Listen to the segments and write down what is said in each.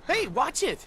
Hey, watch it!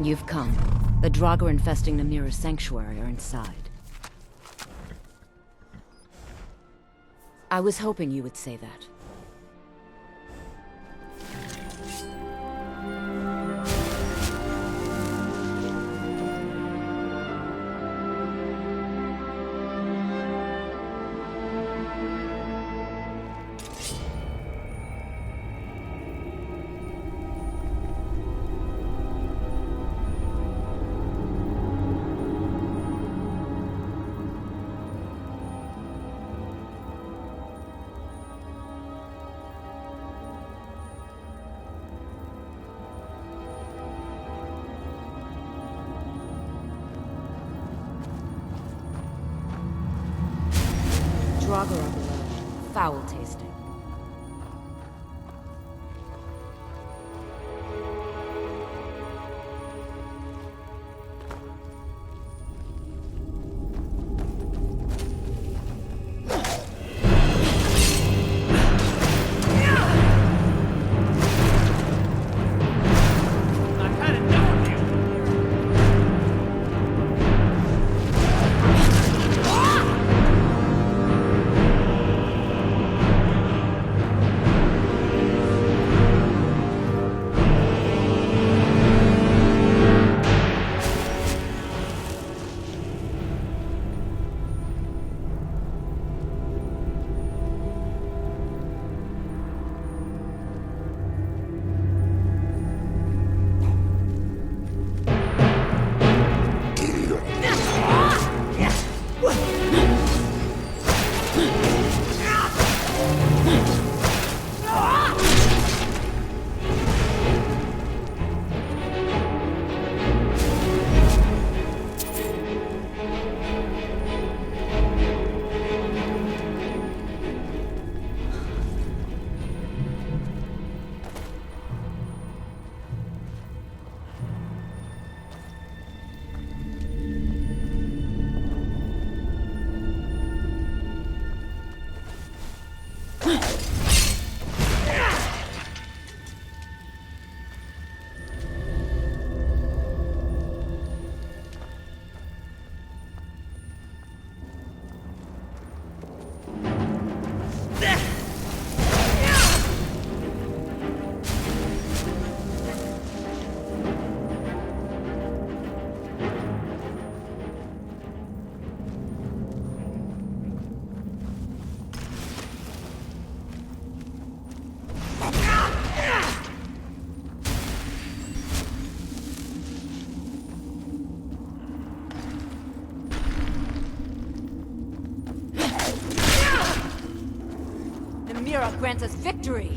You've come. The Draugr infesting Namira's sanctuary are inside. I was hoping you would say that. Draugr are below. Foul tasting. I kind of know you. Mira grants us victory!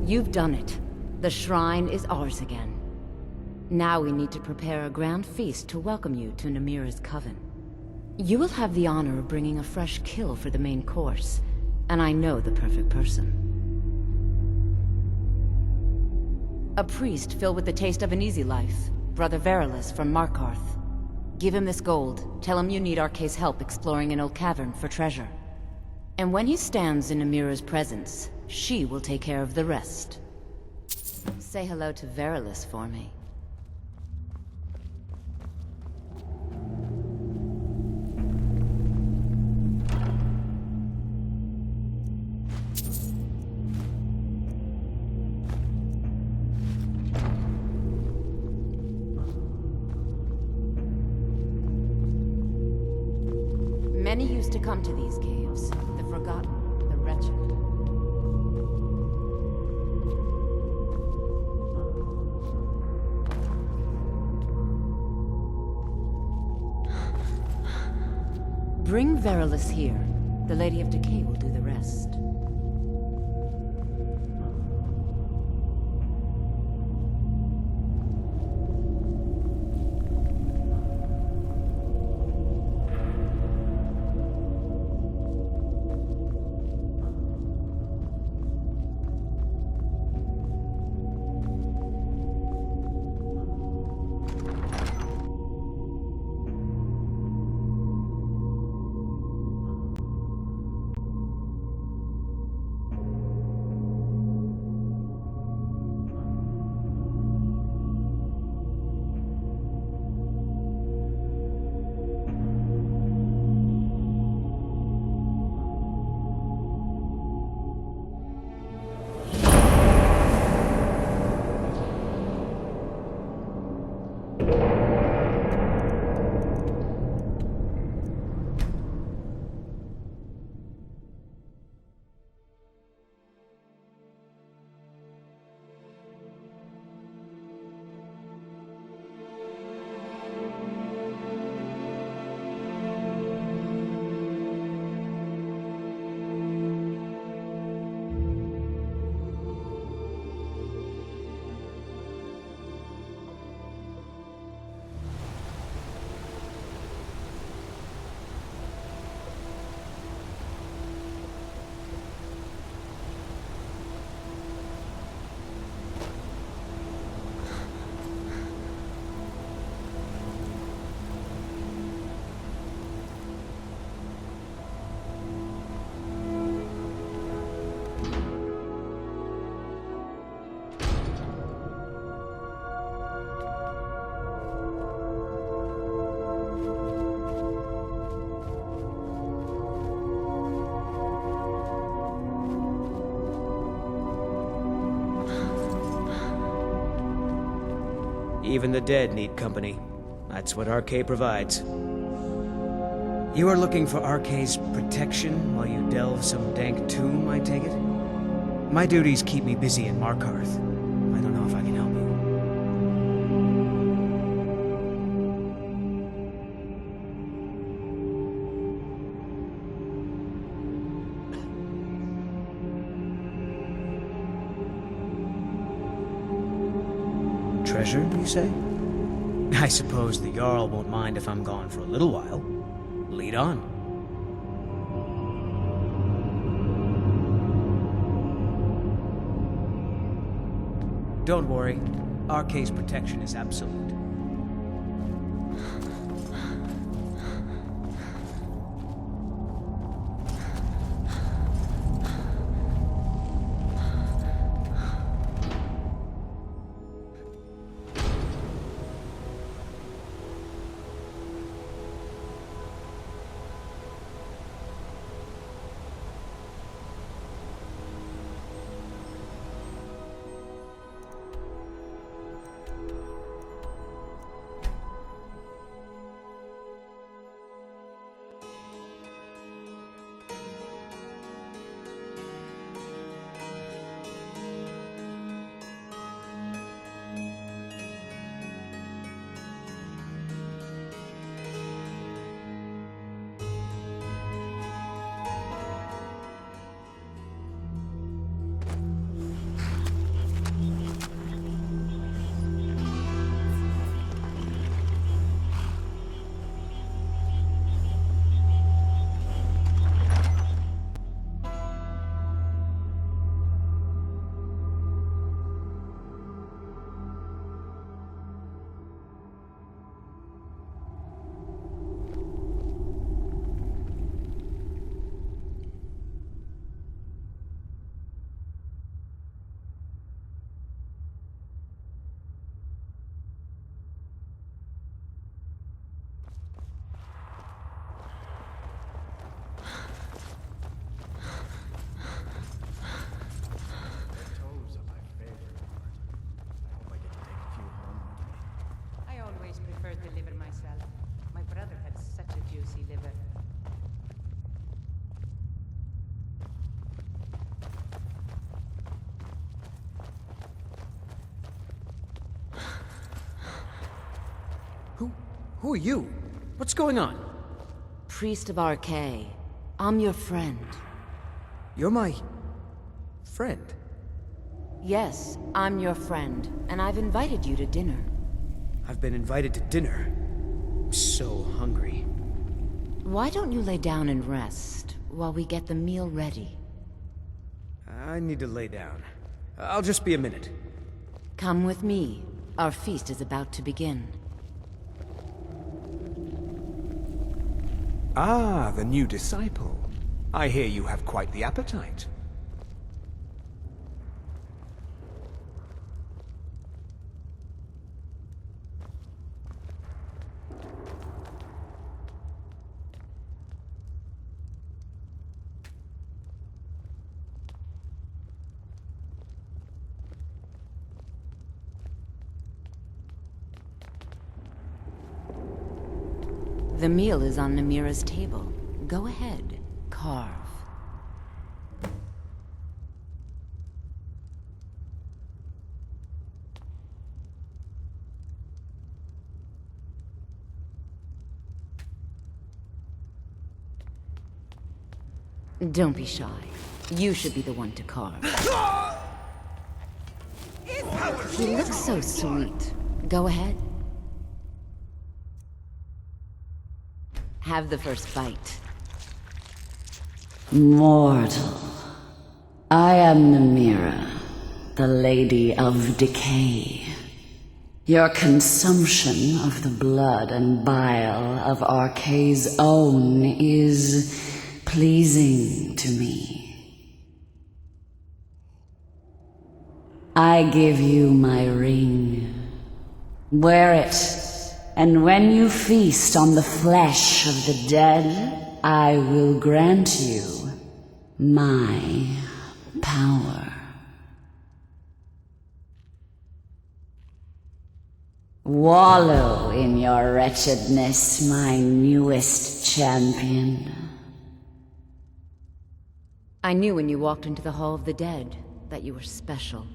You've done it. The shrine is ours again. Now we need to prepare a grand feast to welcome you to Namira's coven. You will have the honor of bringing a fresh kill for the main course, and I know the perfect person. A priest filled with the taste of an easy life, Brother Verilus from Markarth. Give him this gold, tell him you need Arcae's help exploring an old cavern for treasure. And when he stands in Namira's presence, she will take care of the rest. Say hello to Verilus for me. Many used to come to these caves, the forgotten, the wretched. Bring Verilus here. The Lady of Decay will do the rest. Even the dead need company. That's what RK provides. You are looking for RK's protection while you delve some dank tomb, I take it? My duties keep me busy in Markarth. I don't know if I can help you. Treasure, you say? I suppose the Jarl won't mind if I'm gone for a little while. Lead on. Don't worry. RK's protection is absolute. preferred the liver myself. My brother had such a juicy liver. Who are you? What's going on? Priest of Arcay. I'm your friend. You're my... friend? Yes, I'm your friend, and I've invited you to dinner. I've been invited to dinner. I'm so hungry. Why don't you lay down and rest while we get the meal ready? I need to lay down. I'll just be a minute. Come with me. Our feast is about to begin. Ah, the new disciple. I hear you have quite the appetite. The meal is on Namira's table. Go ahead, carve. Don't be shy. You should be the one to carve. He looks so sweet. Go ahead. Have the first bite. Mortal, I am Namira, the Lady of Decay. Your consumption of the blood and bile of Arcay's own is pleasing to me. I give you my ring. Wear it. And when you feast on the flesh of the dead, I will grant you my power. Wallow in your wretchedness, my newest champion. I knew when you walked into the Hall of the Dead that you were special.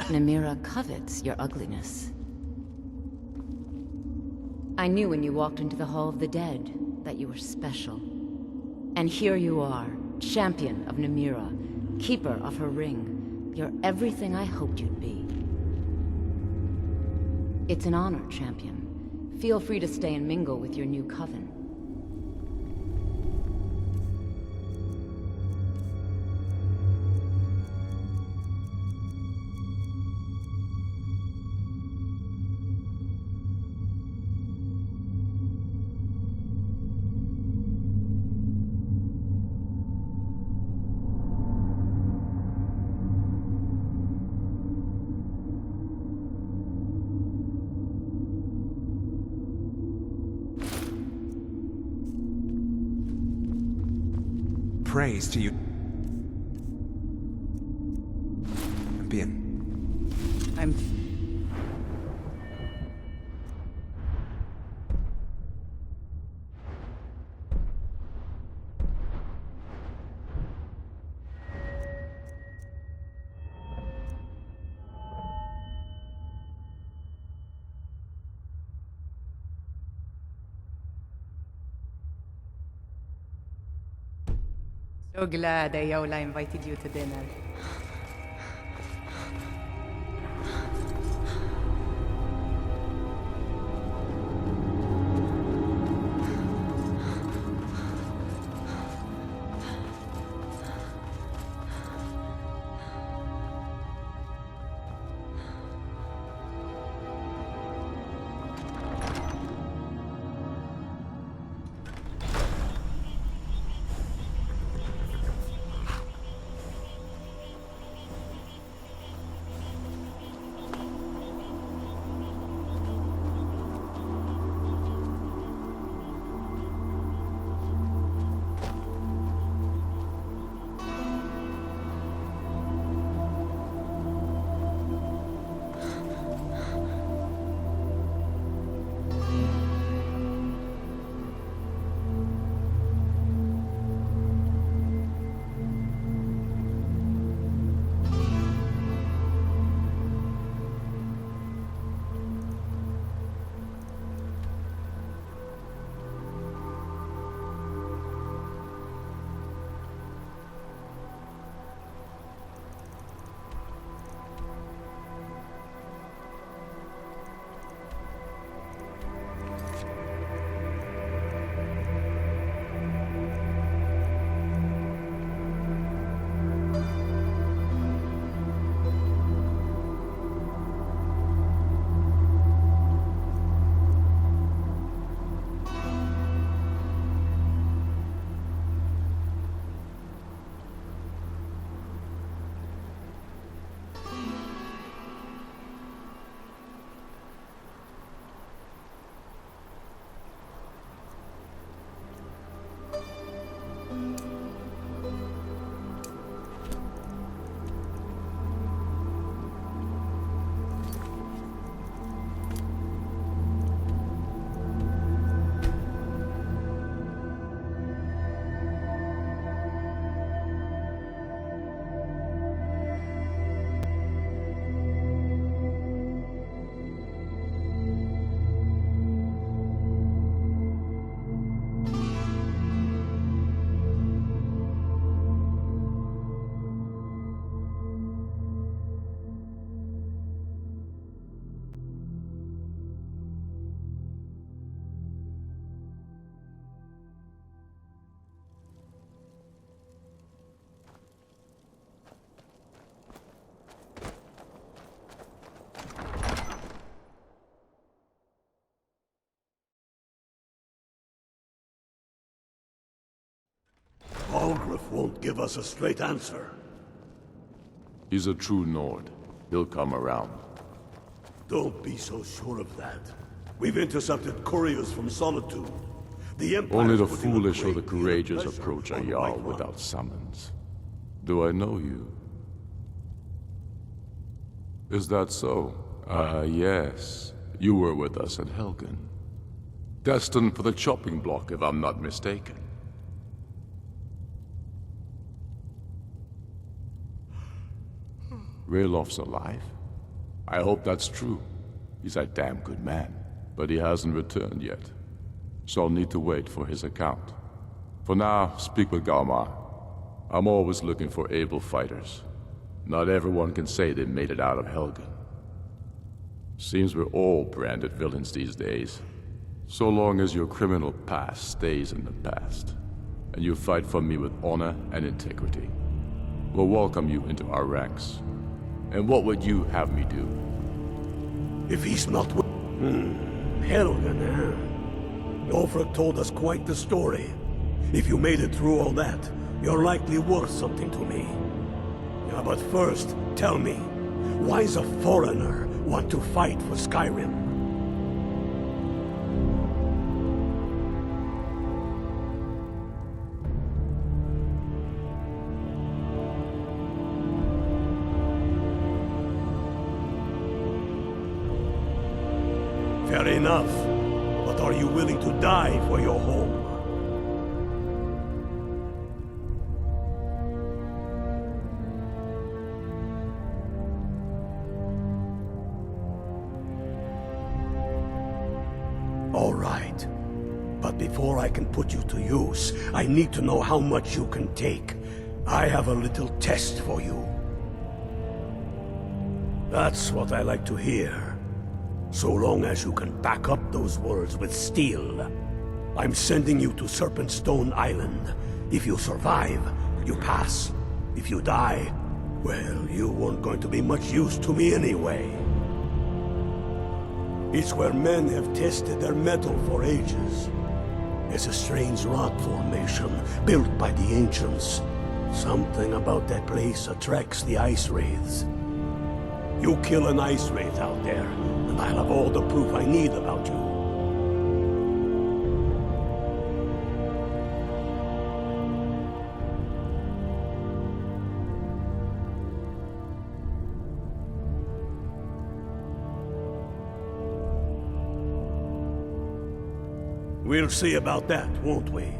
Namira covets your ugliness. I knew when you walked into the Hall of the Dead that you were special. And here you are, champion of Namira, keeper of her ring. You're everything I hoped you'd be. It's an honor, champion. Feel free to stay and mingle with your new coven. Praise to you. Bien. I'm... so glad Ayola invited you to dinner. Balgruuf won't give us a straight answer. He's a true Nord. He'll come around. Don't be so sure of that. We've intercepted couriers from Solitude. The Empire Only the is putting a foolish or the great deal of courageous pressure approach a on Jarl White One. without summons. Do I know you? Is that so? Ah, yes. You were with us at Helgen. Destined for the chopping block, if I'm not mistaken. Raylof's alive? I hope that's true. He's a damn good man, but he hasn't returned yet. So I'll need to wait for his account. For now, speak with Galmar. I'm always looking for able fighters. Not everyone can say they made it out of Helgen. Seems we're all branded villains these days. So long as your criminal past stays in the past, and you fight for me with honor and integrity, we'll welcome you into our ranks. And what would you have me do? If he's not with... Helgen, huh? Ulfric told us quite the story. If you made it through all that, you're likely worth something to me. Yeah, but first, tell me, why does a foreigner want to fight for Skyrim? Fair enough. But are you willing to die for your home? All right. But before I can put you to use, I need to know how much you can take. I have a little test for you. That's what I like to hear. So long as you can back up those words with steel. I'm sending you to Serpentstone Island. If you survive, you pass. If you die, well, you weren't going to be much use to me anyway. It's where men have tested their metal for ages. It's a strange rock formation built by the ancients. Something about that place attracts the ice wraiths. You kill an ice wraith out there, and I'll have all the proof I need about you. We'll see about that, won't we?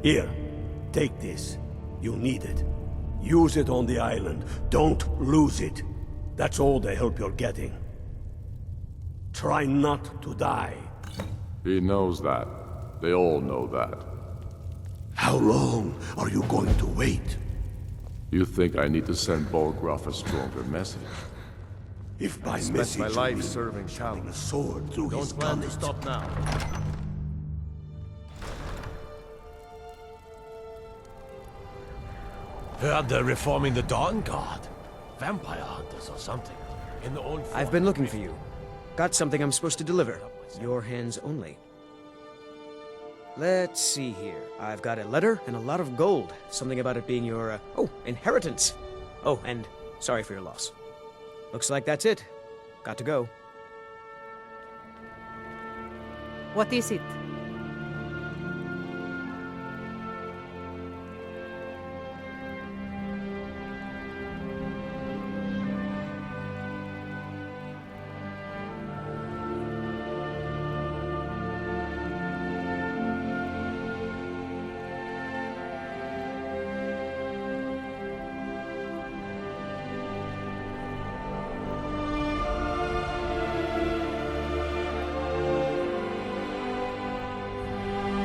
Here, take this. You need it. Use it on the island. Don't lose it. That's all the help you're getting. Try not to die. He knows that. They all know that. How long are you going to wait? You think I need to send Balgruuf a stronger message? If by Spent message my you life mean serving shoving a Calvin. sword through his Don't plan to gullet. stop now. Heard they're reforming the Dawn Guard. Vampire hunters or something. In the old I've been looking for you. Got something I'm supposed to deliver. Your hands only. Let's see here. I've got a letter and a lot of gold. Something about it being your, inheritance. Oh, and sorry for your loss. Looks like that's it. Got to go. What is it?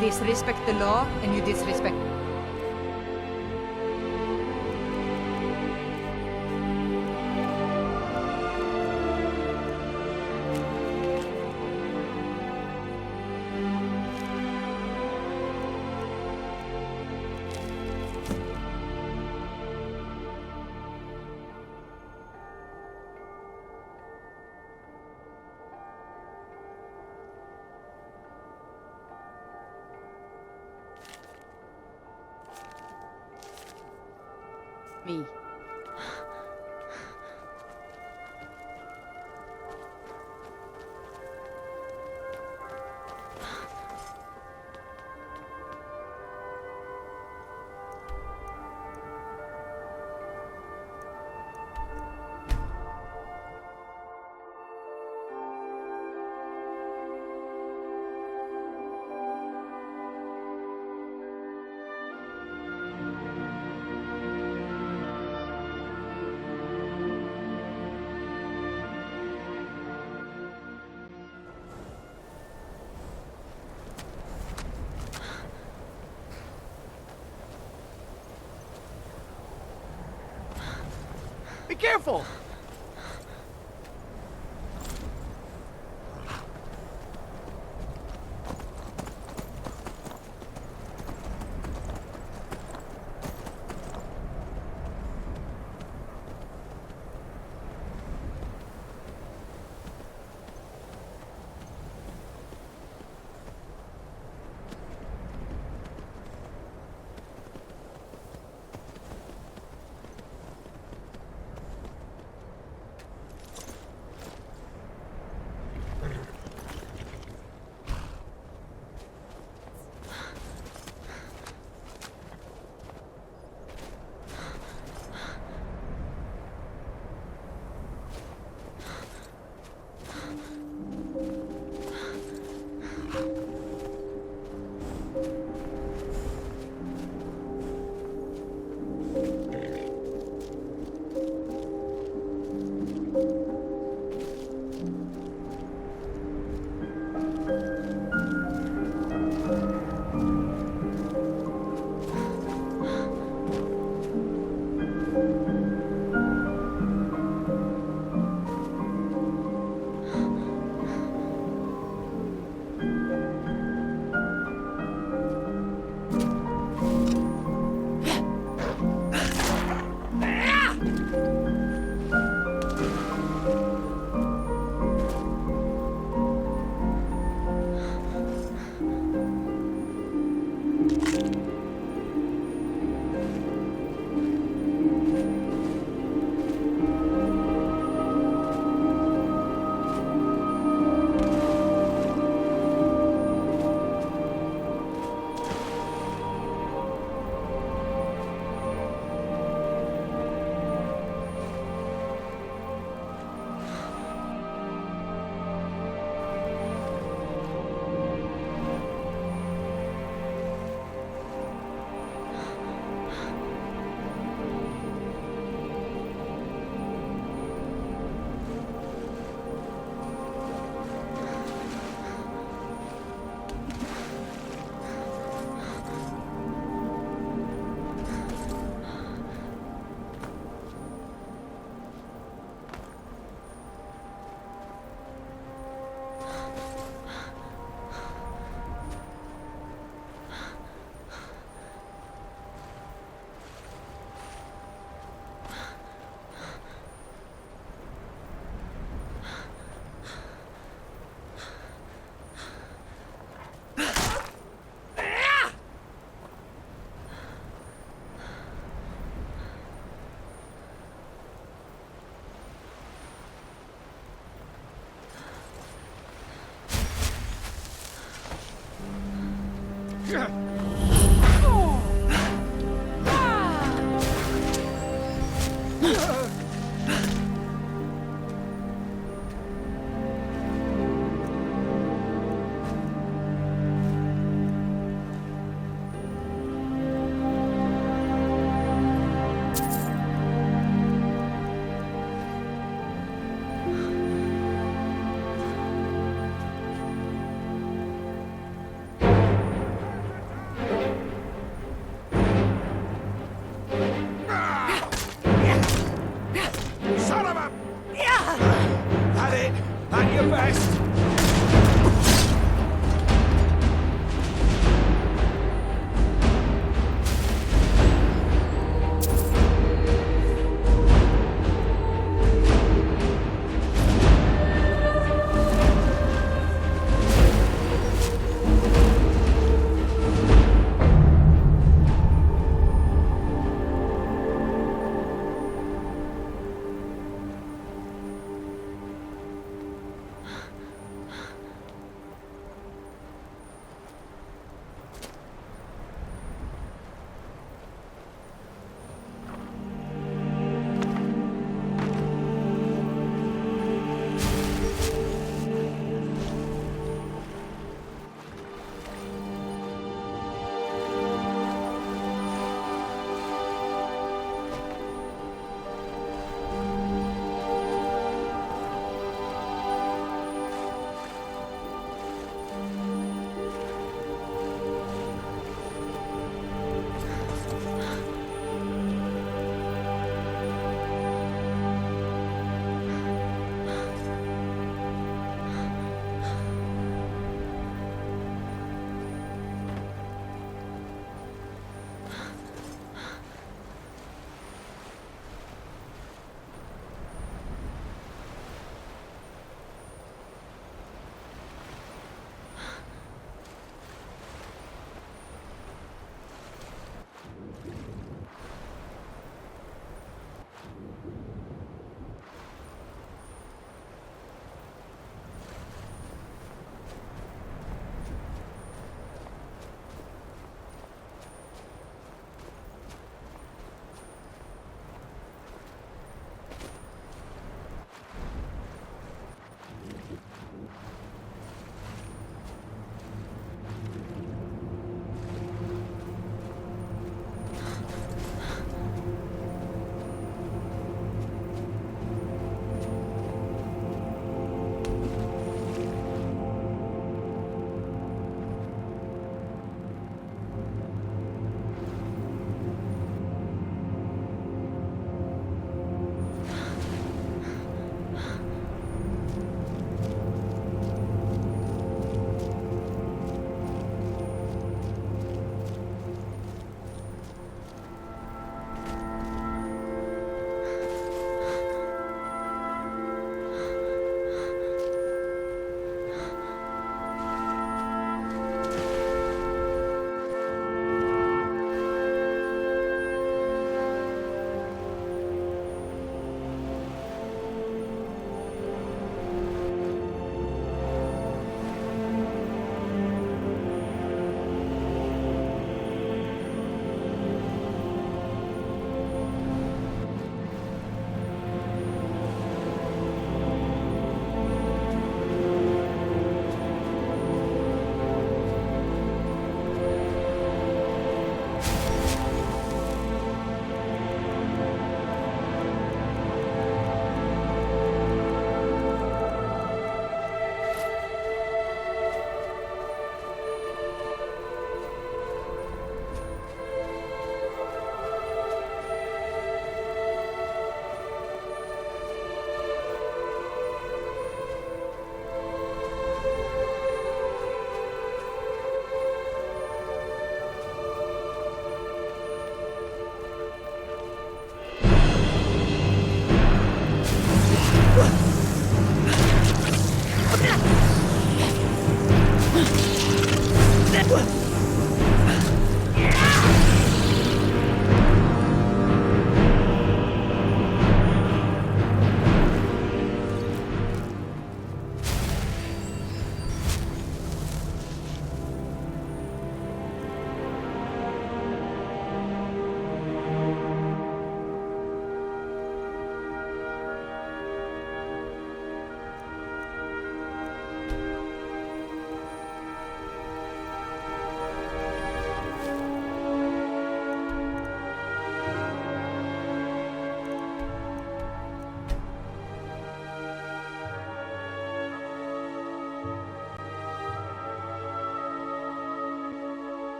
Disrespect the law, and you disrespect... Me. Be careful!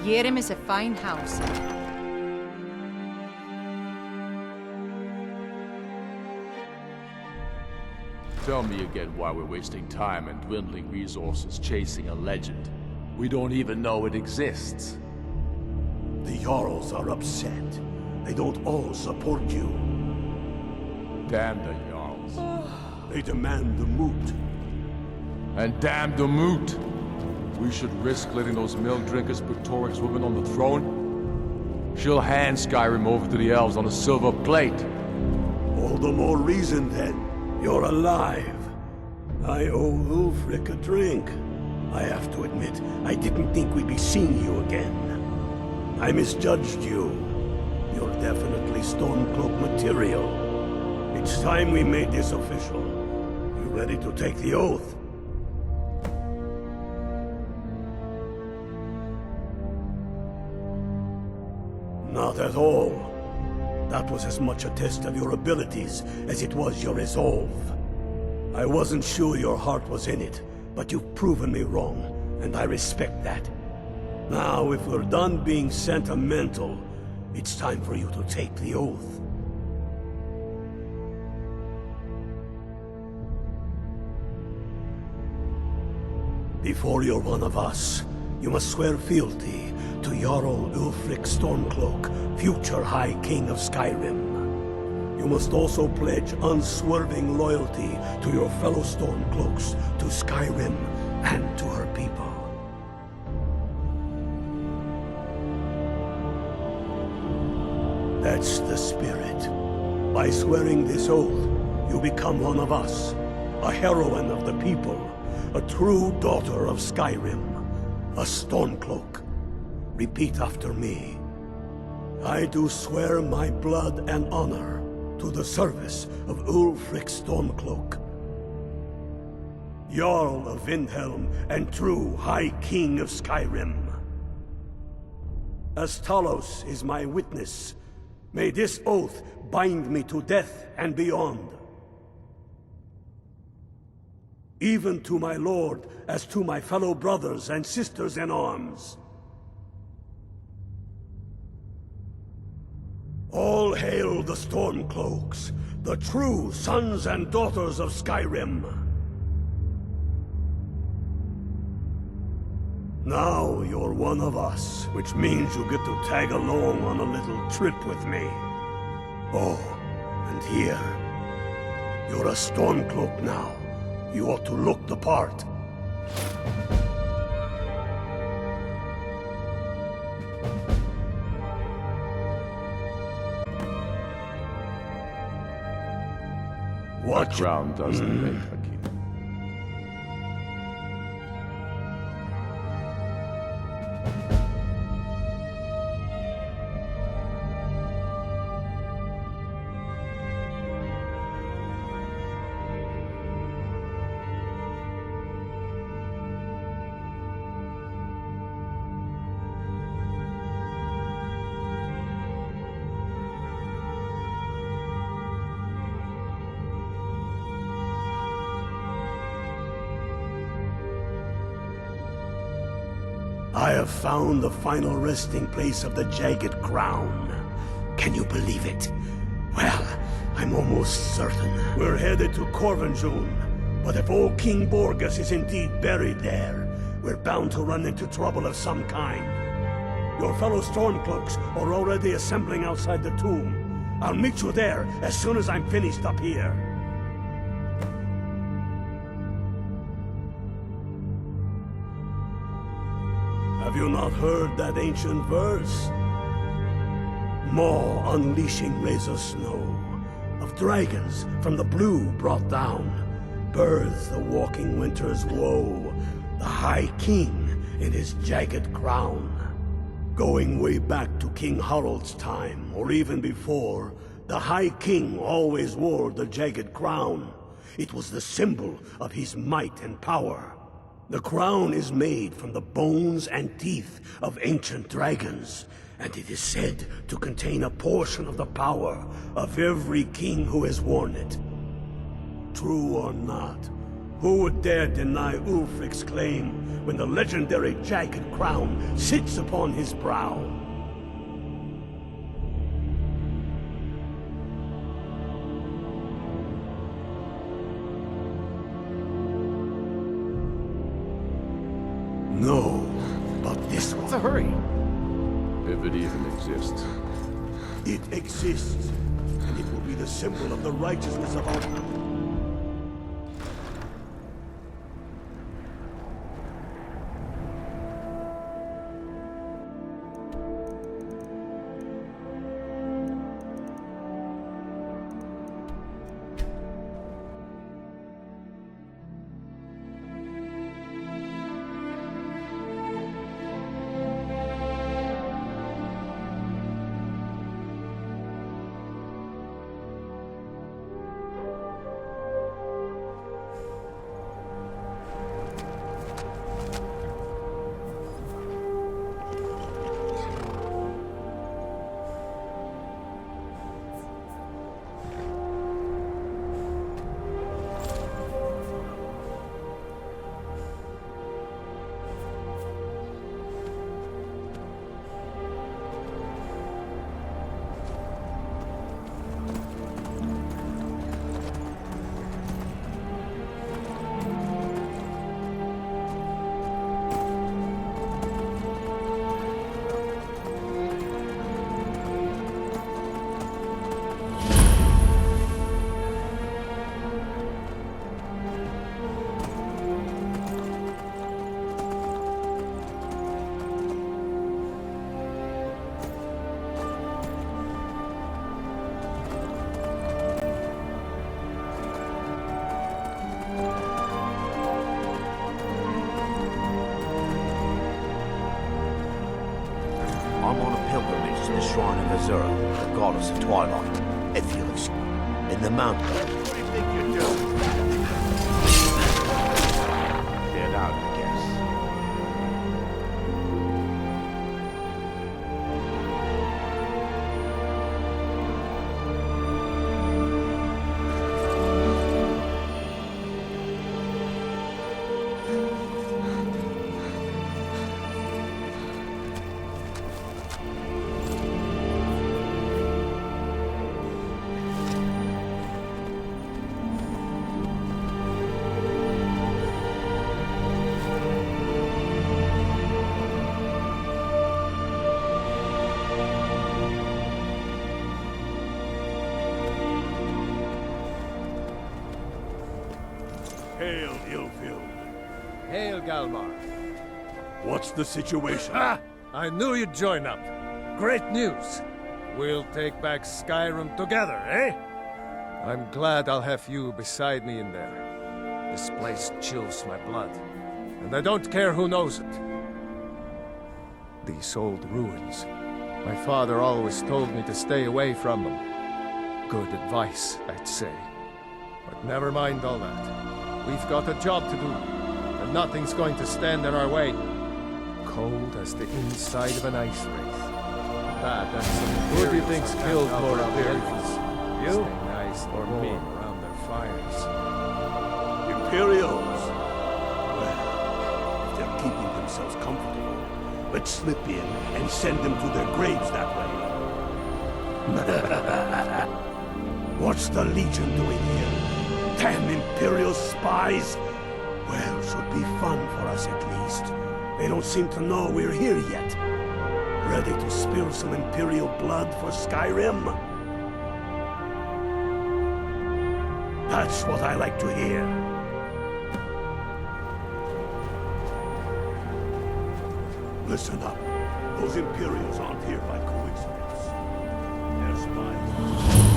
Skyrim is a fine house. Tell me again why we're wasting time and dwindling resources chasing a legend. We don't even know it exists. The Jarls are upset. They don't all support you. Damn the Jarls. They demand the moot. And damn the moot! We should risk letting those milk drinkers put Torik's woman on the throne? She'll hand Skyrim over to the elves on a silver plate. All the more reason then. You're alive. I owe Ulfric a drink. I have to admit, I didn't think we'd be seeing you again. I misjudged you. You're definitely Stormcloak material. It's time we made this official. You ready to take the oath? Not at all. That was as much a test of your abilities as it was your resolve. I wasn't sure your heart was in it, but you've proven me wrong, and I respect that. Now, if we're done being sentimental, it's time for you to take the oath. Before you're one of us, you must swear fealty to Jarl Ulfric Stormcloak, future High King of Skyrim. You must also pledge unswerving loyalty to your fellow Stormcloaks, to Skyrim, and to her people. That's the spirit. By swearing this oath, you become one of us, a heroine of the people, a true daughter of Skyrim, a Stormcloak. Repeat after me. I do swear my blood and honor to the service of Ulfric Stormcloak, Jarl of Windhelm and true High King of Skyrim. As Talos is my witness, may this oath bind me to death and beyond. Even to my lord, as to my fellow brothers and sisters in arms. All hail the Stormcloaks, the true sons and daughters of Skyrim. Now you're one of us, which means you get to tag along on a little trip with me. Oh, and here, you're a Stormcloak now. You ought to look the part. What crown doesn't make a king? I have found the final resting place of the Jagged Crown. Can you believe it? Well, I'm almost certain. We're headed to Corvinjune, but if old King Borgus is indeed buried there, we're bound to run into trouble of some kind. Your fellow Stormcloaks are already assembling outside the tomb. I'll meet you there as soon as I'm finished up here. Have you not heard that ancient verse? Maw unleashing razor snow, of dragons from the blue brought down, birth the walking winter's woe, the High King in his jagged crown. Going way back to King Harald's time, or even before, the High King always wore the jagged crown. It was the symbol of his might and power. The crown is made from the bones and teeth of ancient dragons, and it is said to contain a portion of the power of every king who has worn it. True or not, Who would dare deny Ulfric's claim when the legendary jagged crown sits upon his brow? No, but this one. What's the hurry? If it even exists. It exists, and it will be the symbol of the righteousness of our... I'm on a pilgrimage to the shrine of Azura, the goddess of twilight. If you'll excuse me. In the mountains. What do you think you're doing? Get out, I guess. Hail, Ilfield. Hail, Galmar. What's the situation? Ah! I knew you'd join up. Great news. We'll take back Skyrim together, eh? I'm glad I'll have you beside me in there. This place chills my blood, and I don't care who knows it. These old ruins. My father always told me to stay away from them. Good advice, I'd say. But never mind all that. We've got a job to do, and nothing's going to stand in our way. Cold as the inside of an ice wraith. That and some Who do you think's killed more Imperials? You nice or me? around their fires. Imperials? Well, if they're keeping themselves comfortable, let's slip in and send them to their graves that way. What's the Legion doing here? Damn Imperial spies! Well, should be fun for us at least. They don't seem to know we're here yet. Ready to spill some Imperial blood for Skyrim? That's what I like to hear. Listen up. Those Imperials aren't here by coincidence. They're spies.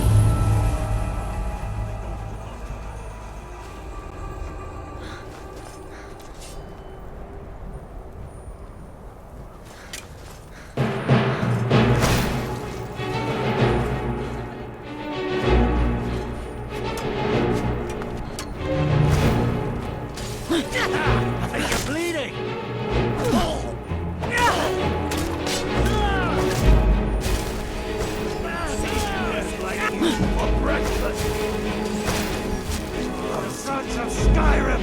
sons of Skyrim!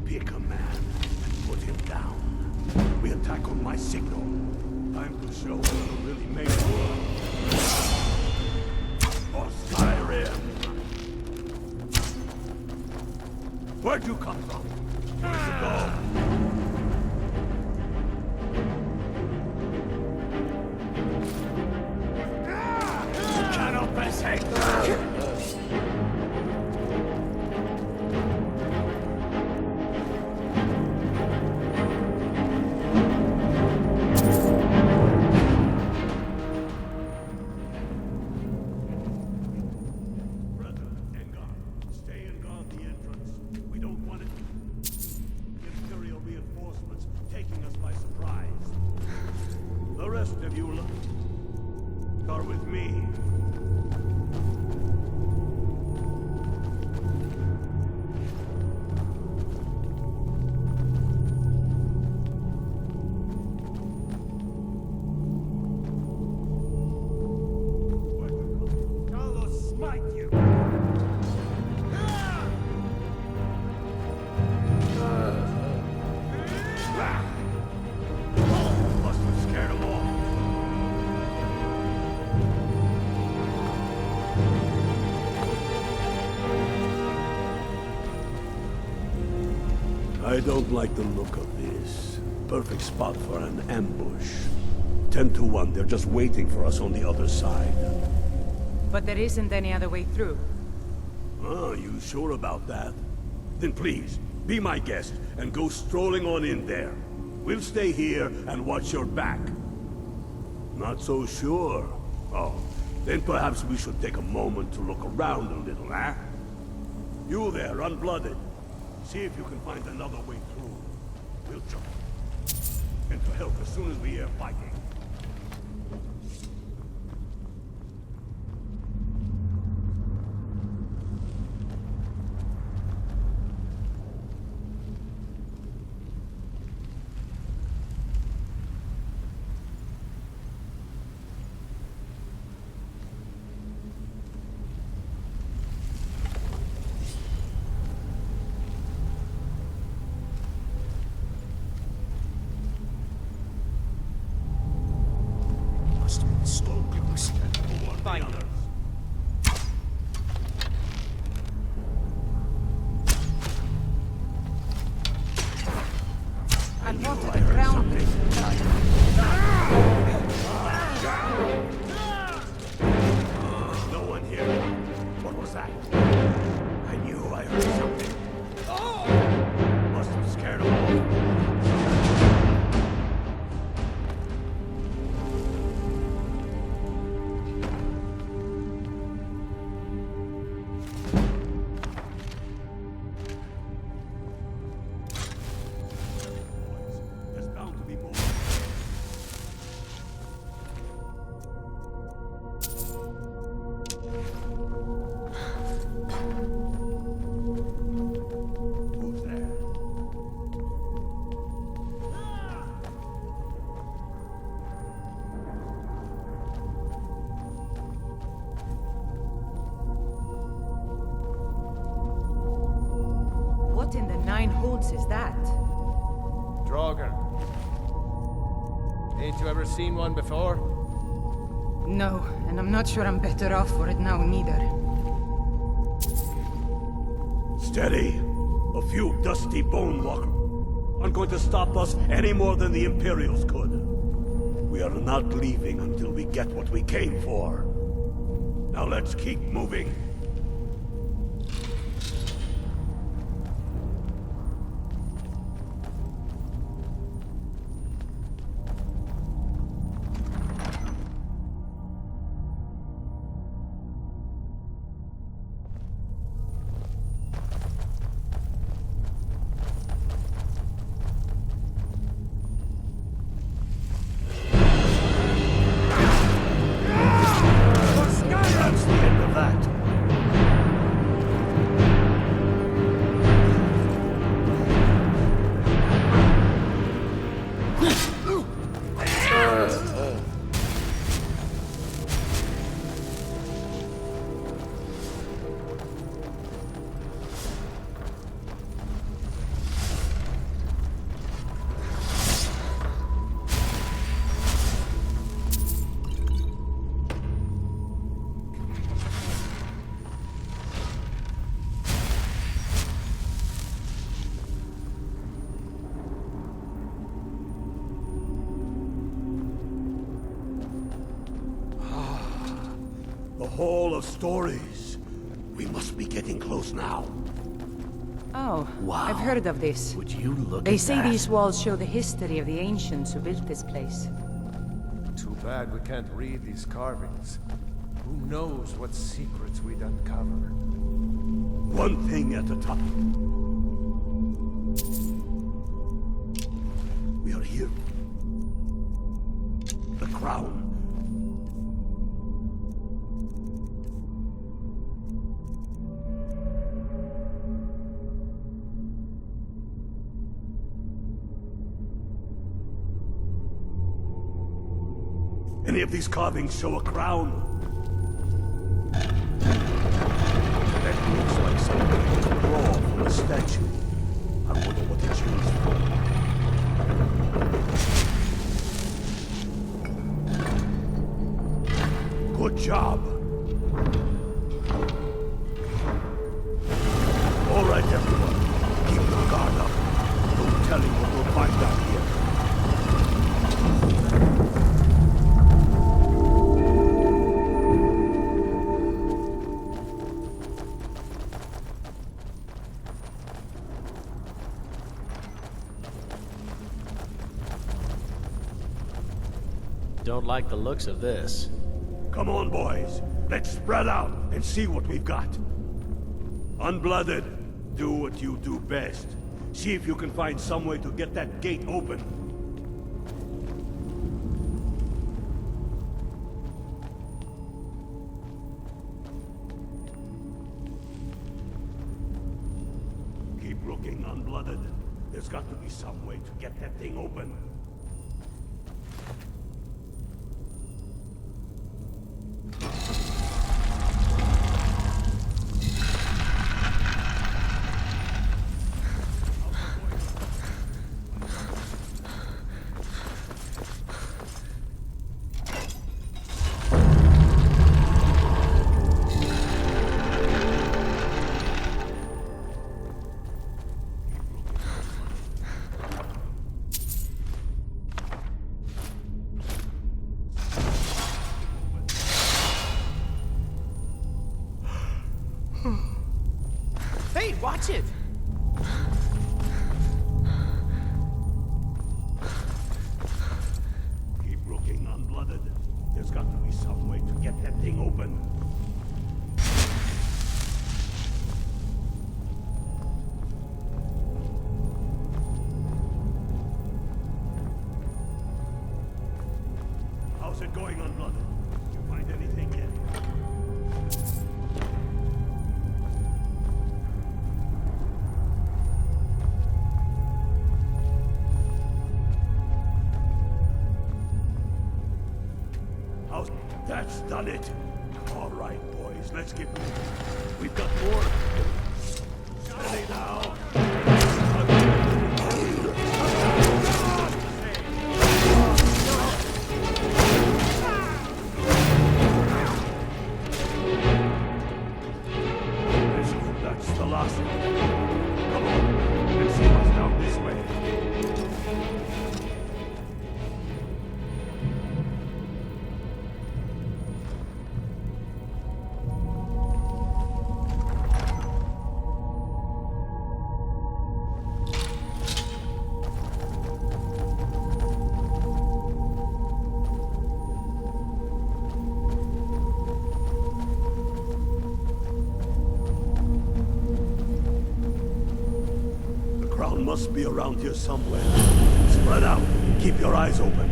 Pick a man and put him down. We attack on my signal. Time to show who really made it. For Skyrim! Where'd you come from? Where'd you go? Cannot be of you start with me. Carlos, smite you. Must have scared them all. I don't like the look of this. Perfect spot for an ambush. 10 to 1, they're just waiting for us on the other side. But there isn't any other way through. Oh, you sure about that? Then please, be my guest and go strolling on in there. We'll stay here and watch your back. Not so sure. Oh, then perhaps we should take a moment to look around a little, eh? You there, unblooded. See if you can find another way through. We'll jump. And to help as soon as we hear fighting. Find others. I thought the ground. No one here. What was that? I knew I heard something. Must have scared them all. There's bound to be more. Who's there? What in the nine holds is that? Draugr. Ain't you ever seen one before? No, and I'm not sure I'm better off for it now neither. Steady. A few dusty bone walkers aren't going to stop us any more than the Imperials could. We are not leaving until we get what we came for. Now let's keep moving. That's the end of that. The Hall of Stories. We must be getting close now. Oh, Wow. I've heard of this. Would you look They at say that? these walls show the history of the ancients who built this place. Too bad we can't read these carvings. Who knows what secrets we'd uncover? One thing at a time. We are here. The crown. Any of these carvings show a crown? That looks like some kind of claw from a statue. I wonder what it's used for. Good job. All right, everyone. Keep your guard up. No telling what we'll find out here. Don't like the looks of this. Come on, boys. Let's spread out and see what we've got. Unblooded, do what you do best. See if you can find some way to get that gate open. Keep looking, Unblooded. There's got to be some way to get that thing open. Hey, watch it! Keep looking, Unblooded. There's got to be some way to get that thing open. How's it going, Unblooded? You find anything yet? That's done it. All right, boys, let's get moving. We've got more. Steady now. That's the last one. Come on. One must be around here somewhere. Spread out. Keep your eyes open.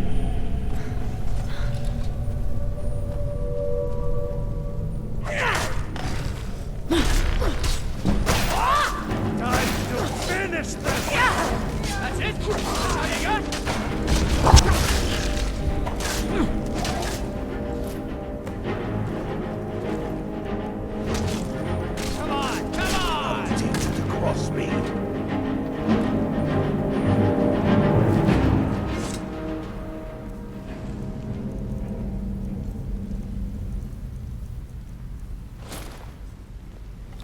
Time to finish this! That's it? That's all you got? Come on, come on! It's easy to cross me.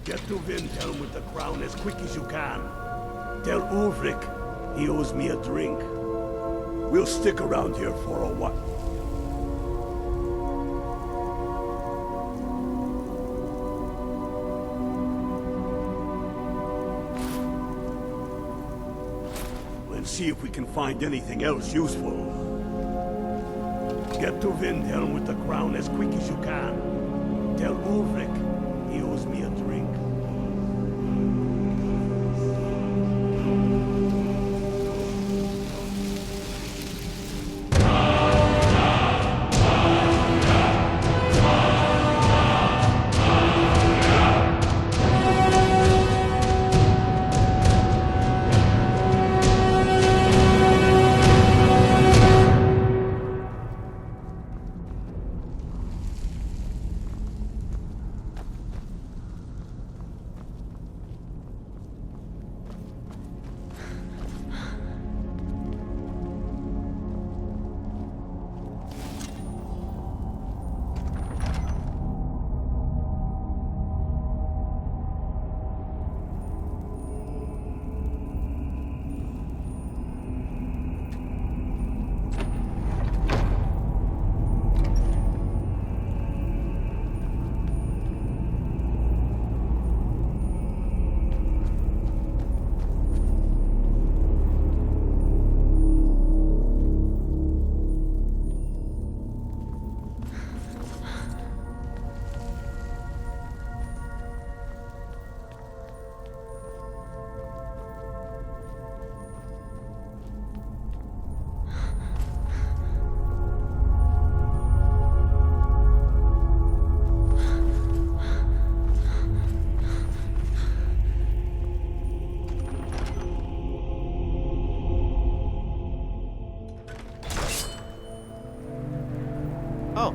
Get to Windhelm with the crown as quick as you can. Tell Ulrich he owes me a drink. We'll stick around here for a while. And see if we can find anything else useful. Get to Windhelm with the crown as quick as you can. Tell Ulrich he owes me a drink. Oh.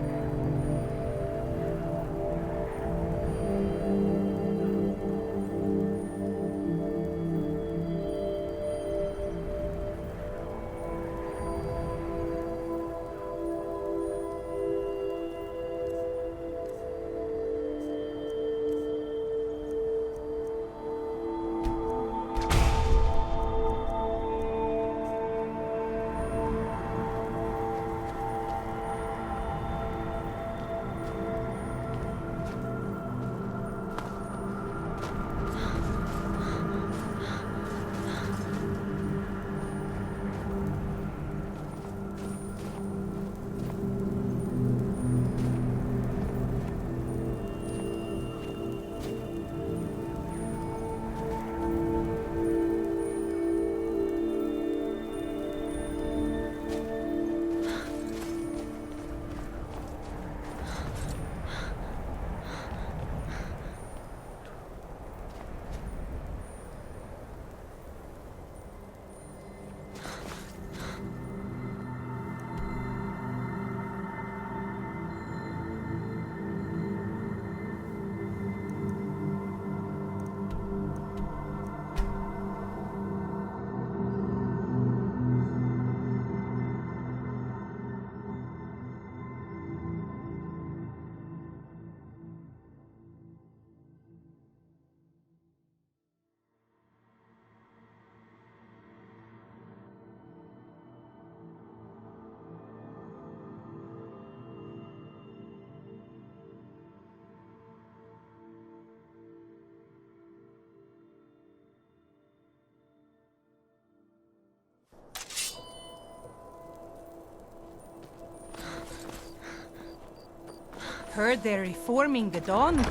Heard they're reforming the Dawn.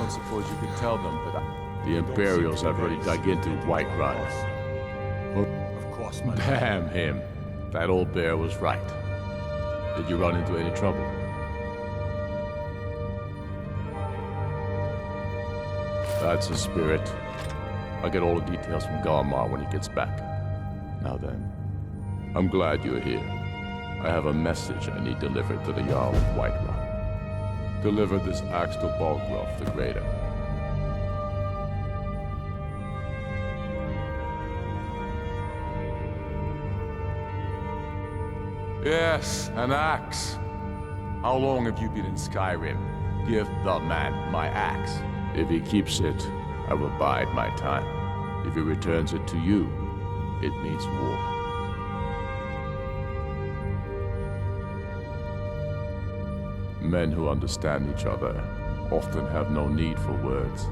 don't suppose you could tell them that the Imperials have already dug into Whiterun. Of course, my Damn him. That old bear was right. Did you run into any trouble? That's the spirit. I'll get all the details from Garmar when he gets back. Now then, I'm glad you're here. I have a message I need delivered to the Jarl of Whiterun. Deliver this axe to Balgruf the Greater. Yes, an axe. How long have you been in Skyrim? Give the man my axe. If he keeps it, I will bide my time. If he returns it to you, it means war. Men who understand each other often have no need for words.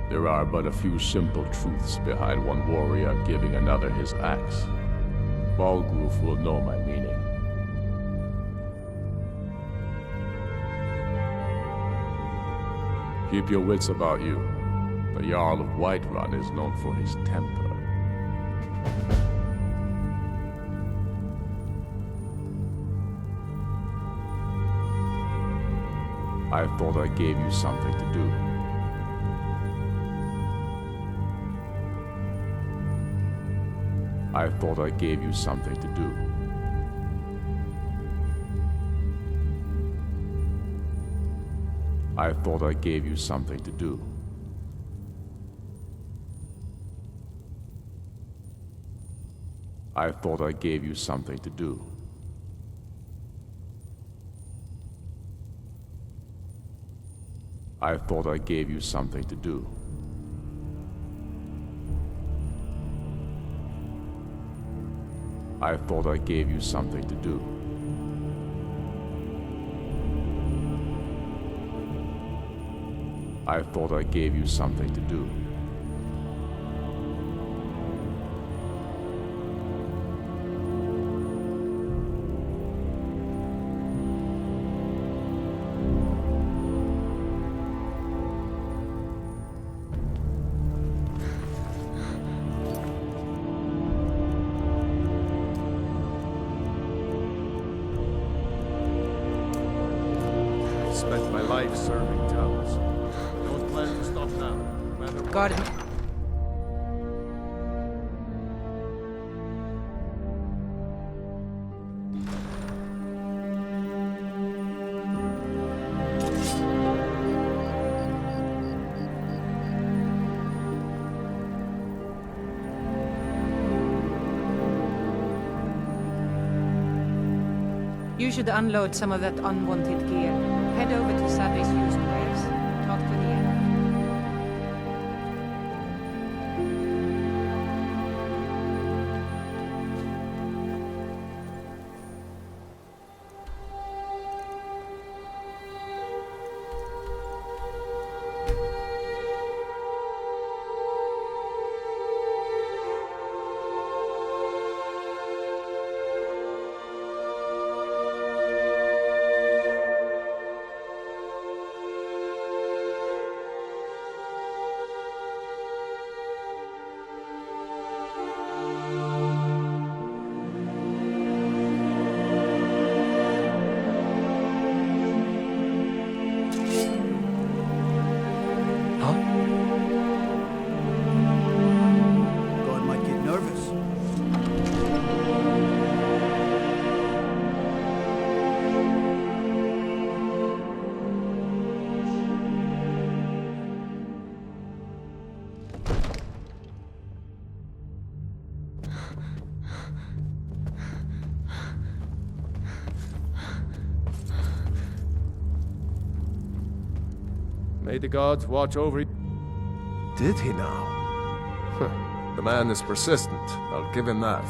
There are but a few simple truths behind one warrior giving another his axe. Balgruf will know my meaning. Keep your wits about you. The Jarl of Whiterun is known for his temper. I thought I gave you something to do. I thought I gave you something to do. I thought I gave you something to do. I thought I gave you something to do. I thought I gave you something to do. I thought I gave you something to do. I thought I gave you something to do. I spent my life serving towns. Don't plan to stop now, no matter what. Got it. You should unload some of that unwanted gear. Head over to Sadly's used wares. Talk to the elf. God might get nervous. May the gods watch over you. Did he now? The man is persistent, I'll give him that.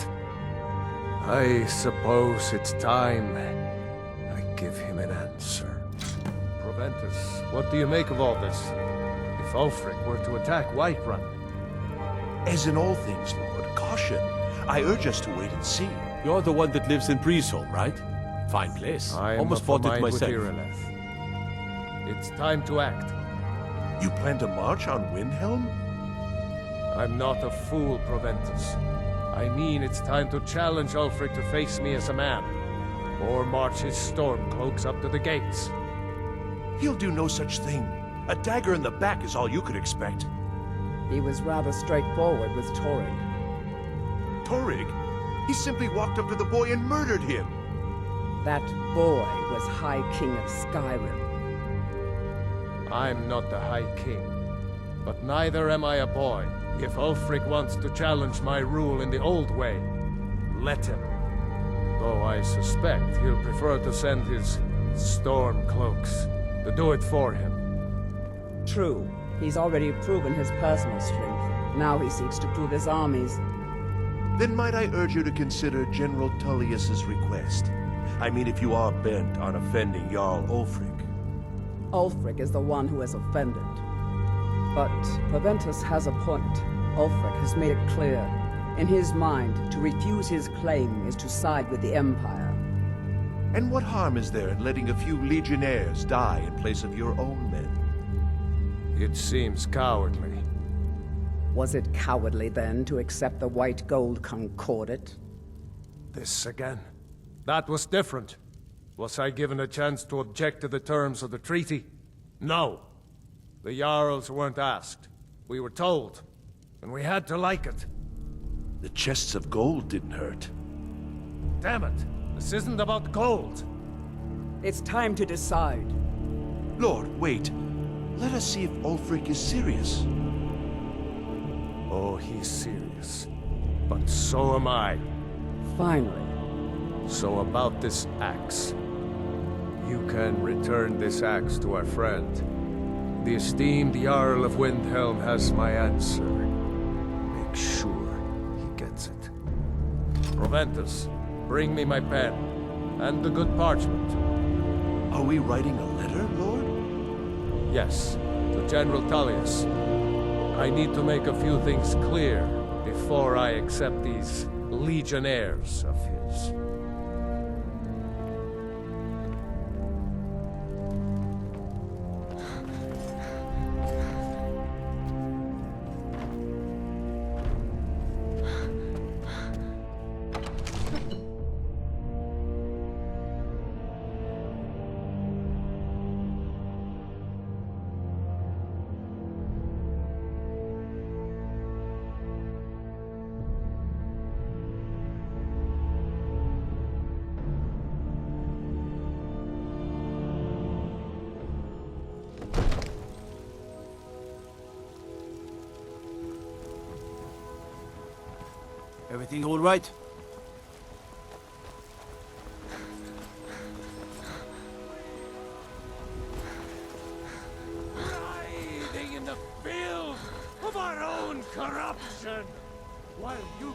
I suppose it's time I give him an answer. Proventus, what do you make of all this? If Ulfric were to attack Whiterun, As in all things, Lord, caution. I urge us to wait and see. You're the one that lives in Priestholm, right? Fine place. I am Almost of a bought it mind with myself. Irileth. It's time to act. You plan to march on Windhelm? I'm not a fool, Proventus. I mean, it's time to challenge Ulfric to face me as a man, or march his stormcloaks up to the gates. He'll do no such thing. A dagger in the back is all you could expect. He was rather straightforward with Torrig. Torrig? He simply walked up to the boy and murdered him. That boy was High King of Skyrim. I'm not the High King, but neither am I a boy. If Ulfric wants to challenge my rule in the old way, let him. Though I suspect he'll prefer to send his stormcloaks to do it for him. True, he's already proven his personal strength. Now he seeks to prove his armies. Then might I urge you to consider General Tullius's request? I mean, if you are bent on offending Jarl Ulfric. Ulfric is the one who has offended. But Proventus has a point. Ulfric has made it clear. In his mind, to refuse his claim is to side with the Empire. And what harm is there in letting a few legionnaires die in place of your own men? It seems cowardly. Was it cowardly then to accept the white gold concordat? This again. That was different. Was I given a chance to object to the terms of the treaty? No. The Jarls weren't asked. We were told. And we had to like it. The chests of gold didn't hurt. Damn it! This isn't about gold! It's time to decide. Lord, wait. Let us see if Ulfric is serious. Oh, he's serious. But so am I. Finally. So about this axe. You can return this axe to our friend. The esteemed Jarl of Windhelm has my answer. Make sure he gets it. Proventus, bring me my pen. And the good parchment. Are we writing a letter, Lord? Yes, to General Tullius. I need to make a few things clear before I accept these legionnaires of his. Everything all right? Writhing in the field of our own corruption, while you...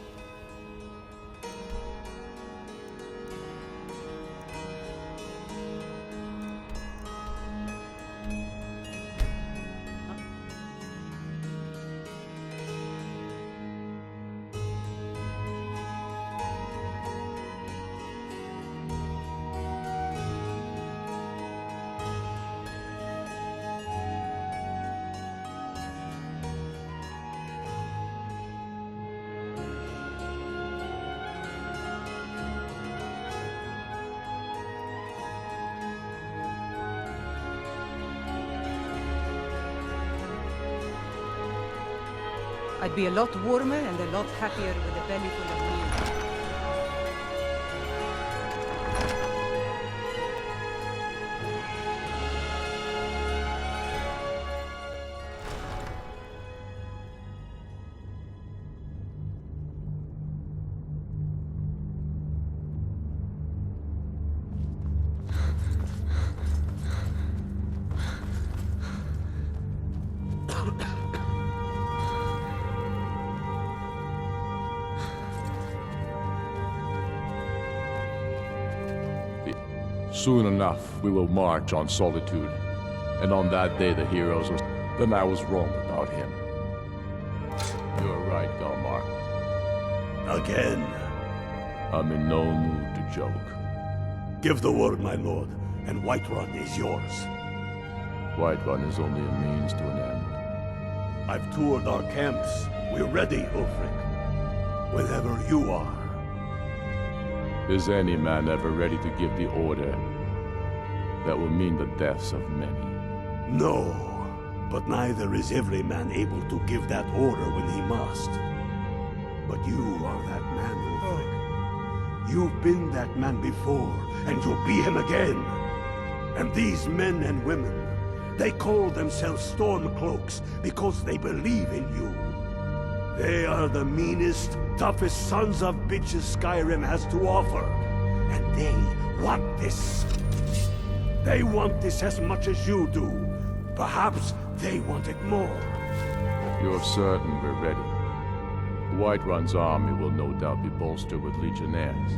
I'd be a lot warmer and a lot happier with a belly full of meat. Soon enough, we will march on Solitude. And on that day the heroes will... Then I was wrong about him. You're right, Galmar. Again. I'm in no mood to joke. Give the word, my lord, and Whiterun is yours. Whiterun is only a means to an end. I've toured our camps. We're ready, Ulfric. Whenever you are. Is any man ever ready to give the order that will mean the deaths of many? No, but neither is every man able to give that order when he must. But you are that man, Ulfric. You've been that man before, and you'll be him again. And these men and women, they call themselves Stormcloaks because they believe in you. They are the meanest, toughest sons of bitches Skyrim has to offer. And they want this. They want this as much as you do. Perhaps they want it more. You're certain we're ready. Whiterun's army will no doubt be bolstered with legionnaires.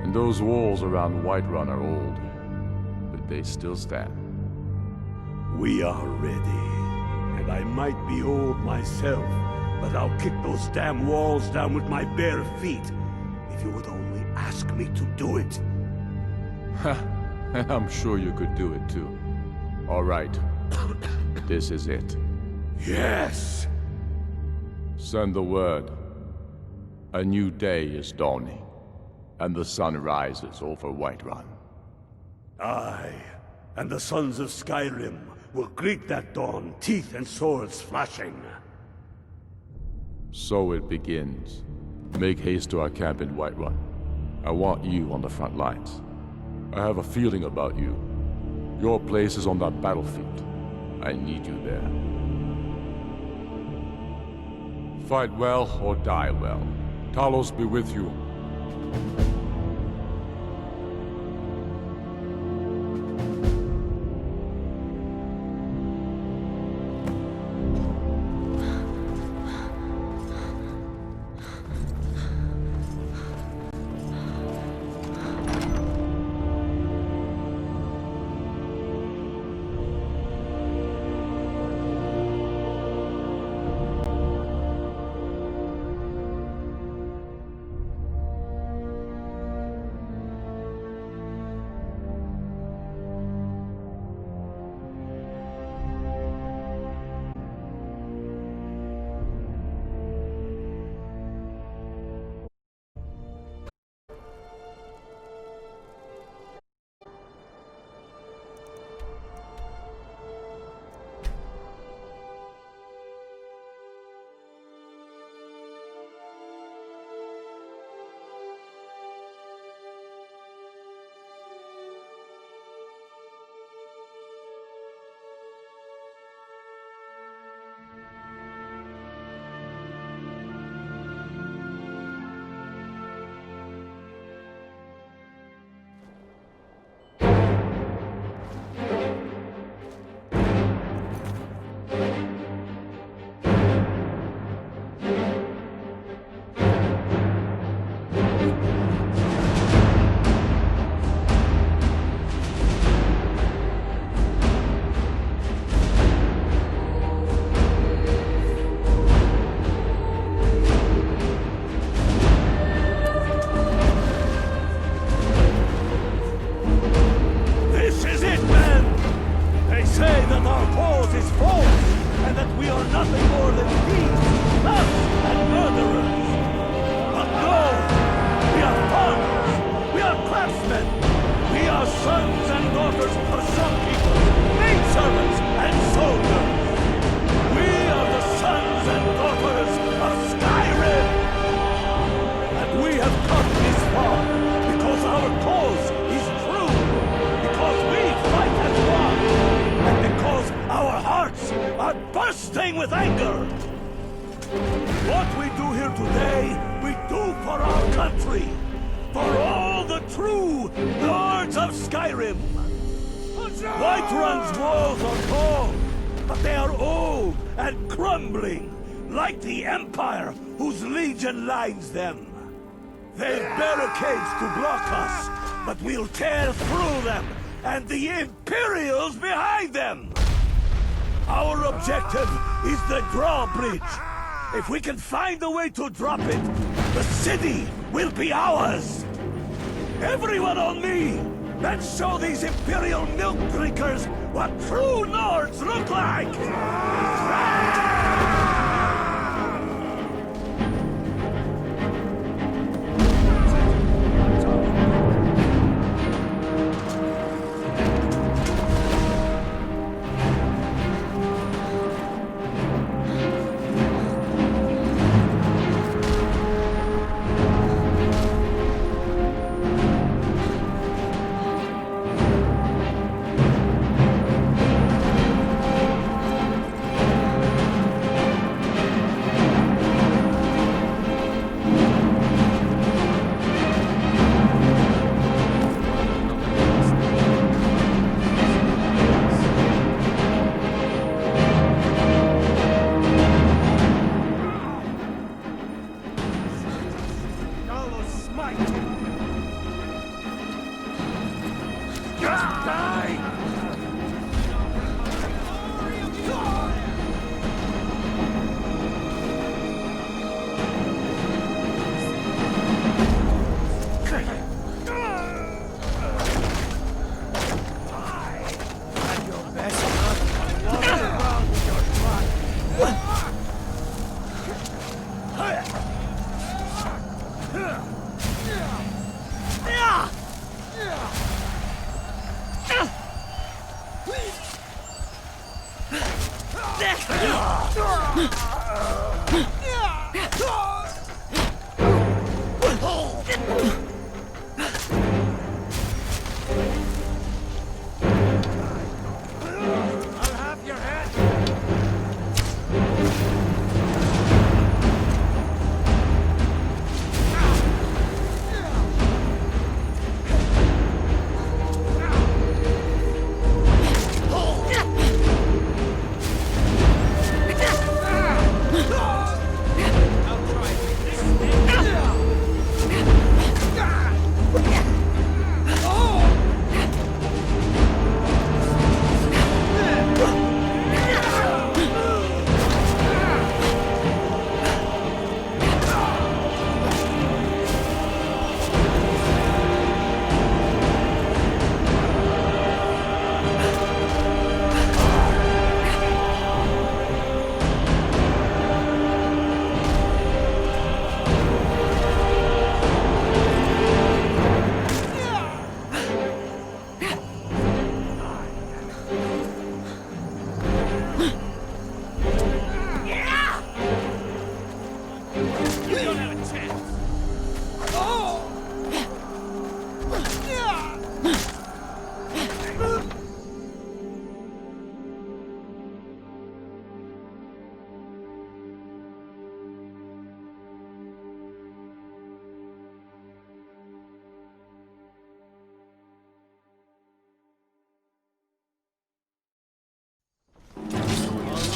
And those walls around Whiterun are old, but they still stand. We are ready. And I might be old myself, but I'll kick those damn walls down with my bare feet, if you would only ask me to do it. Ha! And I'm sure you could do it too. All right. This is it. Yes! Send the word. A new day is dawning, and the sun rises over Whiterun. Aye, and the sons of Skyrim will greet that dawn, teeth and swords flashing. So it begins. Make haste to our camp in Whiterun. I want you on the front lines. I have a feeling about you. Your place is on that battlefield. I need you there. Fight well or die well. Talos be with you. bursting with anger! What we do here today, we do for our country! For all the true Lords of Skyrim! Whiterun's walls are tall, but they are old and crumbling, like the Empire whose legion lines them. They've barricades to block us, but we'll tear through them, and the Imperials behind them! Our objective is the drawbridge. If we can find a way to drop it, the city will be ours! Everyone on me! Let's show these Imperial milk drinkers what true Nords look like!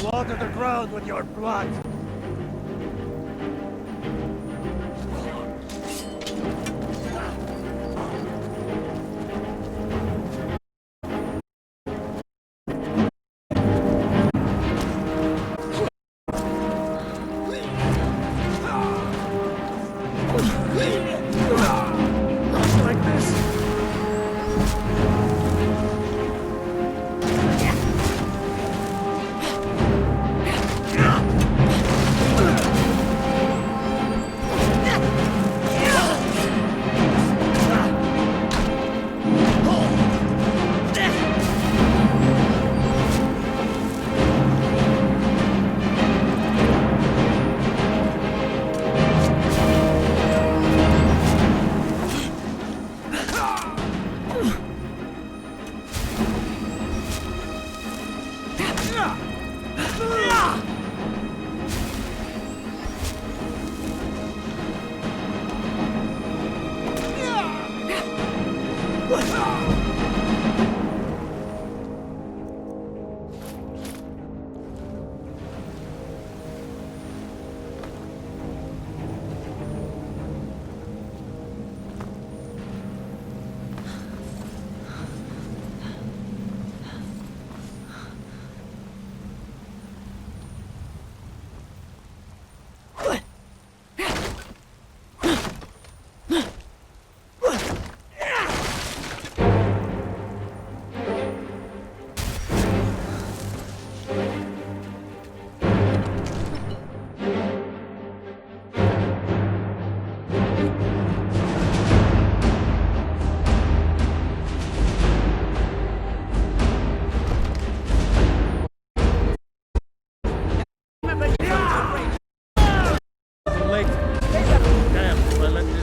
Water the ground with your blood!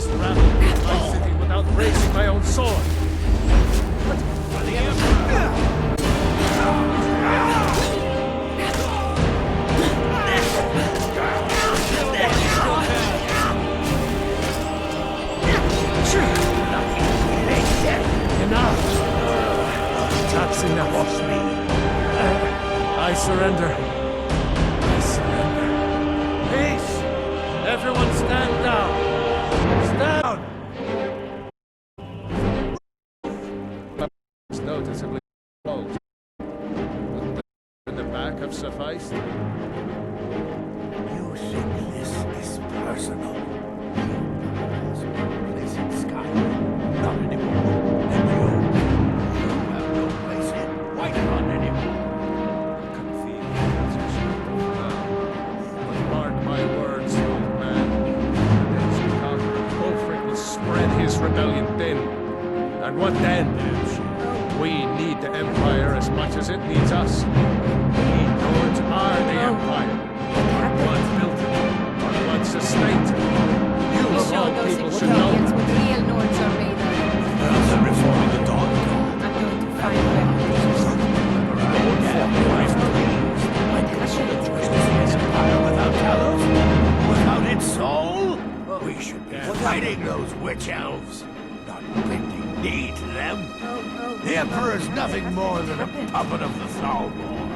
fastest rebel in my city without raising my own sword. For the Emperor! Enough! That's enough. Watch me. I surrender. I surrender. Peace! Everyone stand down! Stand! It's noticeably cold. Wouldn't the in the back have sufficed? You think this is personal? You place in Skyrim. Not anymore. And you have no place in Whiterun anymore. But mark my words, old man. The days to come, Ulfric will spread his rebellion thin. And what then? We need the Empire as much as it needs us. We Nords are the Empire. What built it? What sustained it? You of all people should know. What real Nords are made of. Rather than reforming the Dawn I'm going to find them. Without Talos, without its soul, we should be fighting those witch elves, not bending knee to them. The Emperor's nothing more than a puppet of the Thalmor.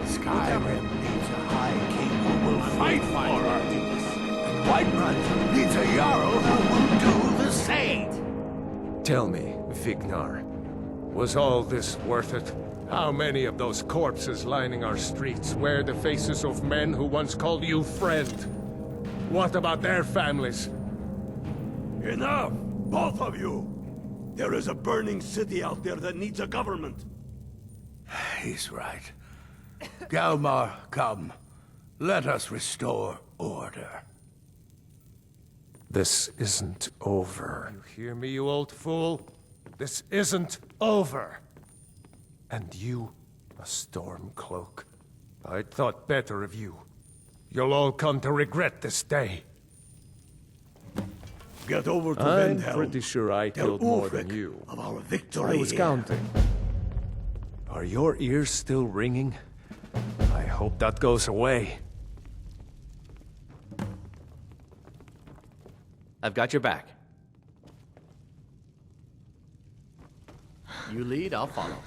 Skyrim needs a High King who will fight for her, and Whiterun needs a Jarl who will do the same. Tell me, Vignar, was all this worth it? How many of those corpses lining our streets wear the faces of men who once called you friend? What about their families? Enough! Both of you! There is a burning city out there that needs a government. He's right. Galmar, come. Let us restore order. This isn't over. You hear me, you old fool? This isn't over. And you, a Stormcloak. I thought better of you. You'll all come to regret this day. Get over to I'm Vendhelm. pretty sure I Tell killed more than Ulfric you. of our victory. I was counting. Are your ears still ringing? I hope that goes away. I've got your back. You lead, I'll follow.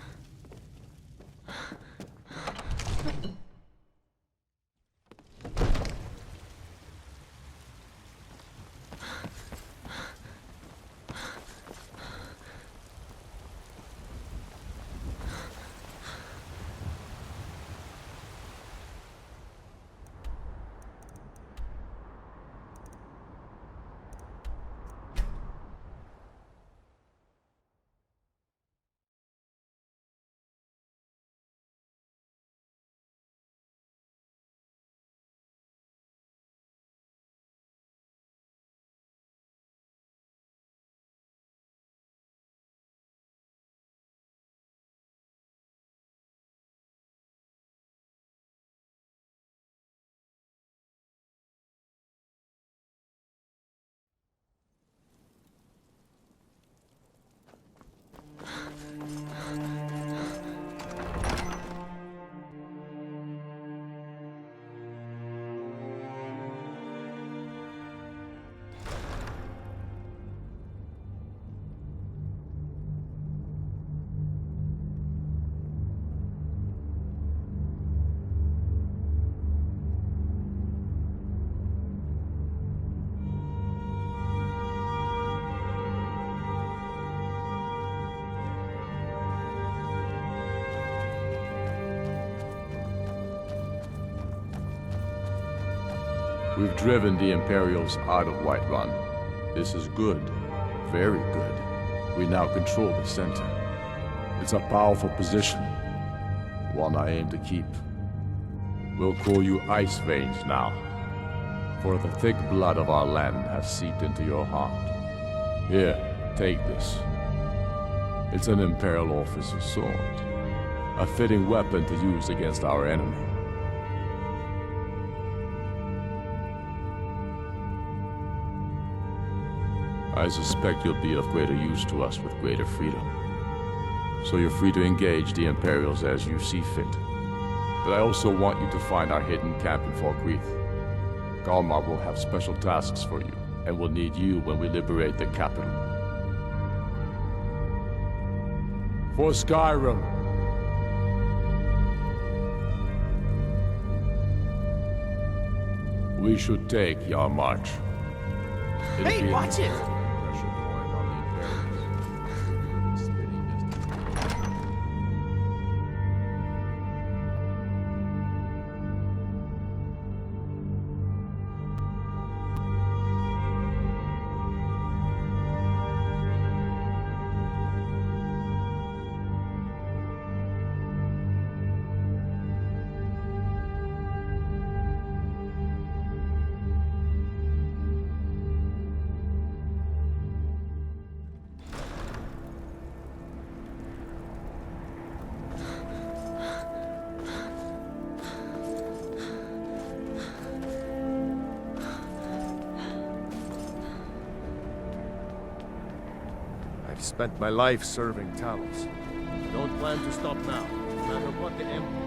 We've driven the Imperials out of Whiterun. This is good. Very good. We now control the center. It's a powerful position. One I aim to keep. We'll call you Ice Veins now. For the thick blood of our land has seeped into your heart. Here, take this. It's an Imperial officer's sword. A fitting weapon to use against our enemy. I suspect you'll be of greater use to us with greater freedom. So you're free to engage the Imperials as you see fit. But I also want you to find our hidden camp in Fort Griz. Galmar will have special tasks for you, and will need you when we liberate the capital. For Skyrim! We should take your march. Hey, watch it! Pressure point on the Imperials. Spitting distance. I've spent my life serving Talos. I don't plan to stop now, no matter what the Empire...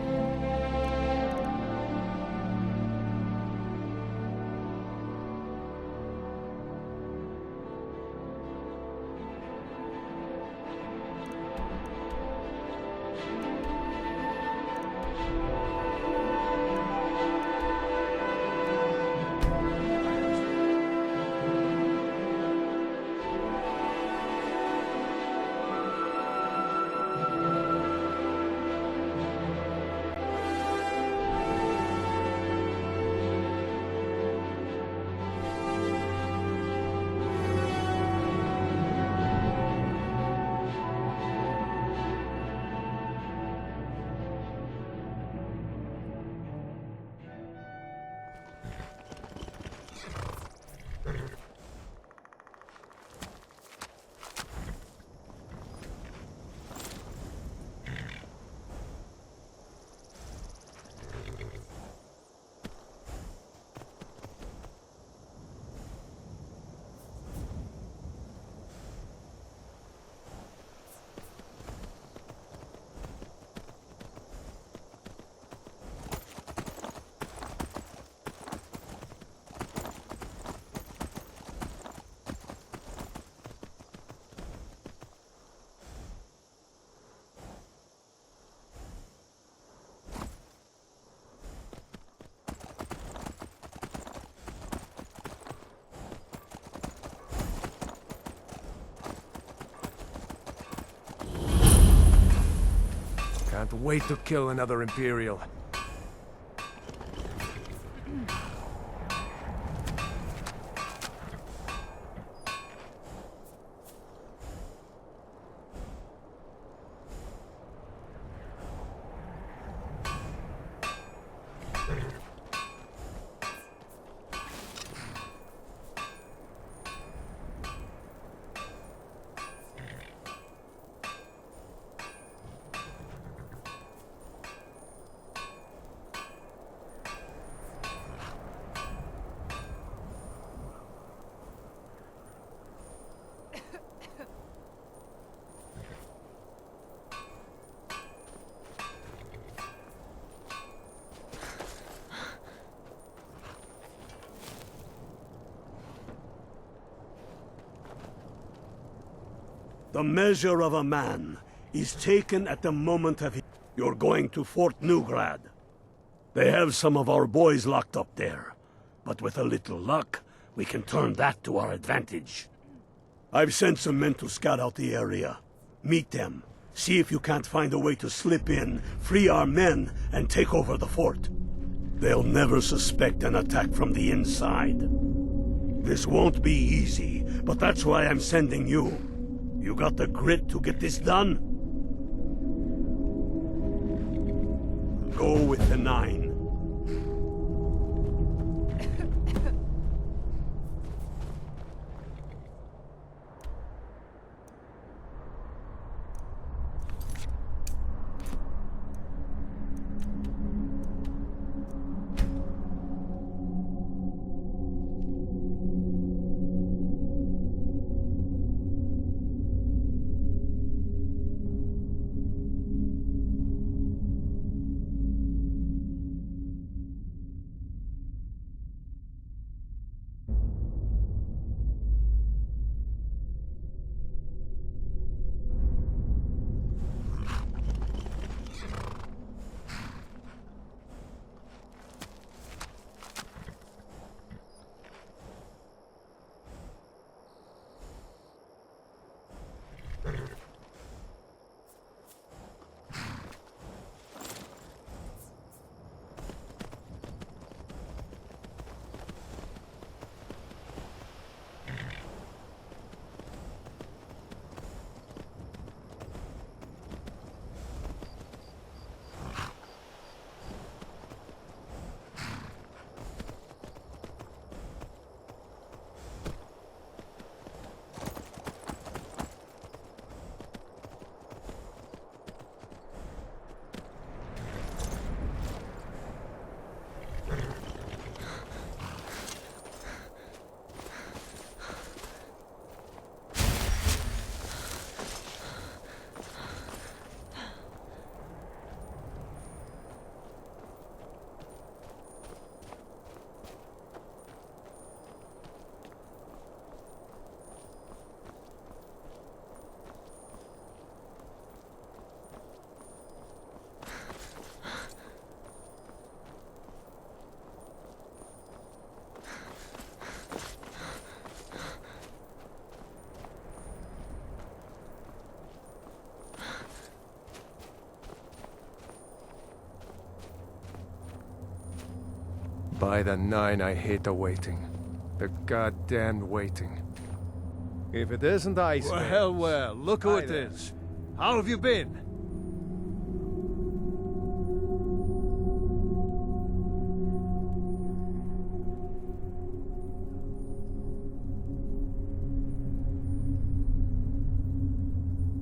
Can't wait to kill another Imperial. The measure of a man is taken at the moment of his... You're going to Fort Newgrad. They have some of our boys locked up there. But with a little luck, we can turn that to our advantage. I've sent some men to scout out the area. Meet them. See if you can't find a way to slip in, free our men, and take over the fort. They'll never suspect an attack from the inside. This won't be easy, but that's why I'm sending you. You got the grit to get this done? Go with the 9. By the 9, I hate the waiting. The goddamned waiting. If it isn't ice, well, look who it is. How have you been?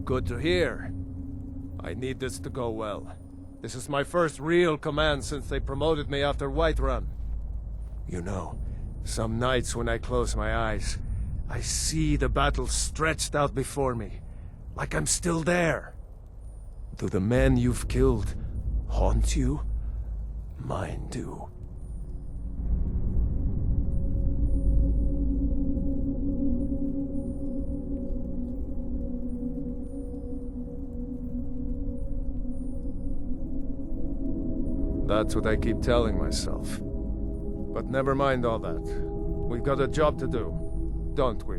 Good to hear. I need this to go well. This is my first real command since they promoted me after Whiterun. You know, some nights when I close my eyes, I see the battle stretched out before me, like I'm still there. Do the men you've killed haunt you? Mine do. That's what I keep telling myself. But never mind all that. We've got a job to do, don't we?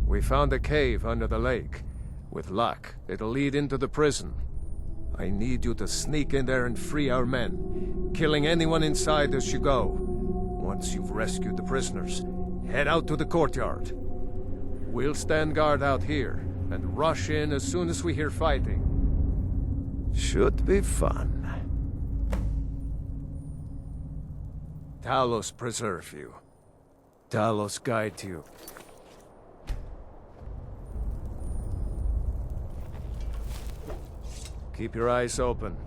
We found a cave under the lake. With luck, it'll lead into the prison. I need you to sneak in there and free our men, killing anyone inside as you go. Once you've rescued the prisoners, head out to the courtyard. We'll stand guard out here, and rush in as soon as we hear fighting. Should be fun. Talos preserve you. Talos guide you. Keep your eyes open.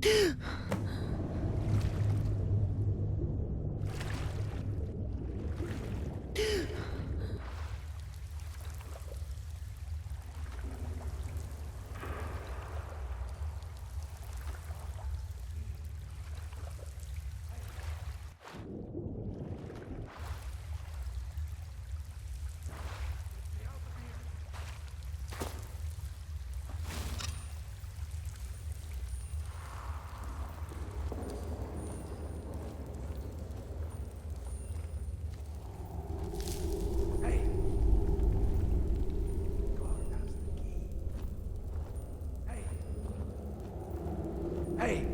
Hey! Hey!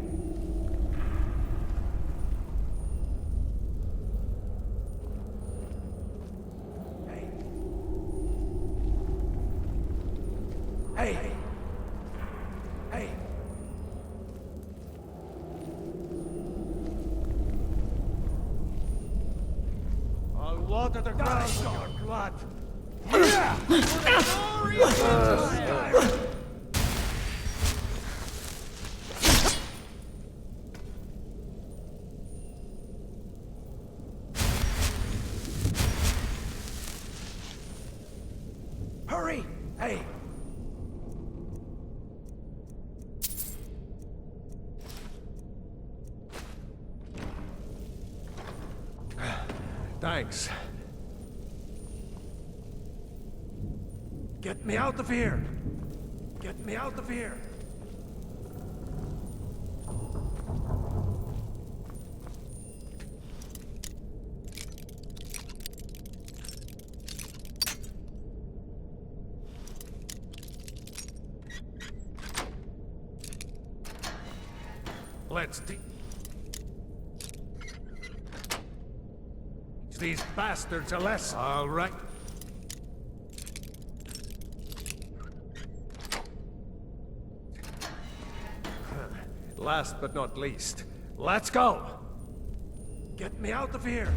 Hey! Hey! I'll water the ground with your blood! Hurry! Hey! Thanks. Get me out of here! Get me out of here! Let's teach these bastards a lesson. All right. Last but not least, let's go! Get me out of here!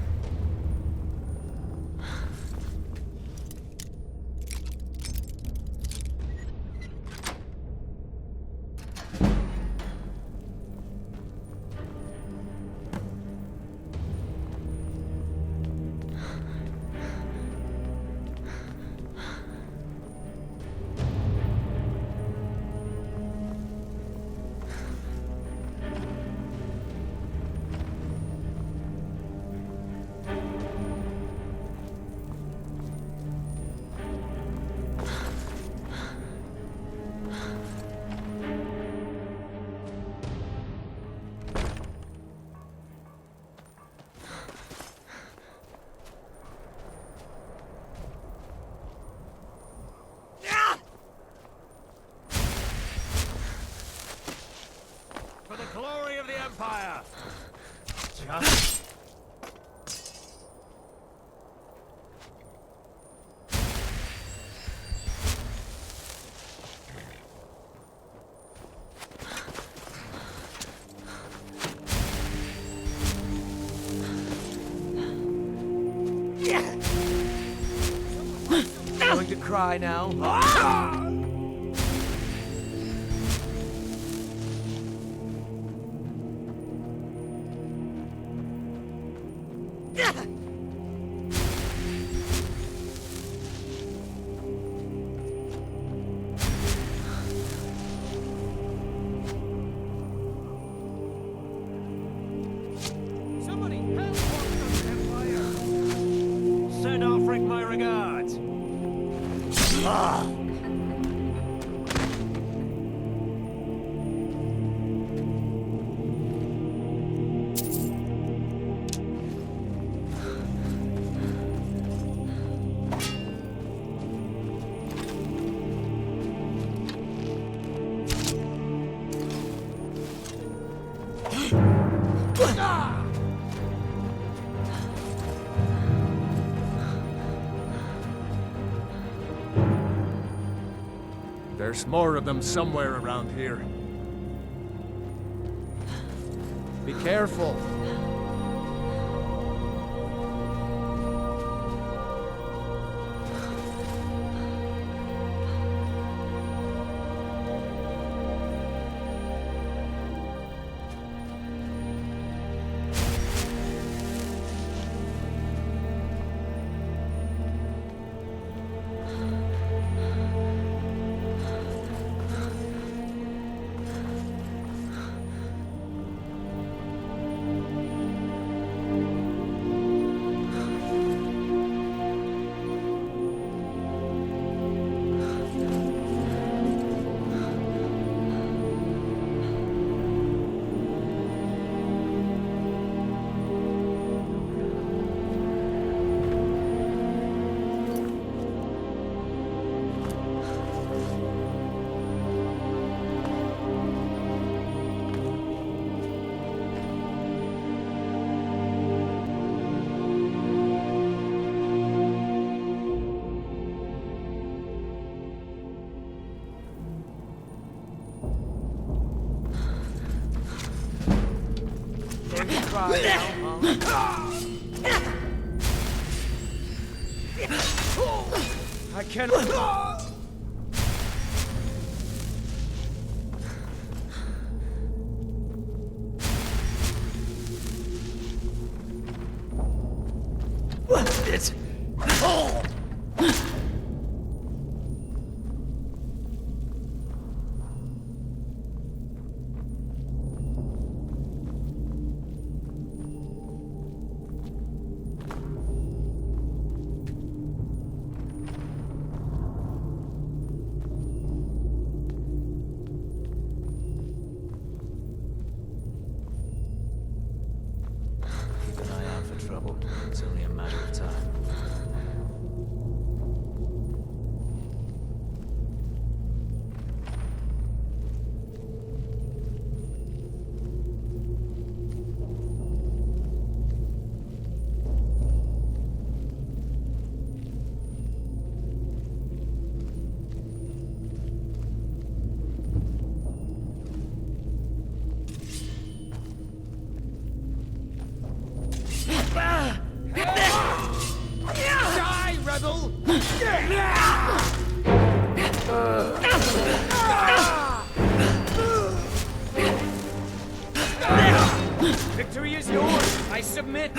For the glory of the Empire! Going to cry now? Somebody help the Empire! Send offering my regards! There's more of them somewhere around here. Be careful. try now, huh? I cannot... It's... Keep an eye out for trouble. It's only a matter of time. Die, rebel! Victory is yours! I submit!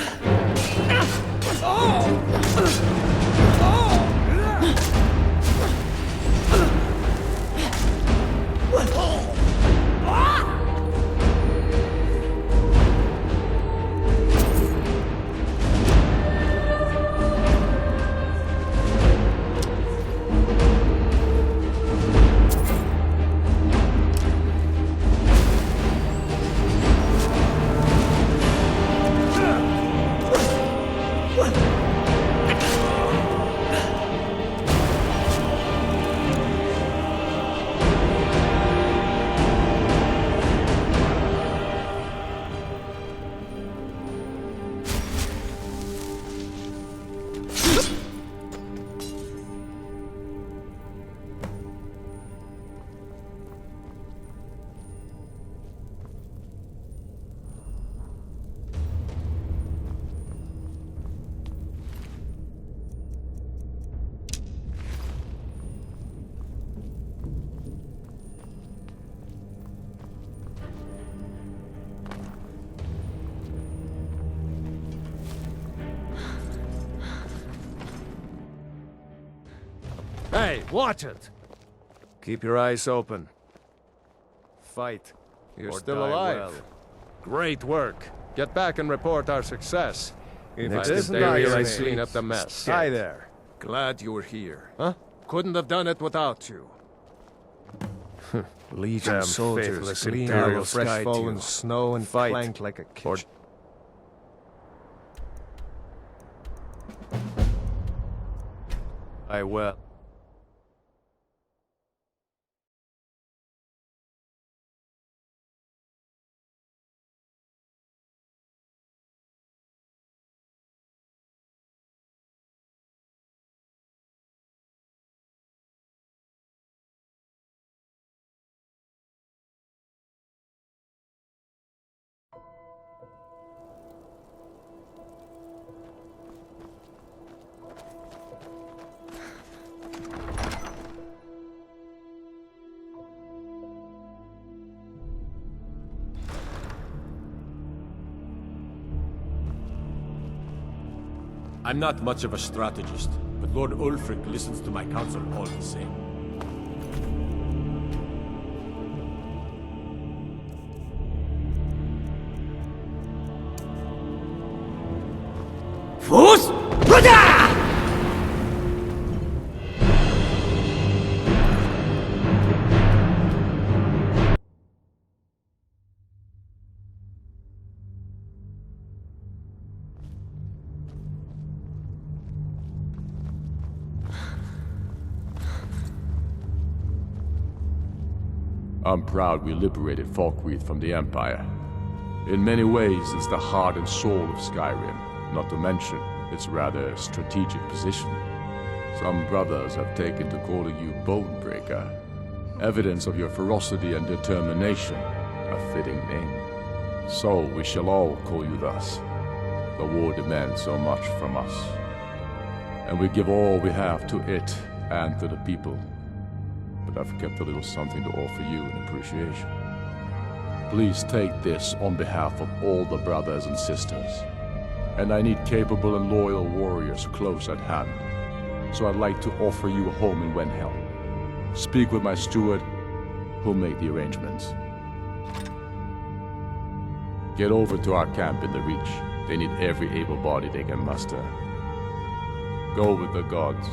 Hey, watch it! Keep your eyes open. Fight. You're still alive. Well. Great work. Get back and report our success. If it isn't I clean up the mess. Hi there. Glad you were here. Huh? Couldn't have done it without you. Legion soldiers clean out of fresh fallen snow and fight. Clank like a kitchen. I will. I'm not much of a strategist, but Lord Ulfric listens to my counsel all the same. Fus! Rada! I'm proud we liberated Falkreath from the Empire. In many ways, it's the heart and soul of Skyrim, not to mention its rather strategic position. Some brothers have taken to calling you Bonebreaker, evidence of your ferocity and determination, a fitting name. So we shall all call you thus. The war demands so much from us, and we give all we have to it and to the people. But I've kept a little something to offer you in appreciation. Please take this on behalf of all the brothers and sisters. And I need capable and loyal warriors close at hand. So I'd like to offer you a home in Wenhel. Speak with my steward, who'll make the arrangements. Get over to our camp in the Reach. They need every able body they can muster. Go with the gods.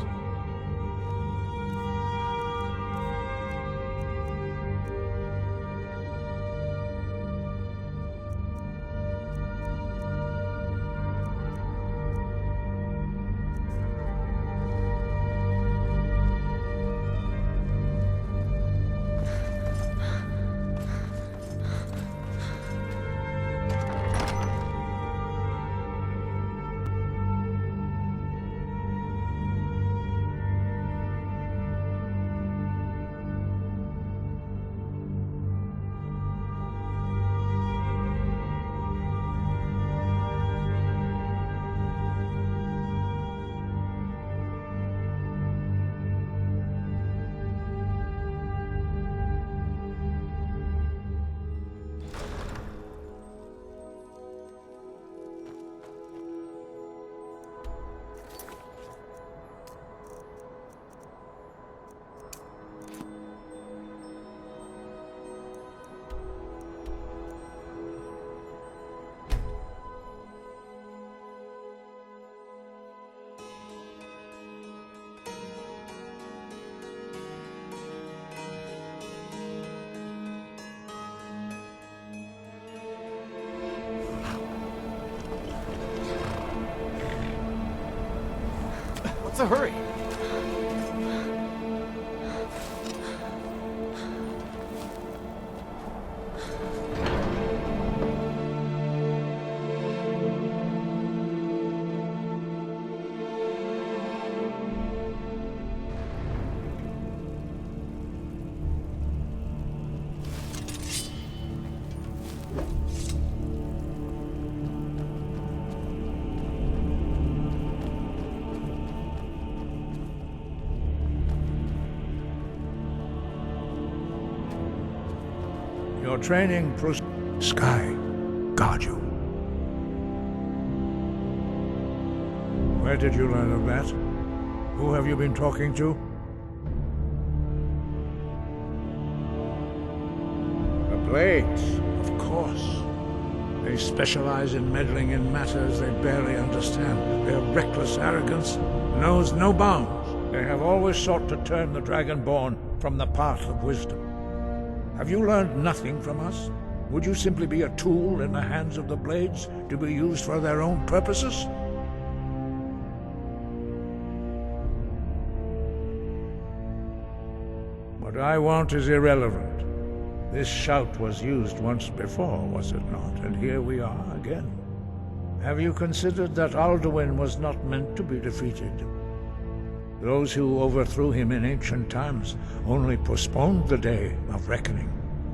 What's the hurry? Your training Sky, guard you. Where did you learn of that? Who have you been talking to? The Blades, of course. They specialize in meddling in matters they barely understand. Their reckless arrogance knows no bounds. They have always sought to turn the Dragonborn from the path of wisdom. Have you learned nothing from us? Would you simply be a tool in the hands of the Blades to be used for their own purposes? What I want is irrelevant. This shout was used once before, was it not? And here we are again. Have you considered that Alduin was not meant to be defeated? Those who overthrew him in ancient times only postponed the day of reckoning.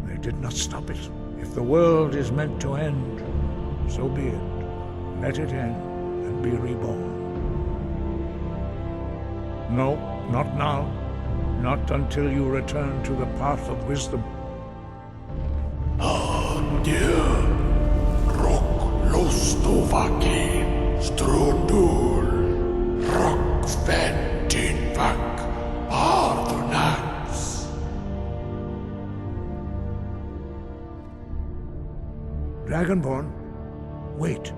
They did not stop it. If the world is meant to end, so be it. Let it end and be reborn. No, not now. Not until you return to the path of wisdom. Dear Rock Lostovaki Strudul Rockfen Tinvak Ardunax. Dragonborn, wait.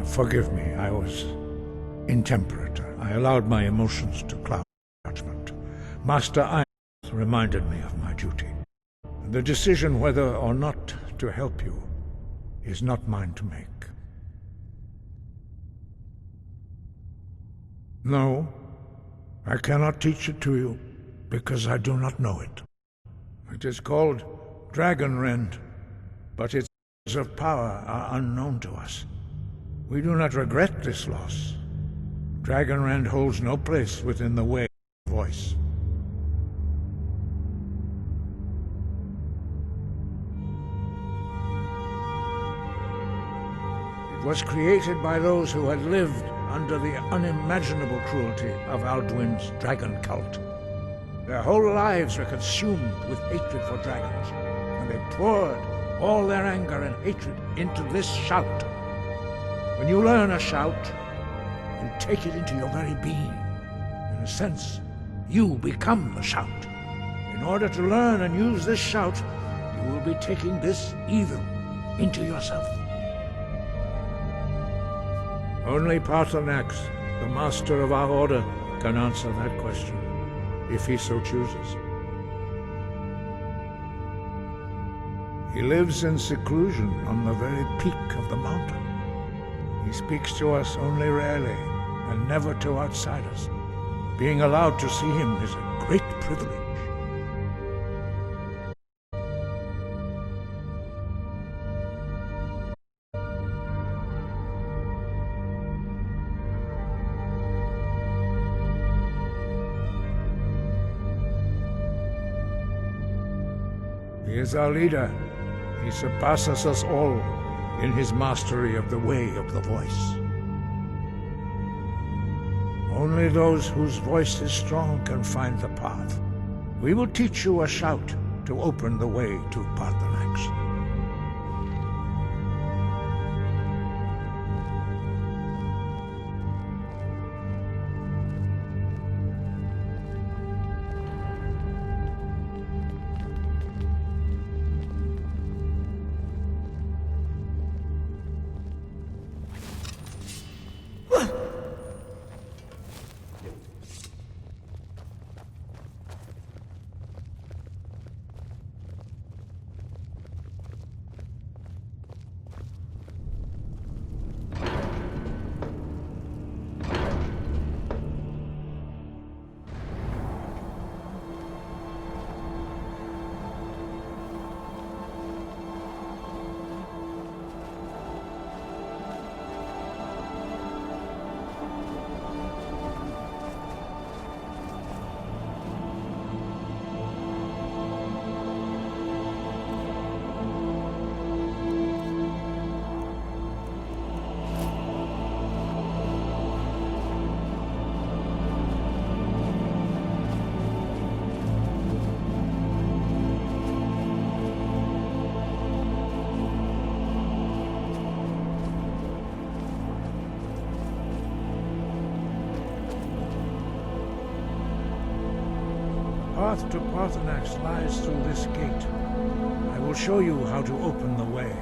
Forgive me, I was intemperate. I allowed my emotions to cloud judgment. Master Iron reminded me of my duty. The decision whether or not to help you is not mine to make. No, I cannot teach it to you, because I do not know it. It is called Dragonrend, but its of power are unknown to us. We do not regret this loss. Dragonrend holds no place within the way of voice. was created by those who had lived under the unimaginable cruelty of Alduin's dragon cult. Their whole lives were consumed with hatred for dragons, and they poured all their anger and hatred into this shout. When you learn a shout, you take it into your very being. In a sense, you become the shout. In order to learn and use this shout, you will be taking this evil into yourself. Only Paarthurnax, the master of our order, can answer that question, if he so chooses. He lives in seclusion on the very peak of the mountain. He speaks to us only rarely, and never to outsiders. Being allowed to see him is a great privilege. He is our leader. He surpasses us all in his mastery of the way of the voice. Only those whose voice is strong can find the path. We will teach you a shout to open the way to Paarthurnax. The path to Paarthurnax lies through this gate. I will show you how to open the way.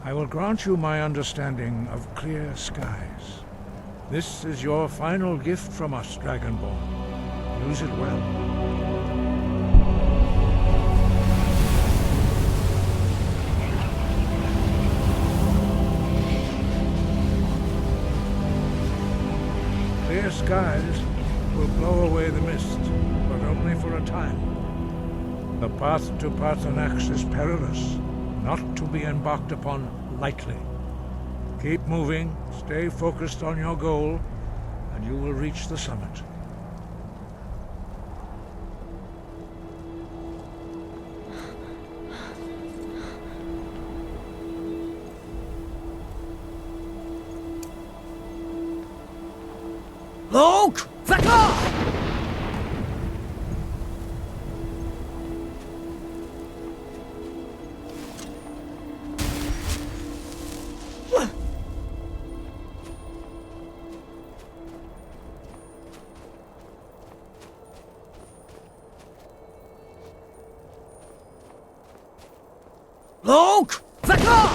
I will grant you my understanding of clear skies. This is your final gift from us, Dragonborn. Use it well. Clear skies will blow away the mist, but only for a time. The path to Paarthurnax is perilous, not to be embarked upon lightly. Keep moving, stay focused on your goal, and you will reach the summit. Luke! Vakar! Luke! Vakar!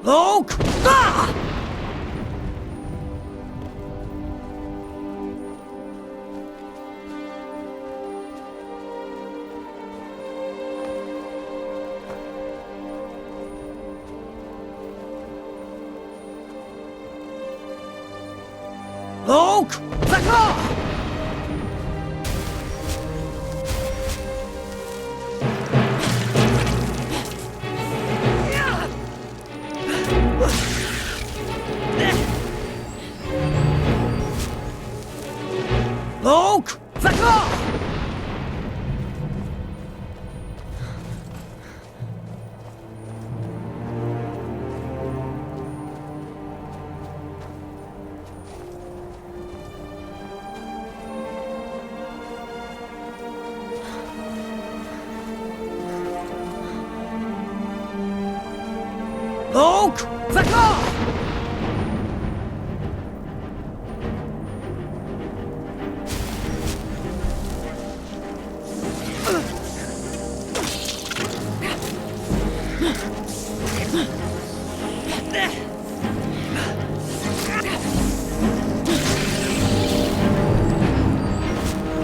Look! Ah! Look! Zaka! Look! Zaka! Look! Zaka!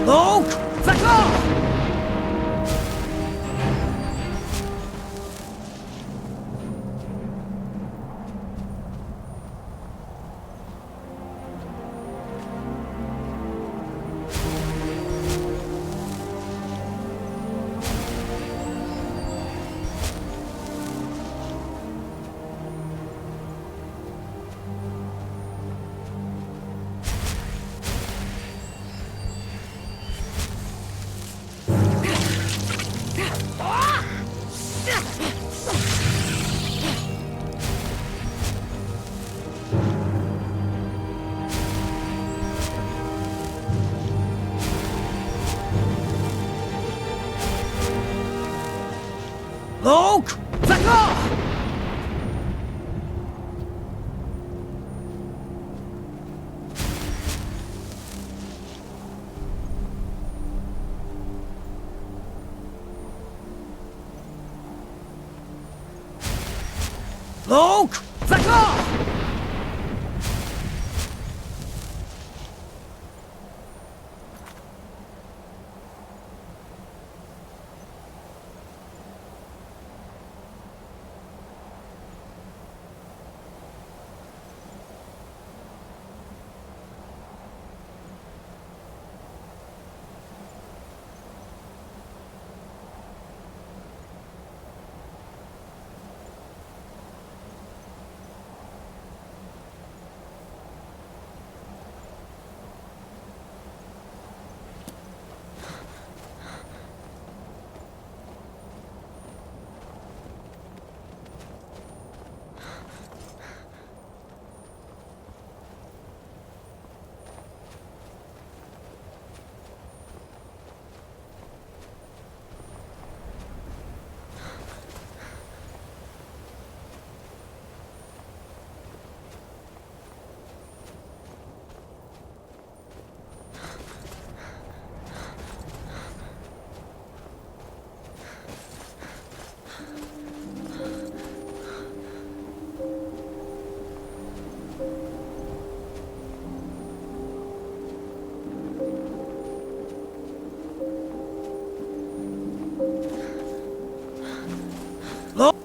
Look! Zaka! Look! Zaka! Look! Zaka! Look!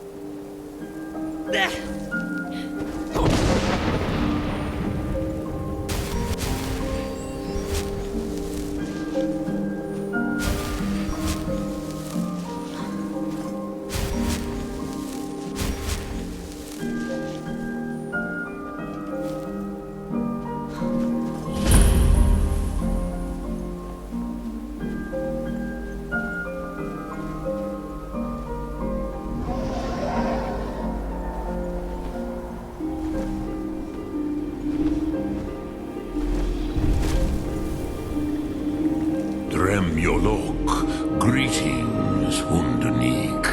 Dremyolok, greetings, Hundanik.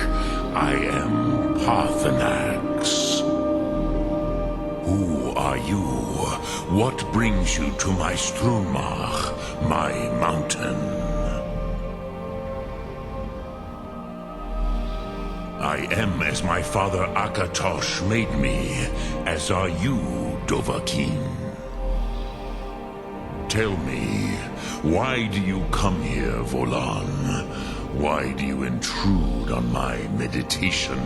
I am Parthenax. Who are you? What brings you to my Strunmach, my mountain? I am as my father Akatosh made me, as are you, Dovahkiin. Tell me, why do you come here, Volan? Why do you intrude on my meditation?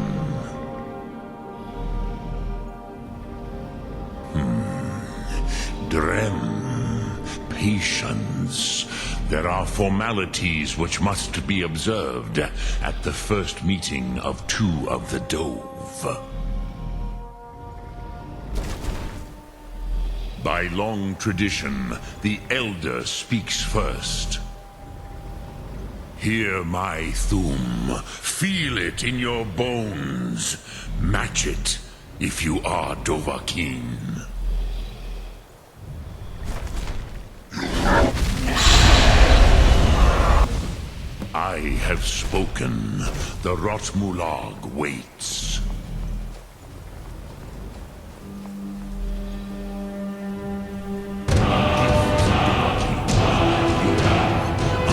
Drem, patience. There are formalities which must be observed at the first meeting of two of the Dove. By long tradition, the Elder speaks first. Hear my Thum. Feel it in your bones. Match it if you are Dovahkiin. I have spoken. The Rotmulag waits.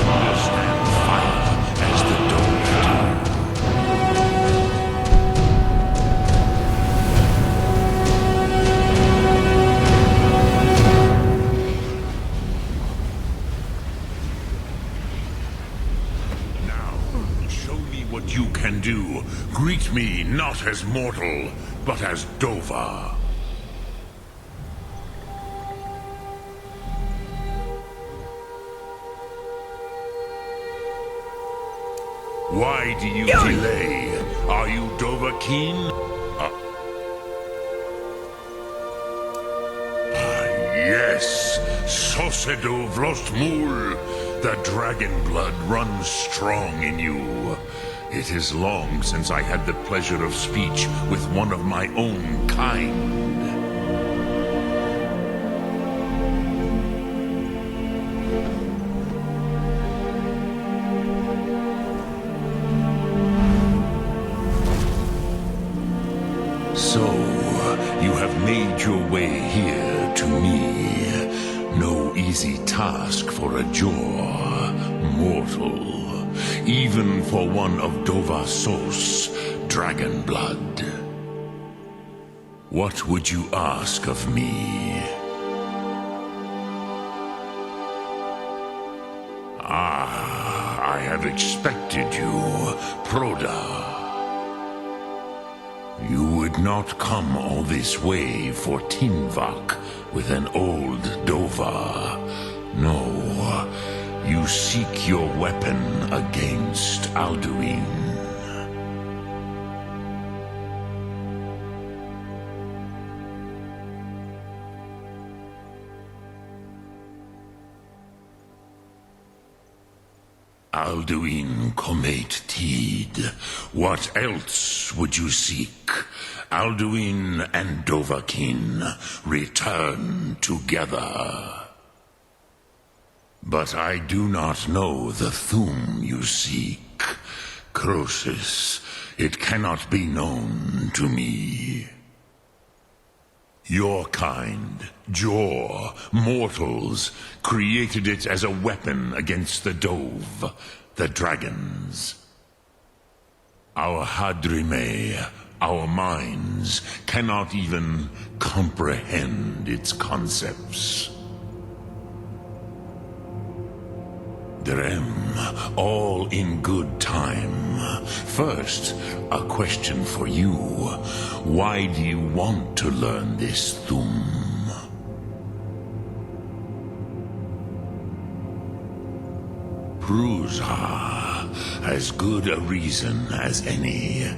Understand fire as the Dove what you can do. Greet me not as mortal, but as Dova. Why do you delay? Are you Dovahkiin? Yes, Sosedo Vrostmul. The dragon blood runs strong in you. It is long since I had the pleasure of speech with one of my own kind. So, you have made your way here to me. No easy task for a Jor, mortal. Even for one of Dovasos, dragon blood. What would you ask of me? I have expected you, Proda. You would not come all this way for Tinvak with an old Dova. No. You seek your weapon against Alduin. Alduin Comate Teed. What else would you seek? Alduin and Dovahkiin return together. But I do not know the Thum you seek. Croesus, it cannot be known to me. Your kind, Jor, mortals, created it as a weapon against the Dove, the dragons. Our Hadrime, our minds, cannot even comprehend its concepts. Drem, all in good time. First, a question for you. Why do you want to learn this Thum? Prusa, as good a reason as any.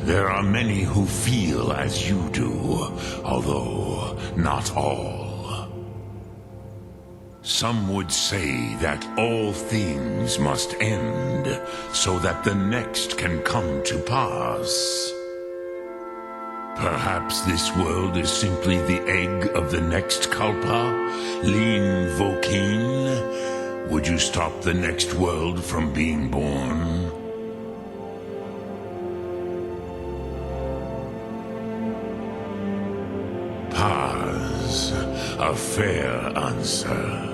There are many who feel as you do, although not all. Some would say that all things must end, so that the next can come to pass. Perhaps this world is simply the egg of the next Kalpa, Lin Vokin. Would you stop the next world from being born? Paz, a fair answer.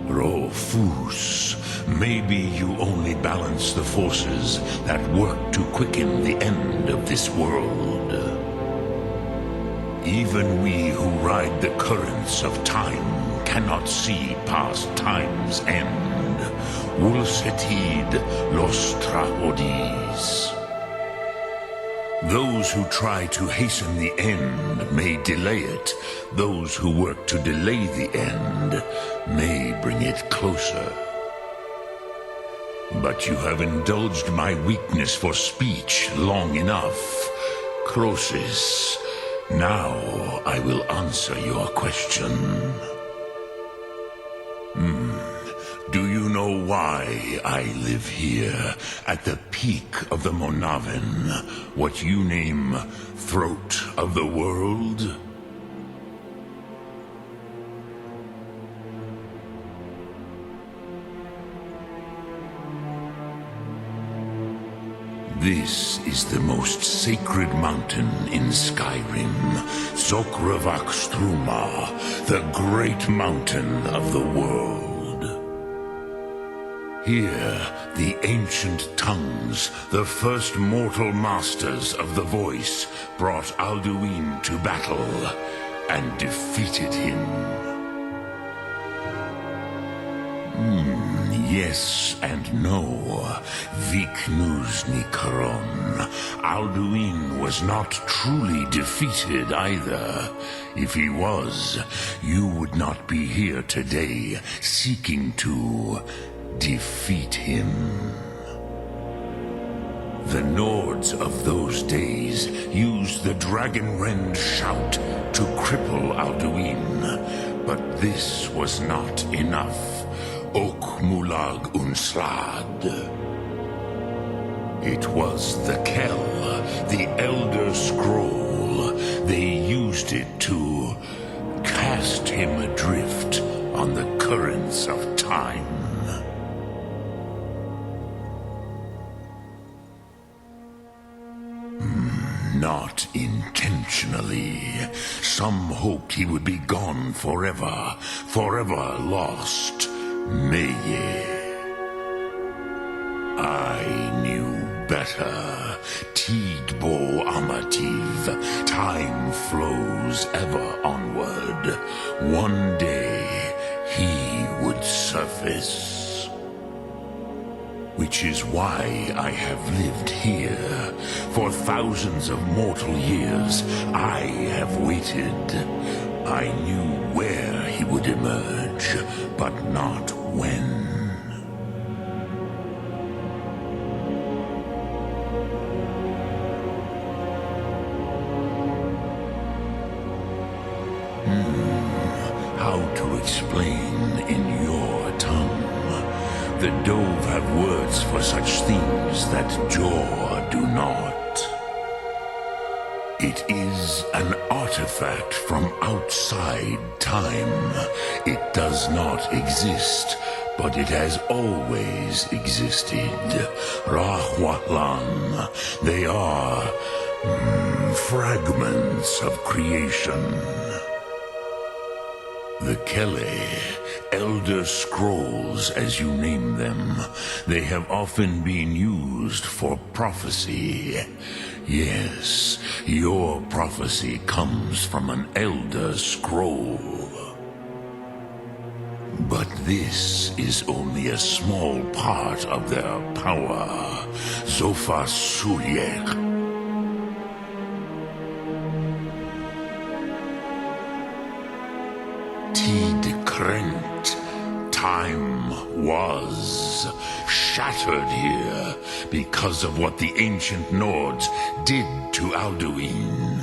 Rofus, maybe you only balance the forces that work to quicken the end of this world. Even we who ride the currents of time cannot see past time's end. Wulsetid Lostra Odis. Those who try to hasten the end may delay it. Those who work to delay the end may bring it closer. But you have indulged my weakness for speech long enough, Croesus. Now I will answer your question. Do you know why I live here, at the peak of the Monavin, what you name Throat of the World? This is the most sacred mountain in Skyrim, Zokravak Struma, the great mountain of the world. Here, the ancient tongues, the first mortal masters of the voice, brought Alduin to battle and defeated him. Yes and no. Viknusni Karon. Alduin was not truly defeated either. If he was, you would not be here today seeking to defeat him. The Nords of those days used the Dragonrend shout to cripple Alduin, but this was not enough. Ok Mulag Unslad. It was the Kell, the Elder Scroll. They used it to cast him adrift on the currents of time. Not intentionally. Some hoped he would be gone forever, forever lost. Meye. I knew better. Tidbo Amativ. Time flows ever onward. One day he would surface. Which is why I have lived here. For thousands of mortal years, I have waited. I knew where he would emerge, but not when. How to explain in your tongue? The Dove have words for such things that Jor do not. It is an artifact from outside time. It does not exist, but it has always existed. Rahwatlan. They are fragments of creation. The Kele, Elder Scrolls as you name them, they have often been used for prophecy. Yes, your prophecy comes from an Elder Scroll. But this is only a small part of their power. Zofa Sulyek. Krent. Time was shattered here because of what the ancient Nords did to Alduin.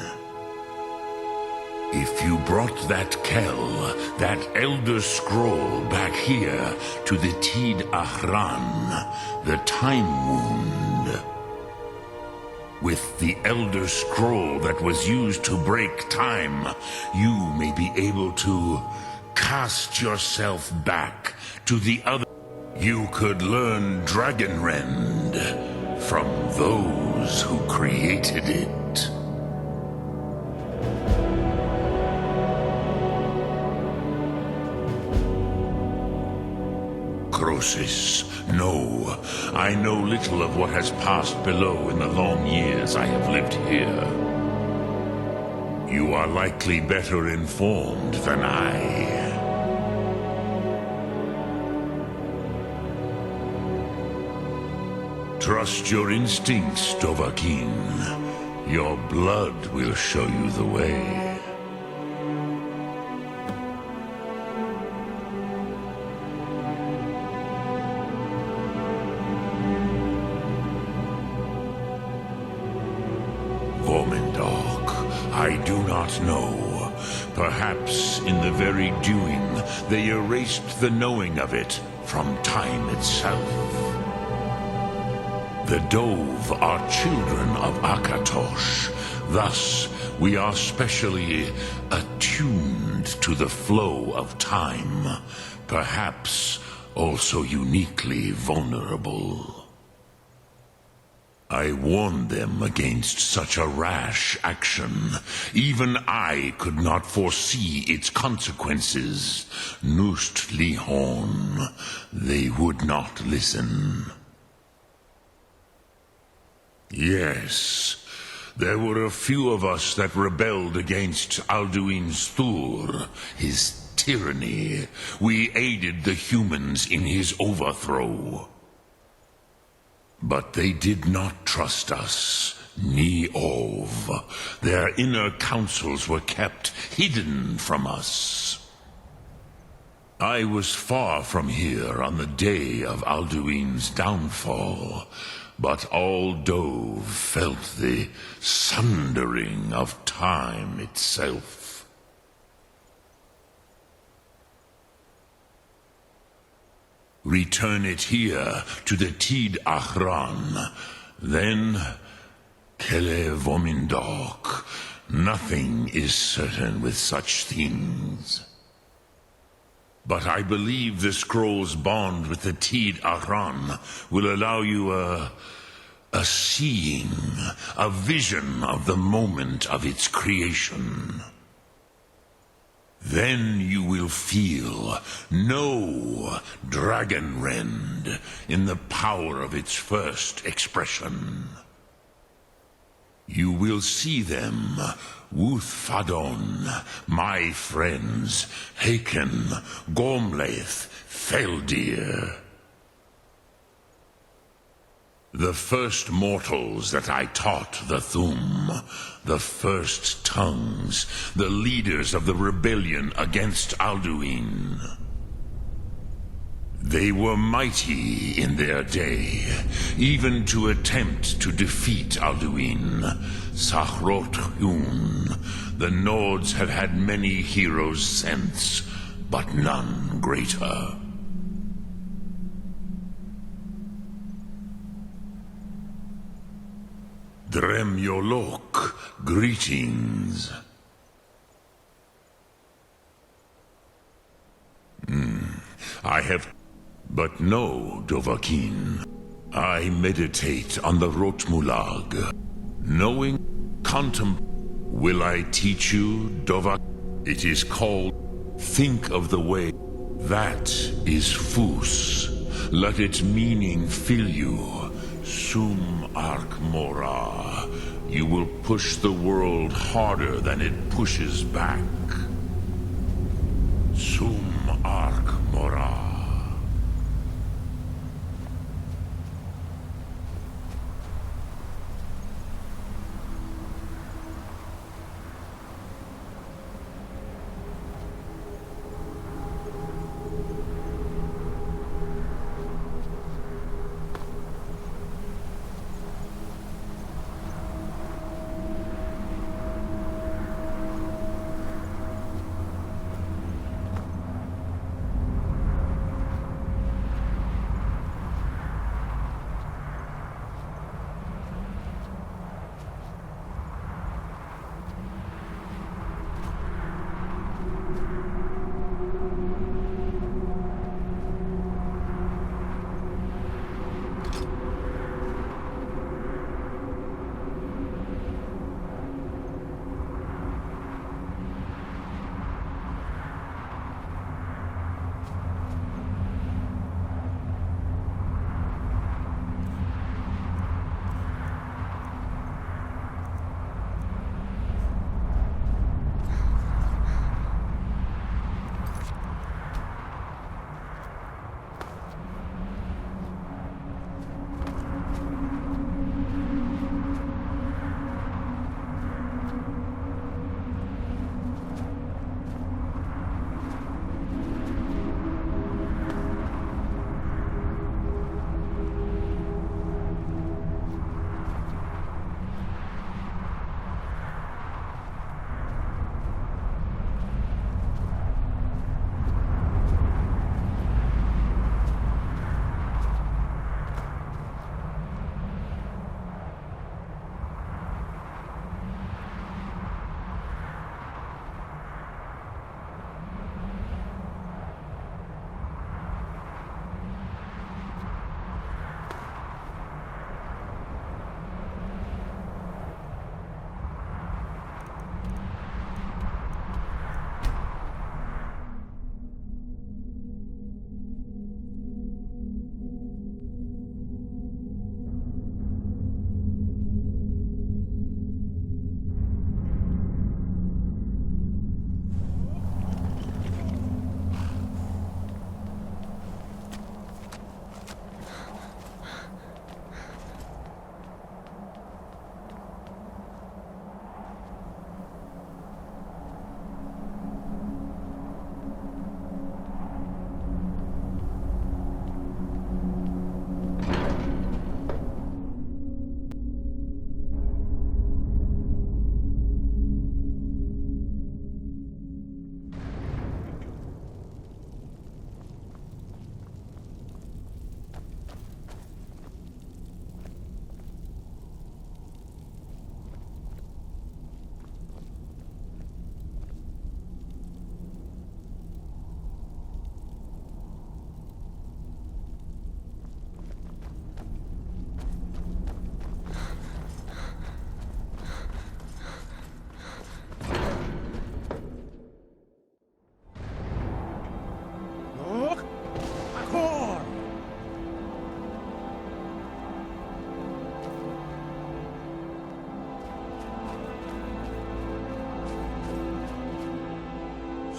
If you brought that Kell, that Elder Scroll back here to the Tid Ahran, the Time Wound, with the Elder Scroll that was used to break time, you may be able to cast yourself back to the other. You could learn Dragonrend from those who created it. necrosis. No, I know little of what has passed below in the long years I have lived here. You are likely better informed than I. Trust your instincts, Dovahkiin. Your blood will show you the way. I do not know. Perhaps in the very doing, they erased the knowing of it from time itself. The Dove are children of Akatosh. Thus, we are specially attuned to the flow of time. Perhaps also uniquely vulnerable. I warned them against such a rash action. Even I could not foresee its consequences. Nust Lihon, they would not listen. Yes, there were a few of us that rebelled against Alduin's Thur, his tyranny. We aided the humans in his overthrow. But they did not trust us, ni Ov. Their inner counsels were kept hidden from us. I was far from here on the day of Alduin's downfall, but all Dove felt the sundering of time itself. Return it here to the Tid Achran. Then, Kele Vomindok. Nothing is certain with such things. But I believe the scroll's bond with the Tid Achran will allow you a seeing, a vision of the moment of its creation. Then you will feel, know Dragonrend in the power of its first expression. You will see them, Wuthfadon, my friends, Haken, Gormlaith, Feldir. The first mortals that I taught the Thum, the first tongues, the leaders of the rebellion against Alduin. They were mighty in their day, even to attempt to defeat Alduin. Sahrot Hun, the Nords have had many heroes since, but none greater. Dremyolok, greetings. I have... But no, Dovahkiin. I meditate on the Rotmulag. Knowing, will I teach you, Dovahkiin? It is called Think of the Way. That is Fus. Let its meaning fill you. Sum Ark Mora. You will push the world harder than it pushes back. Sum Ark Mora.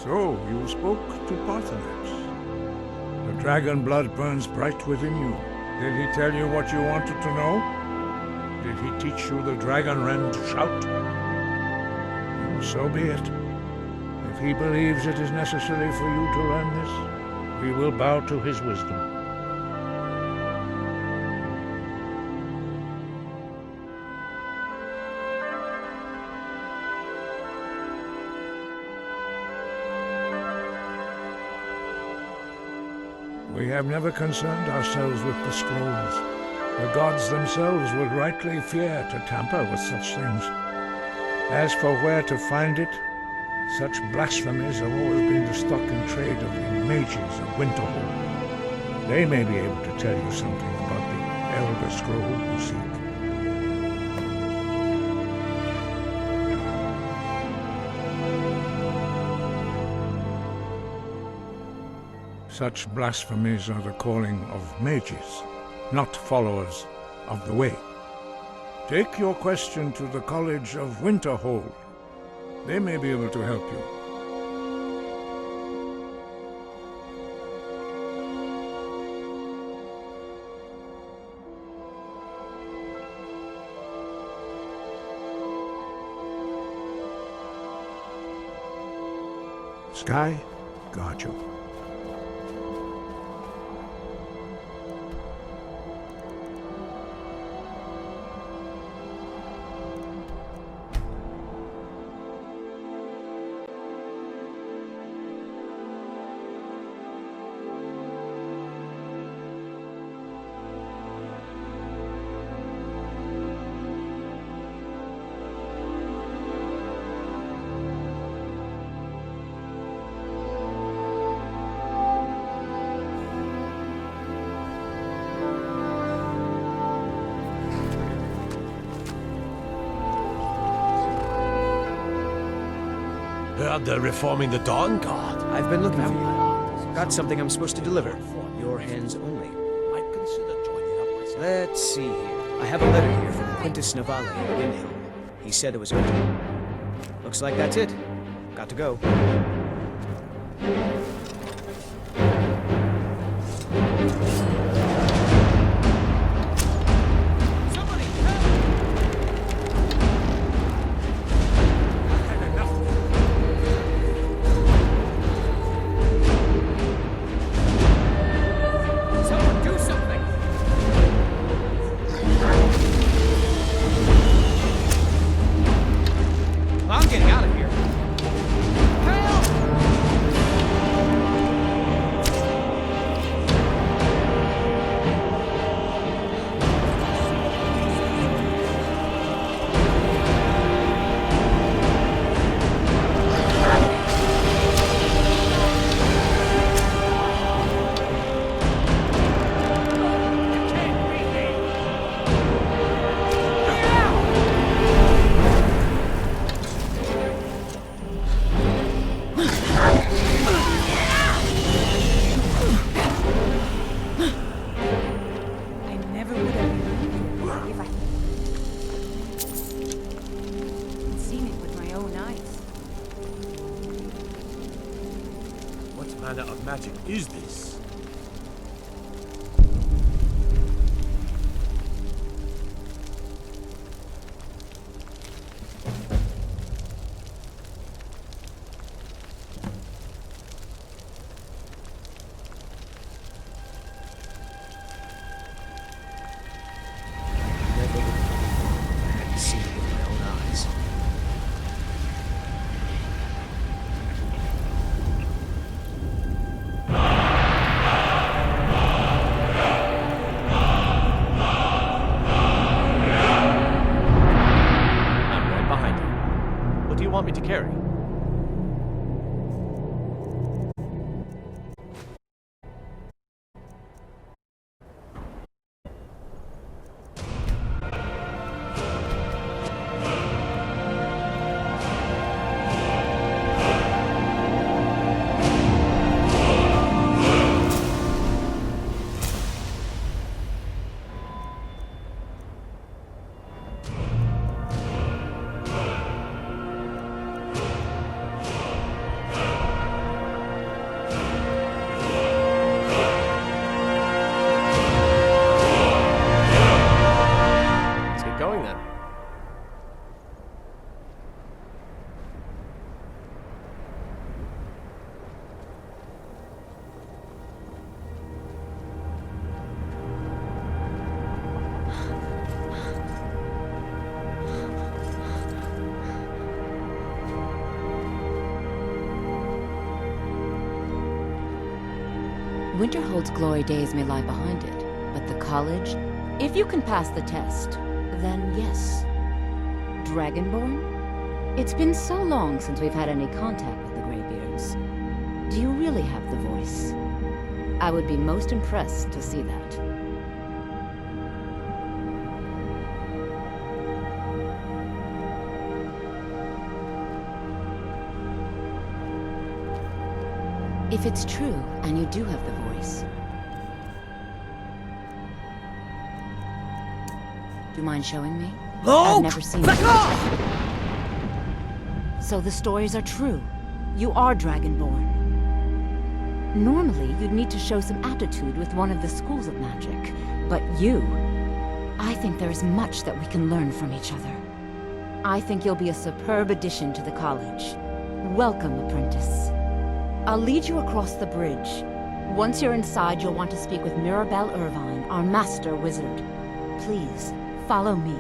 So, you spoke to Parthenax. The dragon blood burns bright within you. Did he tell you what you wanted to know? Did he teach you the dragon rend shout? So be it. If he believes it is necessary for you to learn this, we will bow to his wisdom. We have never concerned ourselves with the scrolls. The gods themselves would rightly fear to tamper with such things. As for where to find it, such blasphemies have always been the stock and trade of the mages of Winterhold. They may be able to tell you something about the Elder Scroll you seek. Such blasphemies are the calling of mages, not followers of the Way. Take your question to the College of Winterhold. They may be able to help you. Sky, guard you. Heard they're reforming the Dawn Guard. I've been looking for you. Got something I'm supposed to deliver. Your hands only. Might consider joining up myself. Let's see here. I have a letter here from Quintus Navale in Windhill. He said it was urgent. Looks like that's it. Got to go. I'm getting out of here. manner of magic is this? Want me to carry? Winterhold's glory days may lie behind it, but the college? If you can pass the test, then yes. Dragonborn? It's been so long since we've had any contact with the Greybeards. Do you really have the voice? I would be most impressed to see that. If it's true, and you do have the voice, do you mind showing me? I've never seen it. So the stories are true. You are Dragonborn. Normally, you'd need to show some aptitude with one of the schools of magic. But you... I think there is much that we can learn from each other. I think you'll be a superb addition to the college. Welcome, apprentice. I'll lead you across the bridge. Once you're inside, you'll want to speak with Mirabelle Irvine, our master wizard. Please, follow me.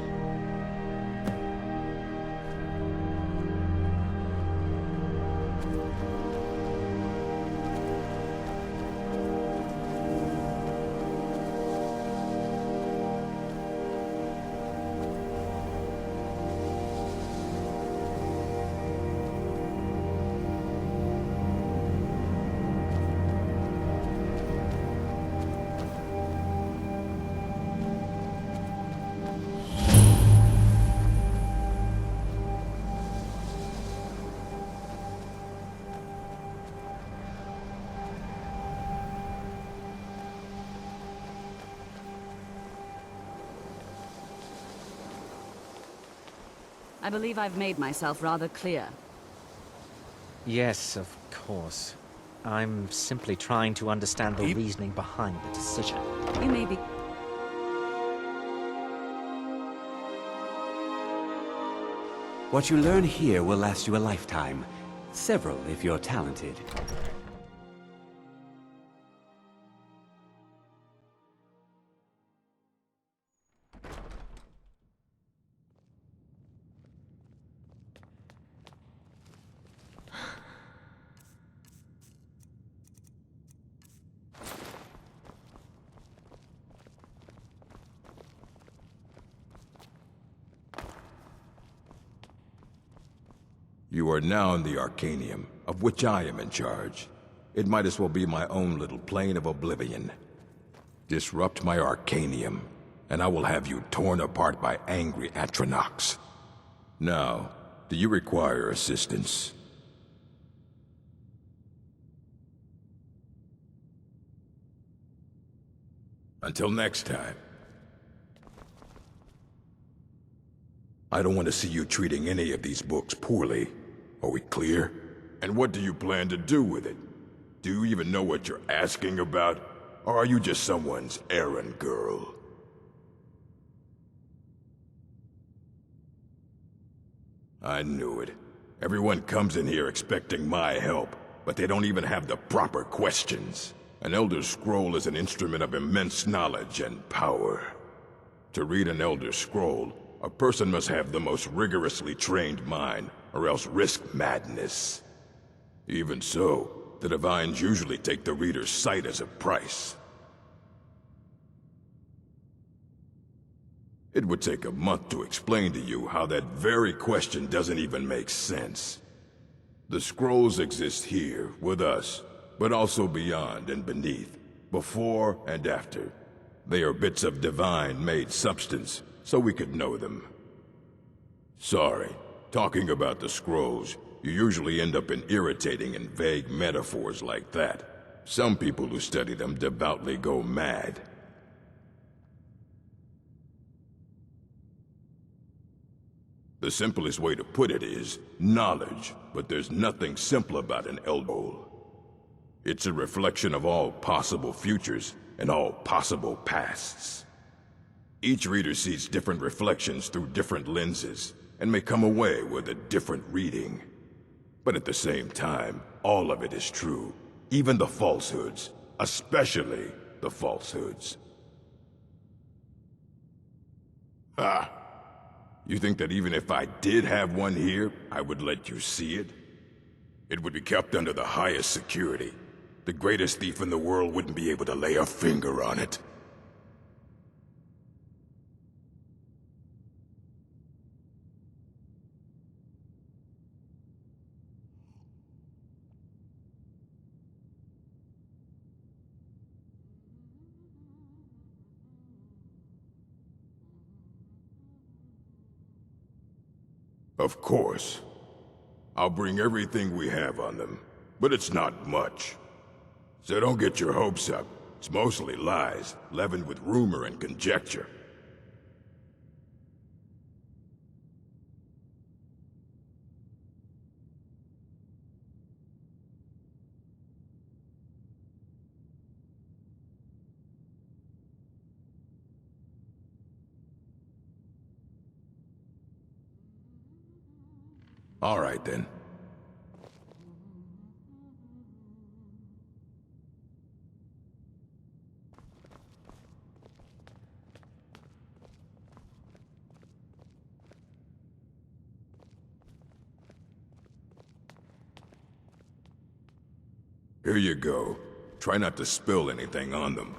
I believe I've made myself rather clear. Yes, of course. I'm simply trying to understand the reasoning behind the decision. You may be... What you learn here will last you a lifetime. Several, if you're talented. You are now in the Arcanium, of which I am in charge. It might as well be my own little plane of oblivion. Disrupt my Arcanium, and I will have you torn apart by angry Atronachs. Now, do you require assistance? Until next time. I don't want to see you treating any of these books poorly. Are we clear? And what do you plan to do with it? Do you even know what you're asking about? Or are you just someone's errand girl? I knew it. Everyone comes in here expecting my help, but they don't even have the proper questions. An Elder Scroll is an instrument of immense knowledge and power. To read an Elder Scroll, a person must have the most rigorously trained mind, or else risk madness. Even so, the Divines usually take the reader's sight as a price. It would take a month to explain to you how that very question doesn't even make sense. The scrolls exist here, with us, but also beyond and beneath, before and after. They are bits of divine-made substance, so we could know them. Sorry, talking about the scrolls, you usually end up in irritating and vague metaphors like that. Some people who study them devoutly go mad. The simplest way to put it is knowledge, but there's nothing simple about an Elder. It's a reflection of all possible futures and all possible pasts. Each reader sees different reflections through different lenses, and may come away with a different reading. But at the same time, all of it is true, even the falsehoods, especially the falsehoods. Ah! You think that even if I did have one here, I would let you see it? It would be kept under the highest security. The greatest thief in the world wouldn't be able to lay a finger on it. Of course. I'll bring everything we have on them, but it's not much. So don't get your hopes up. It's mostly lies, leavened with rumor and conjecture. All right, then. Here you go. Try not to spill anything on them.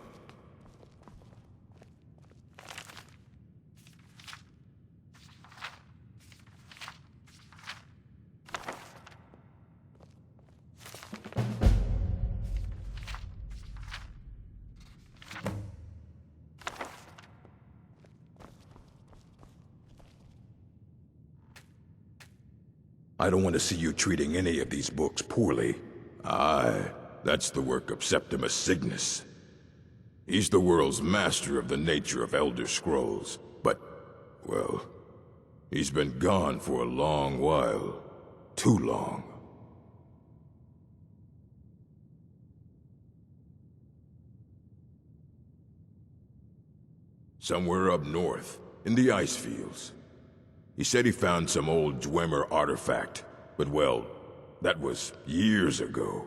I don't want to see you treating any of these books poorly. Aye, that's the work of Septimus Signus. He's the world's master of the nature of Elder Scrolls, but, well, he's been gone for a long while. Too long. Somewhere up north, in the ice fields. He said he found some old Dwemer artifact, but well, that was years ago.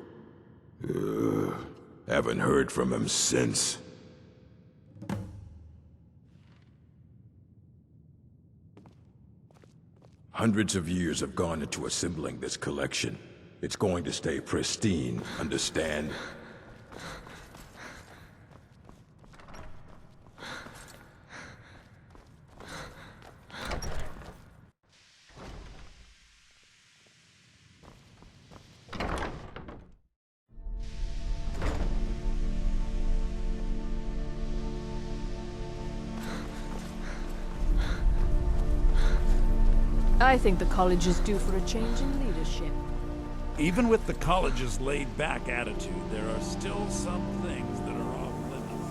Haven't heard from him since. Hundreds of years have gone into assembling this collection. It's going to stay pristine, understand? I think the college is due for a change in leadership. Even with the college's laid-back attitude, there are still some things that are off limits.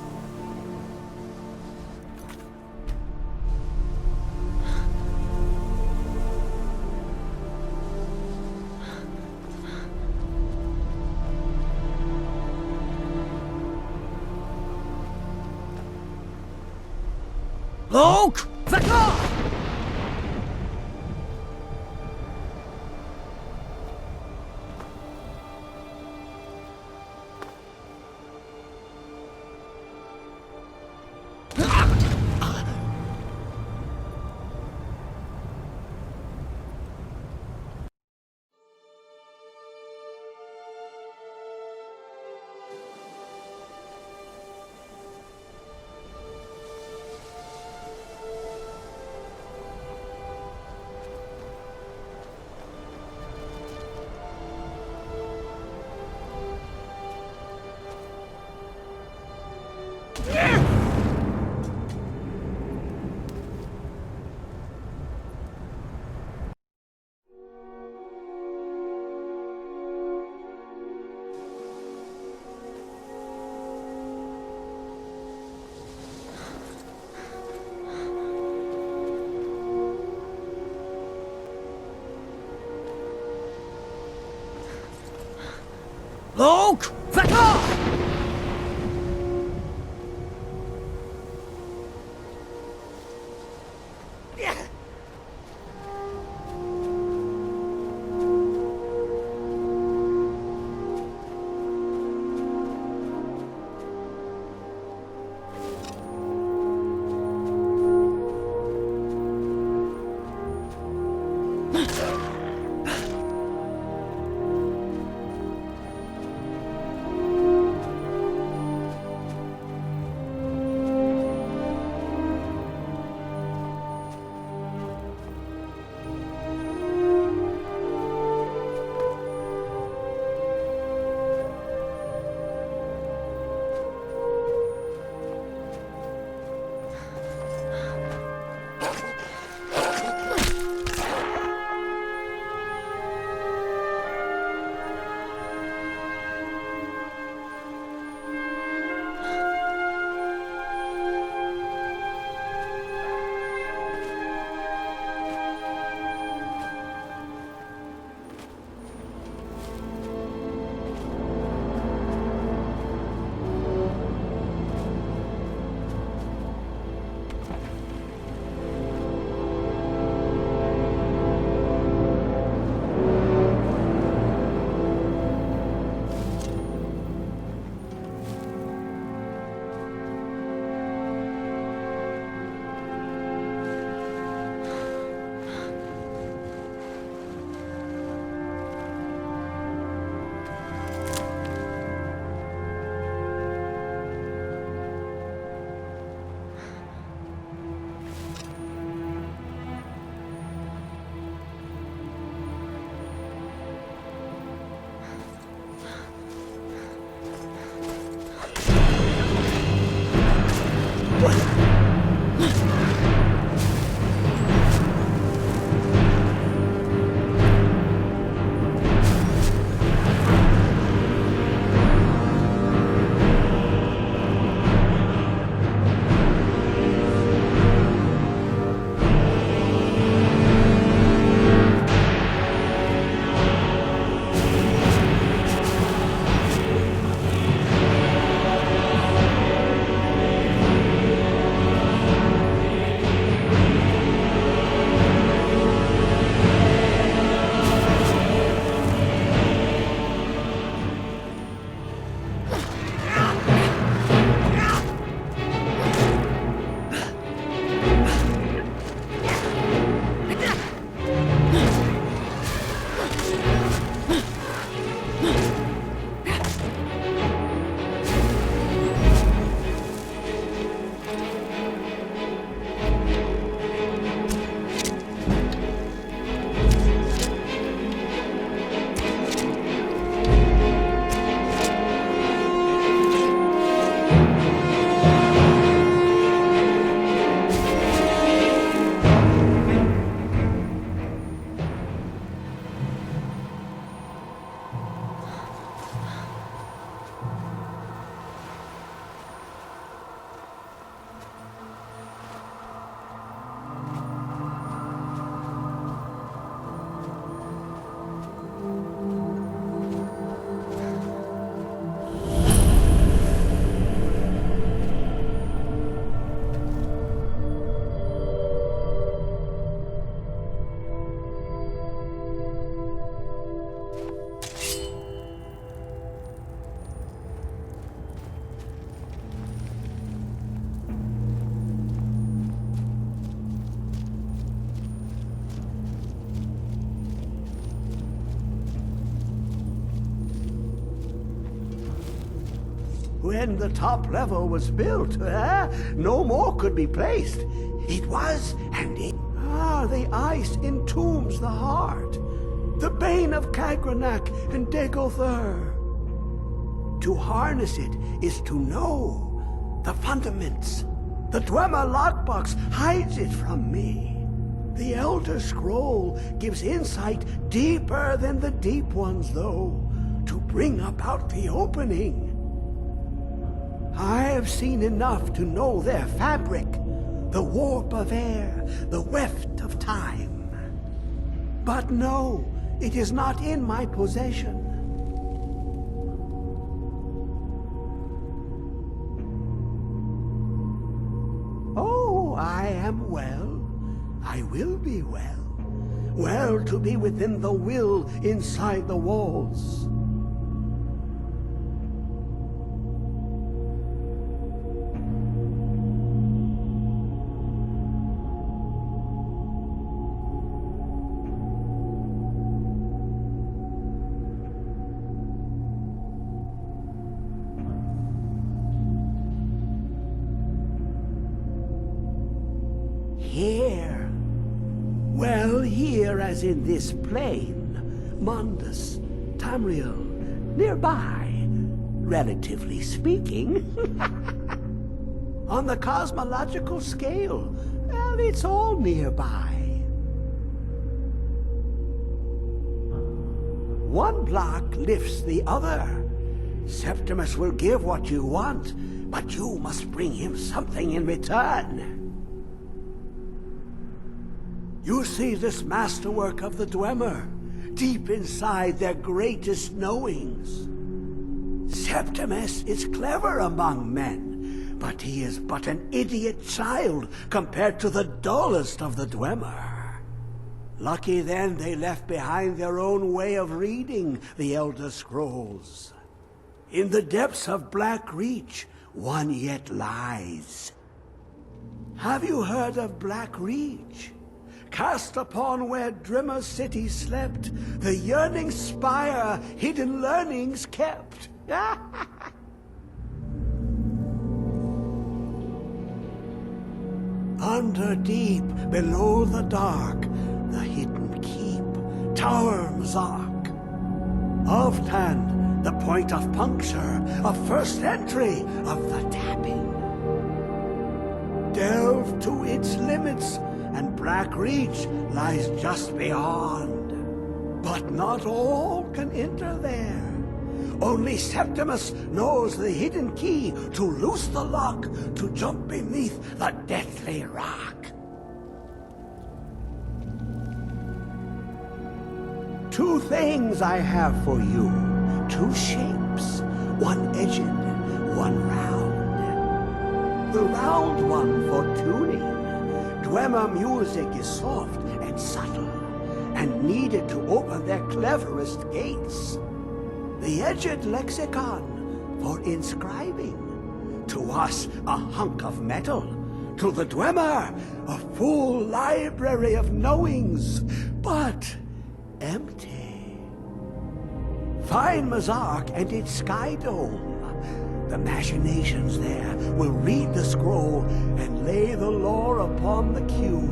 Luke! Back off! Luke! Back off! When the top level was built, no more could be placed. It was, and it... the ice entombs the heart. The bane of Kagranak and Degolthur. To harness it is to know the fundaments. The Dwemer lockbox hides it from me. The Elder Scroll gives insight deeper than the deep ones, though, to bring about the opening. I have seen enough to know their fabric, the warp of air, the weft of time. But no, it is not in my possession. Oh, I am well. I will be well. Well to be within the will inside the walls. Here. Well, here as in this plain, Mundus, Tamriel, nearby, relatively speaking. On the cosmological scale, well, it's all nearby. One block lifts the other. Septimus will give what you want, but you must bring him something in return. You see this masterwork of the Dwemer, deep inside their greatest knowings. Septimus is clever among men, but he is but an idiot child compared to the dullest of the Dwemer. Lucky then they left behind their own way of reading the Elder Scrolls. In the depths of Black Reach, one yet lies. Have you heard of Black Reach? Cast upon where Drimmer city slept, the yearning spire hidden learnings kept. Under deep, below the dark, the hidden keep, Tower Mazark. Oftan, the point of puncture, of first entry, of the tapping. Delve to its limits, and Black Reach lies just beyond. But not all can enter there. Only Septimus knows the hidden key to loose the lock, to jump beneath the deathly rock. Two things I have for you. Two shapes, one edged, one round. The round one for tuning. Dwemer music is soft and subtle, and needed to open their cleverest gates. The edged lexicon for inscribing. To us, a hunk of metal. To the Dwemer, a full library of knowings, but empty. Find Mazark and its sky dome. The machinations there will read the scroll and lay the lore upon the cube.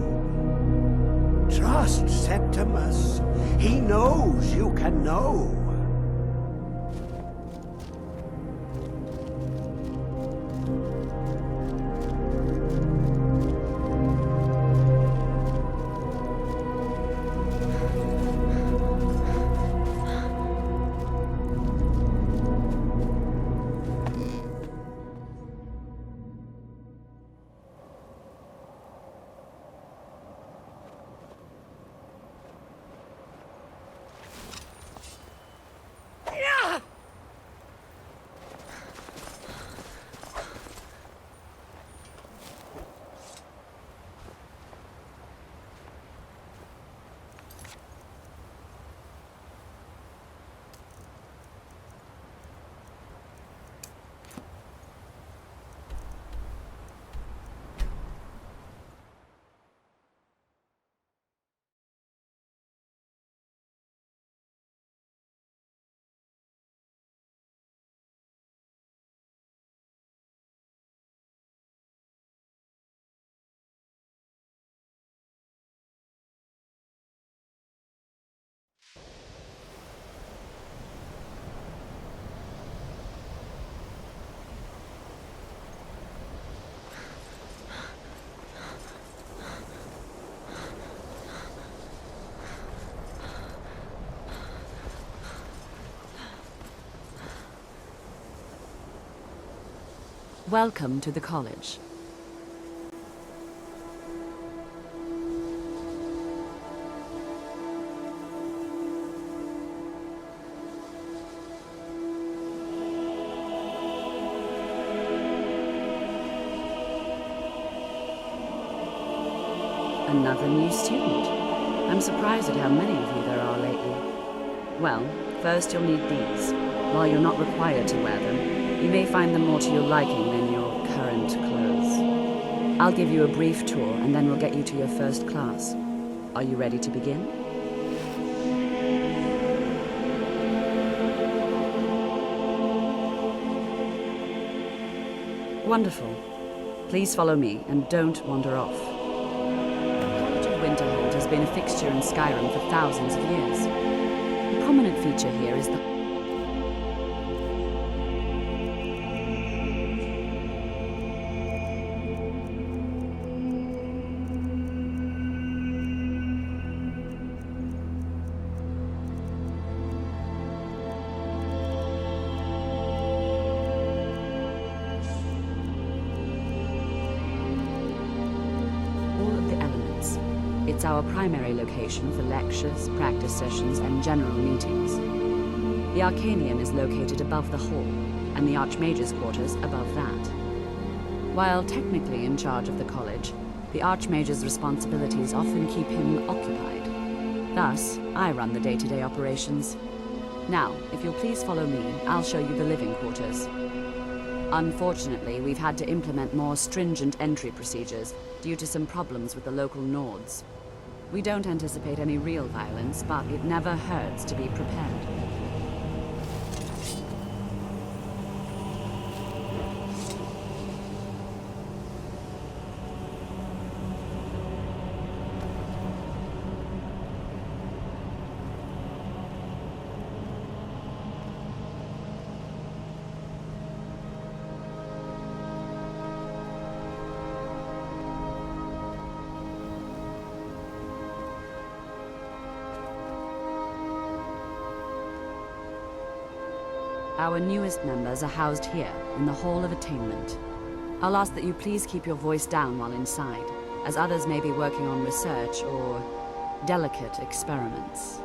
Trust Septimus. He knows you can know. Welcome to the college. Another new student. I'm surprised at how many of you there are lately. Well, first you'll need these. While you're not required to wear them, you may find them more to your liking than your current clothes. I'll give you a brief tour, and then we'll get you to your first class. Are you ready to begin? Wonderful. Please follow me, and don't wander off. Winterhold has been a fixture in Skyrim for thousands of years. A prominent feature here is the It's our primary location for lectures, practice sessions, and general meetings. The Arcanium is located above the hall, and the Archmage's quarters above that. While technically in charge of the college, the Archmage's responsibilities often keep him occupied. Thus, I run the day-to-day operations. Now, if you'll please follow me, I'll show you the living quarters. Unfortunately, we've had to implement more stringent entry procedures due to some problems with the local Nords. We don't anticipate any real violence, but it never hurts to be prepared. Our newest members are housed here, in the Hall of Attainment. I'll ask that you please keep your voice down while inside, as others may be working on research or delicate experiments.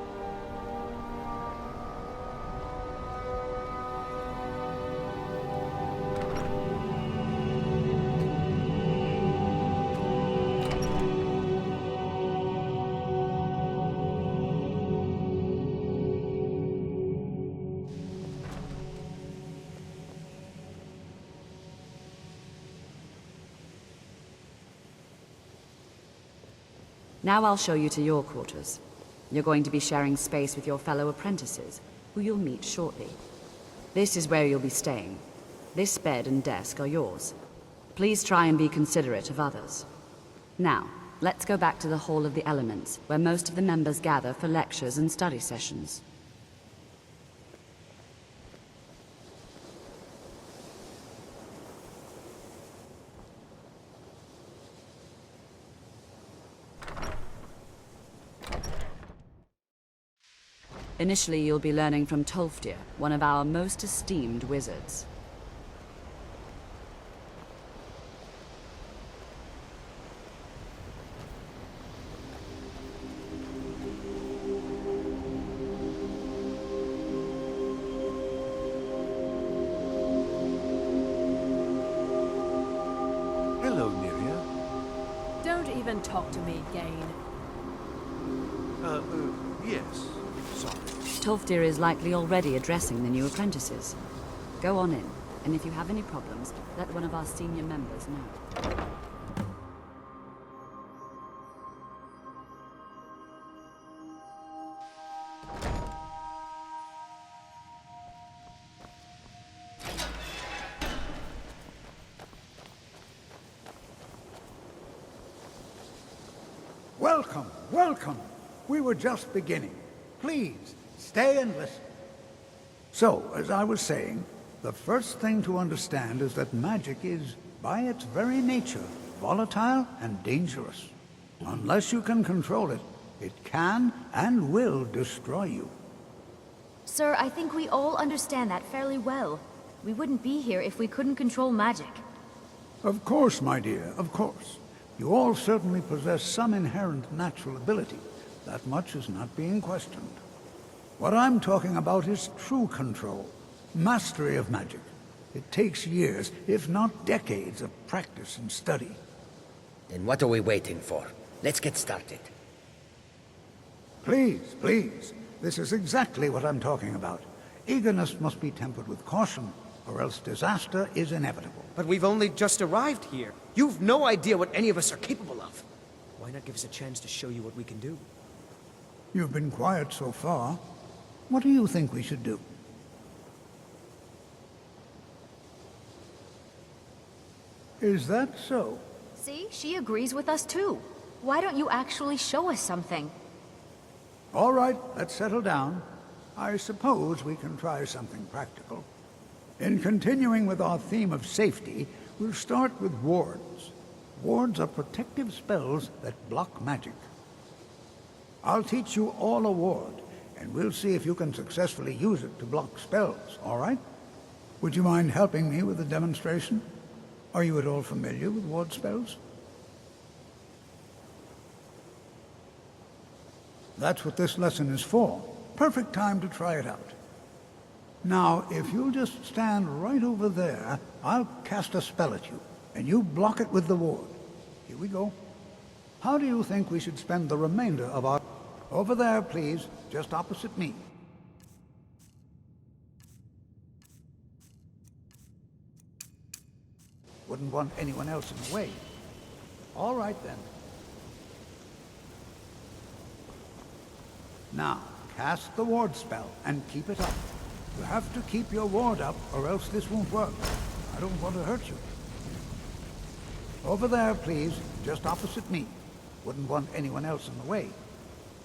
Now I'll show you to your quarters. You're going to be sharing space with your fellow apprentices, who you'll meet shortly. This is where you'll be staying. This bed and desk are yours. Please try and be considerate of others. Now, let's go back to the Hall of the Elements, where most of the members gather for lectures and study sessions. Initially, you'll be learning from Tolfdir, one of our most esteemed wizards. Hello, Nyria. Don't even talk to me, Gain. Yes. Sorry. Tolfdir is likely already addressing the new apprentices. Go on in, and if you have any problems, let one of our senior members know. Welcome, welcome. We were just beginning. Please, stay and listen. So, as I was saying, the first thing to understand is that magic is, by its very nature, volatile and dangerous. Unless you can control it, it can and will destroy you. Sir, I think we all understand that fairly well. We wouldn't be here if we couldn't control magic. Of course, my dear, of course. You all certainly possess some inherent natural ability. That much is not being questioned. What I'm talking about is true control, mastery of magic. It takes years, if not decades, of practice and study. Then what are we waiting for? Let's get started. Please, please. This is exactly what I'm talking about. Eagerness must be tempered with caution, or else disaster is inevitable. But we've only just arrived here. You've no idea what any of us are capable of. Why not give us a chance to show you what we can do? You've been quiet so far. What do you think we should do? Is that so? See, she agrees with us too. Why don't you actually show us something? All right, let's settle down. I suppose we can try something practical. In continuing with our theme of safety, we'll start with wards. Wards are protective spells that block magic. I'll teach you all a ward, and we'll see if you can successfully use it to block spells, all right? Would you mind helping me with the demonstration? Are you at all familiar with ward spells? That's what this lesson is for. Perfect time to try it out. Now, if you'll just stand right over there, I'll cast a spell at you, and you block it with the ward. Here we go. How do you think we should spend the remainder of our... Over there, please, just opposite me. Wouldn't want anyone else in the way. All right, then. Now, cast the ward spell and keep it up. You have to keep your ward up, or else this won't work. I don't want to hurt you. Over there, please, just opposite me. Wouldn't want anyone else in the way.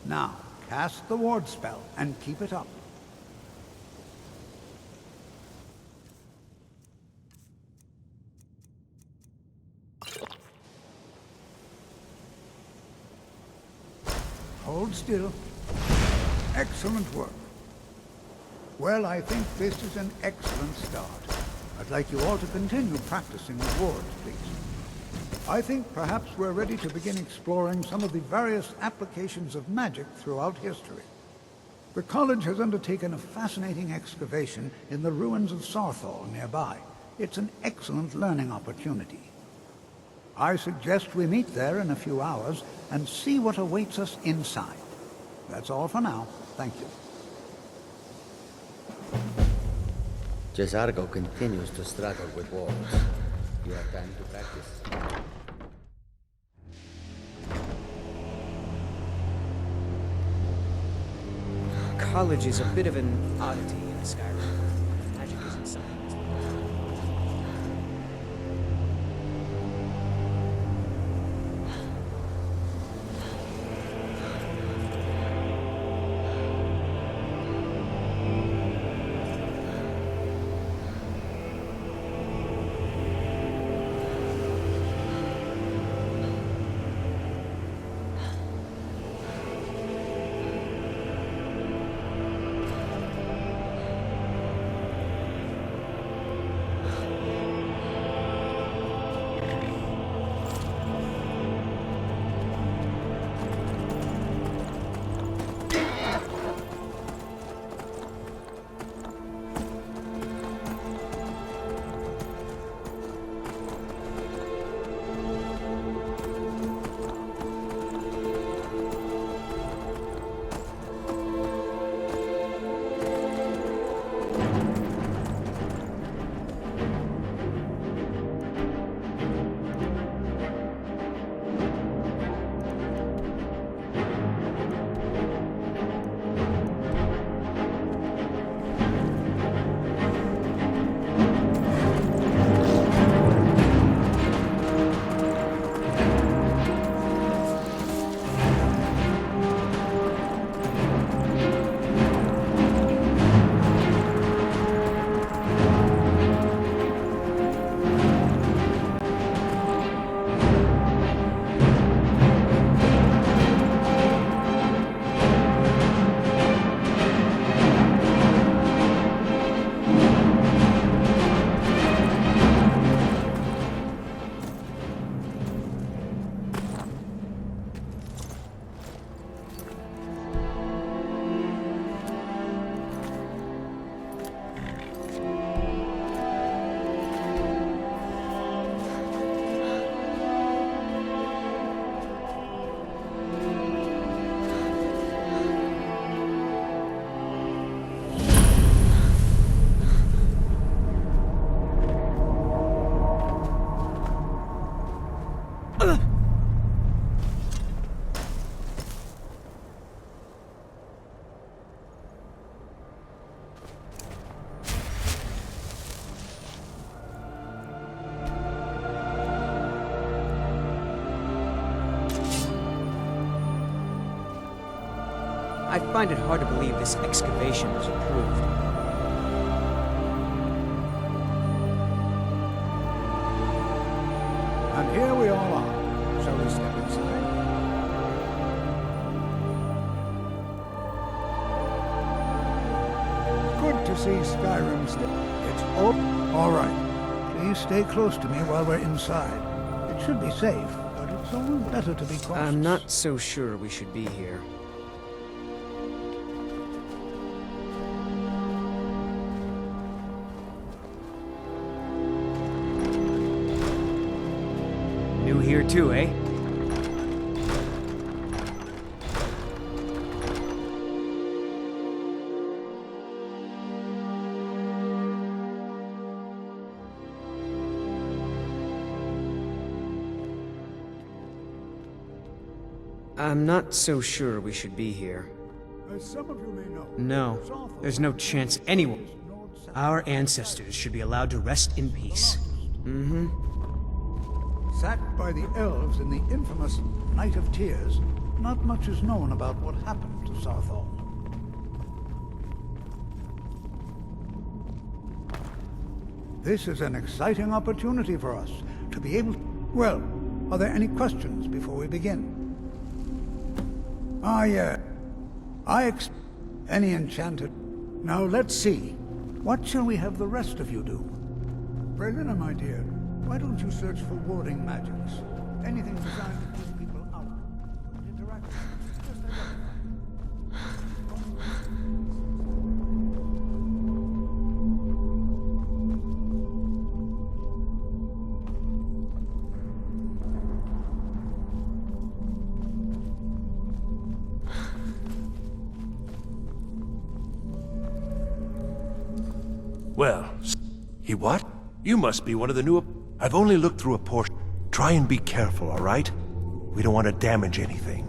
Now, cast the ward spell and keep it up. Hold still. Excellent work. Well, I think this is an excellent start. I'd like you all to continue practicing with wards, please. I think perhaps we're ready to begin exploring some of the various applications of magic throughout history. The college has undertaken a fascinating excavation in the ruins of Sarthal nearby. It's an excellent learning opportunity. I suggest we meet there in a few hours and see what awaits us inside. That's all for now. Thank you. Cesargo continues to struggle with walls. You have time to practice. College is a bit of an oddity in Skyrim. Magic isn't something. find it hard to believe this excavation was approved. And here we all are. Shall we step inside? Good to see Skyrim still. It's open. All right. Please stay close to me while we're inside. It should be safe, but it's always better to be cautious. I'm not so sure we should be here. New here too, eh? I'm not so sure we should be here. As some of you may know, No, there's no chance anyone. Our ancestors should be allowed to rest in peace. Mm-hmm. Sacked by the elves in the infamous Night of Tears, not much is known about what happened to Southall. This is an exciting opportunity for us to be able to... Well, are there any questions before we begin? Yeah. Any enchanted... Now let's see. What shall we have the rest of you do? Brelina, my dear, why don't you search for warding magics? Anything designed to keep people out. And interact with them. Just identify. Well, he what? You must be one of the new... I've only looked through a portion. Try and be careful, all right? We don't want to damage anything.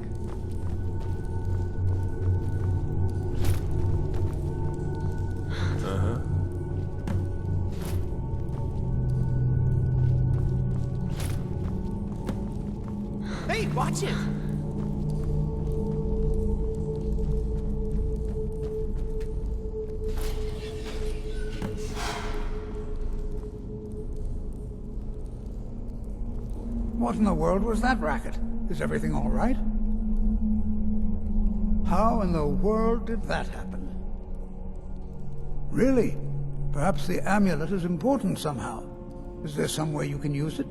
Uh-huh. Hey, watch it! What in the world was that racket? Is everything all right? How in the world did that happen? Really? Perhaps the amulet is important somehow. Is there some way you can use it?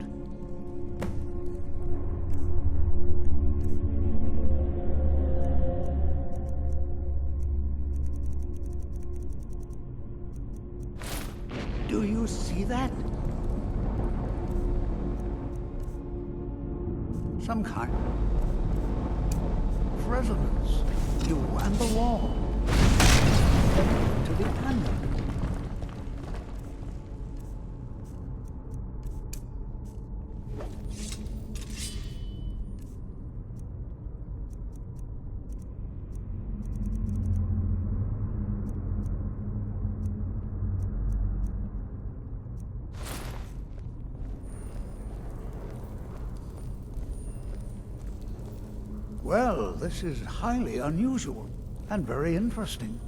Do you see that? Some kind of resonance. You and the wall. To the amulet. Well, this is highly unusual and very interesting.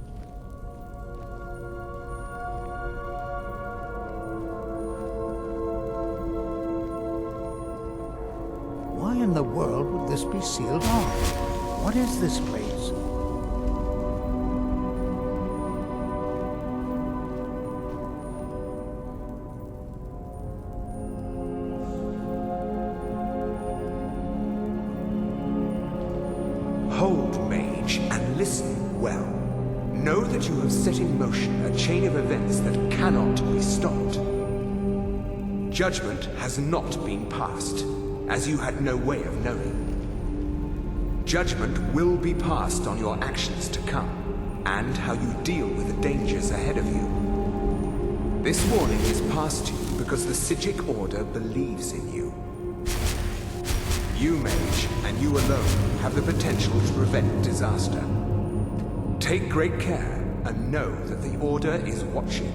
Why in the world would this be sealed off? What is this place? Hold, mage, and listen well. Know that you have set in motion a chain of events that cannot be stopped. Judgment has not been passed, as you had no way of knowing. Judgment will be passed on your actions to come, and how you deal with the dangers ahead of you. This warning is passed to you because the Psijic Order believes in you. You, mage, and you alone, have the potential to prevent disaster. Take great care, and know that the Order is watching.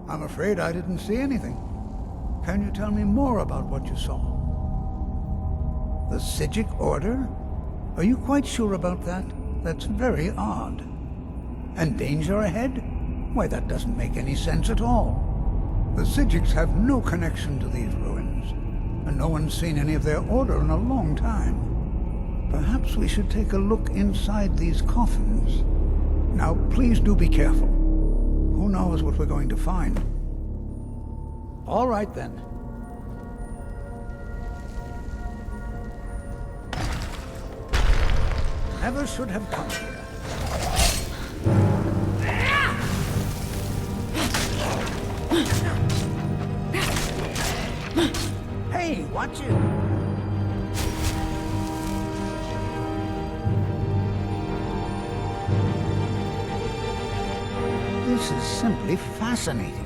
I'm afraid I didn't see anything. Can you tell me more about what you saw? The Psijic Order? Are you quite sure about that? That's very odd. And danger ahead? Why, that doesn't make any sense at all. The Psijics have no connection to these ruins, and no one's seen any of their order in a long time. Perhaps we should take a look inside these coffins. Now, please do be careful. Who knows what we're going to find? All right, then. Never should have come here. Hey, watch it! This is simply fascinating.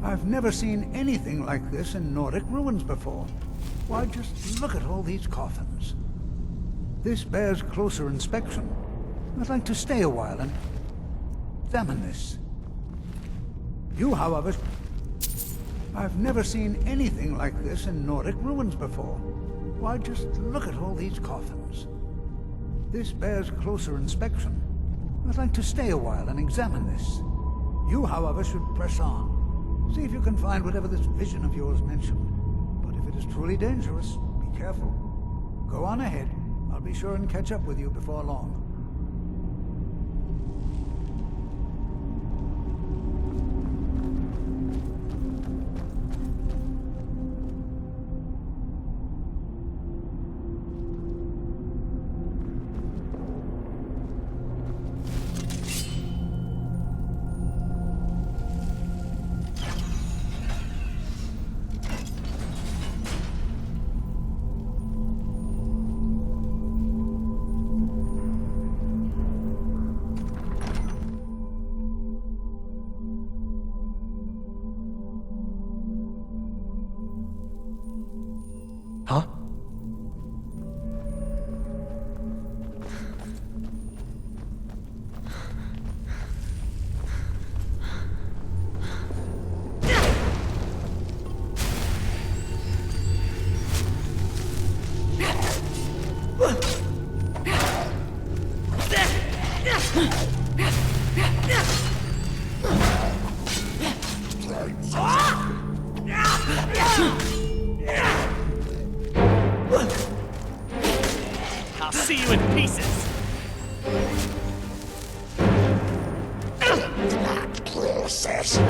I've never seen anything like this in Nordic ruins before. Why, just look at all these coffins. This bears closer inspection. I'd like to stay a while and examine this. You, however... I've never seen anything like this in Nordic ruins before. Why, just look at all these coffins. This bears closer inspection. I'd like to stay a while and examine this. You, however, should press on. See if you can find whatever this vision of yours mentioned. But if it is truly dangerous, be careful. Go on ahead. I'll be sure and catch up with you before long. Huh? I'll see you in pieces! Process.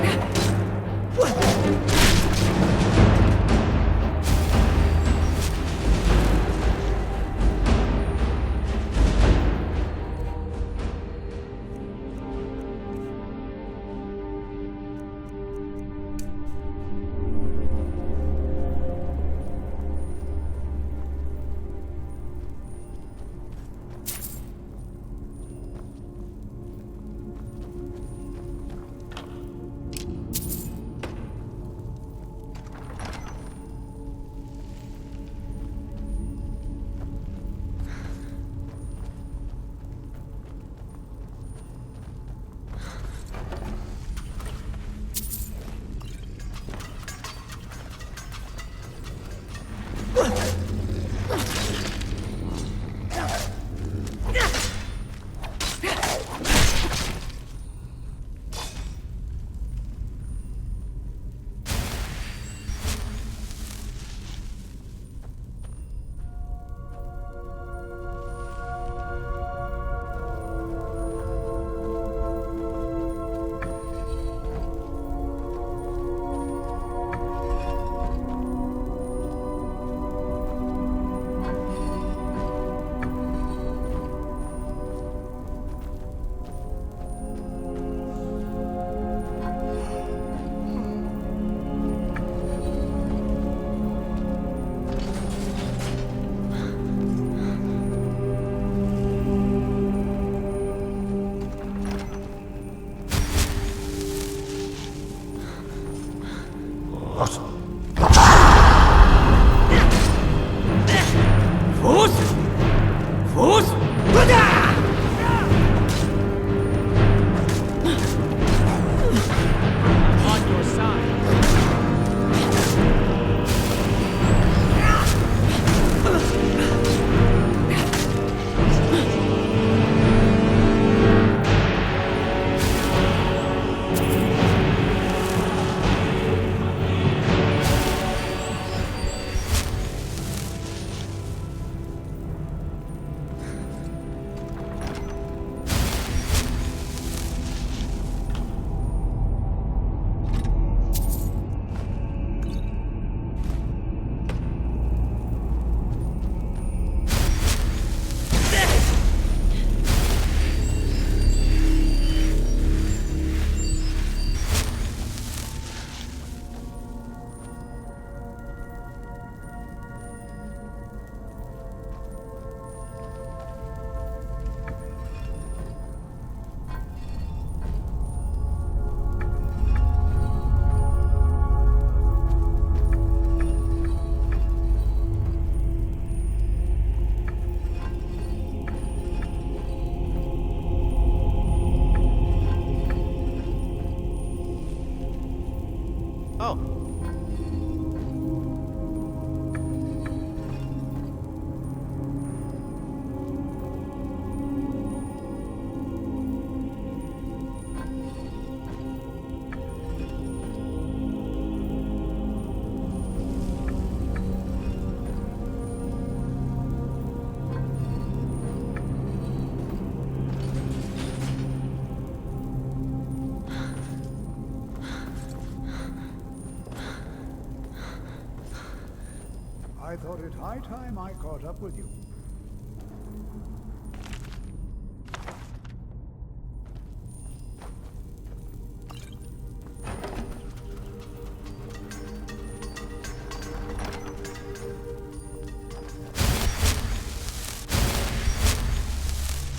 thought it high time I caught up with you.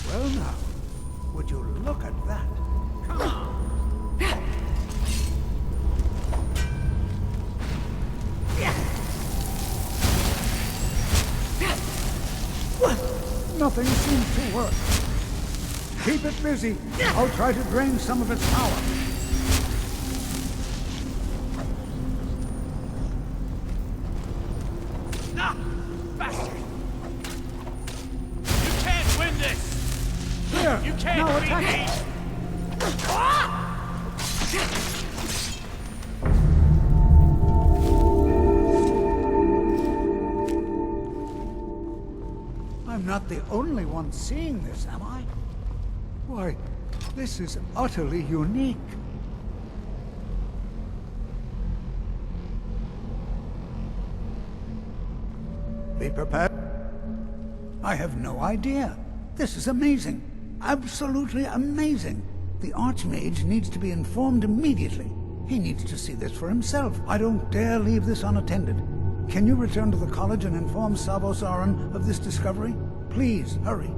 Well now, would you look at that? Come on! Nothing seems to work. Keep it busy. I'll try to drain some of its power. Ah! Bastard! You can't win this! Here! You can't now beat attack me! it! I'm not the only one seeing this, am I? Why, this is utterly unique. Be prepared. I have no idea. This is amazing. Absolutely amazing. The Archmage needs to be informed immediately. He needs to see this for himself. I don't dare leave this unattended. Can you return to the college and inform Savos Aran of this discovery? Please, hurry.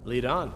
Lead on.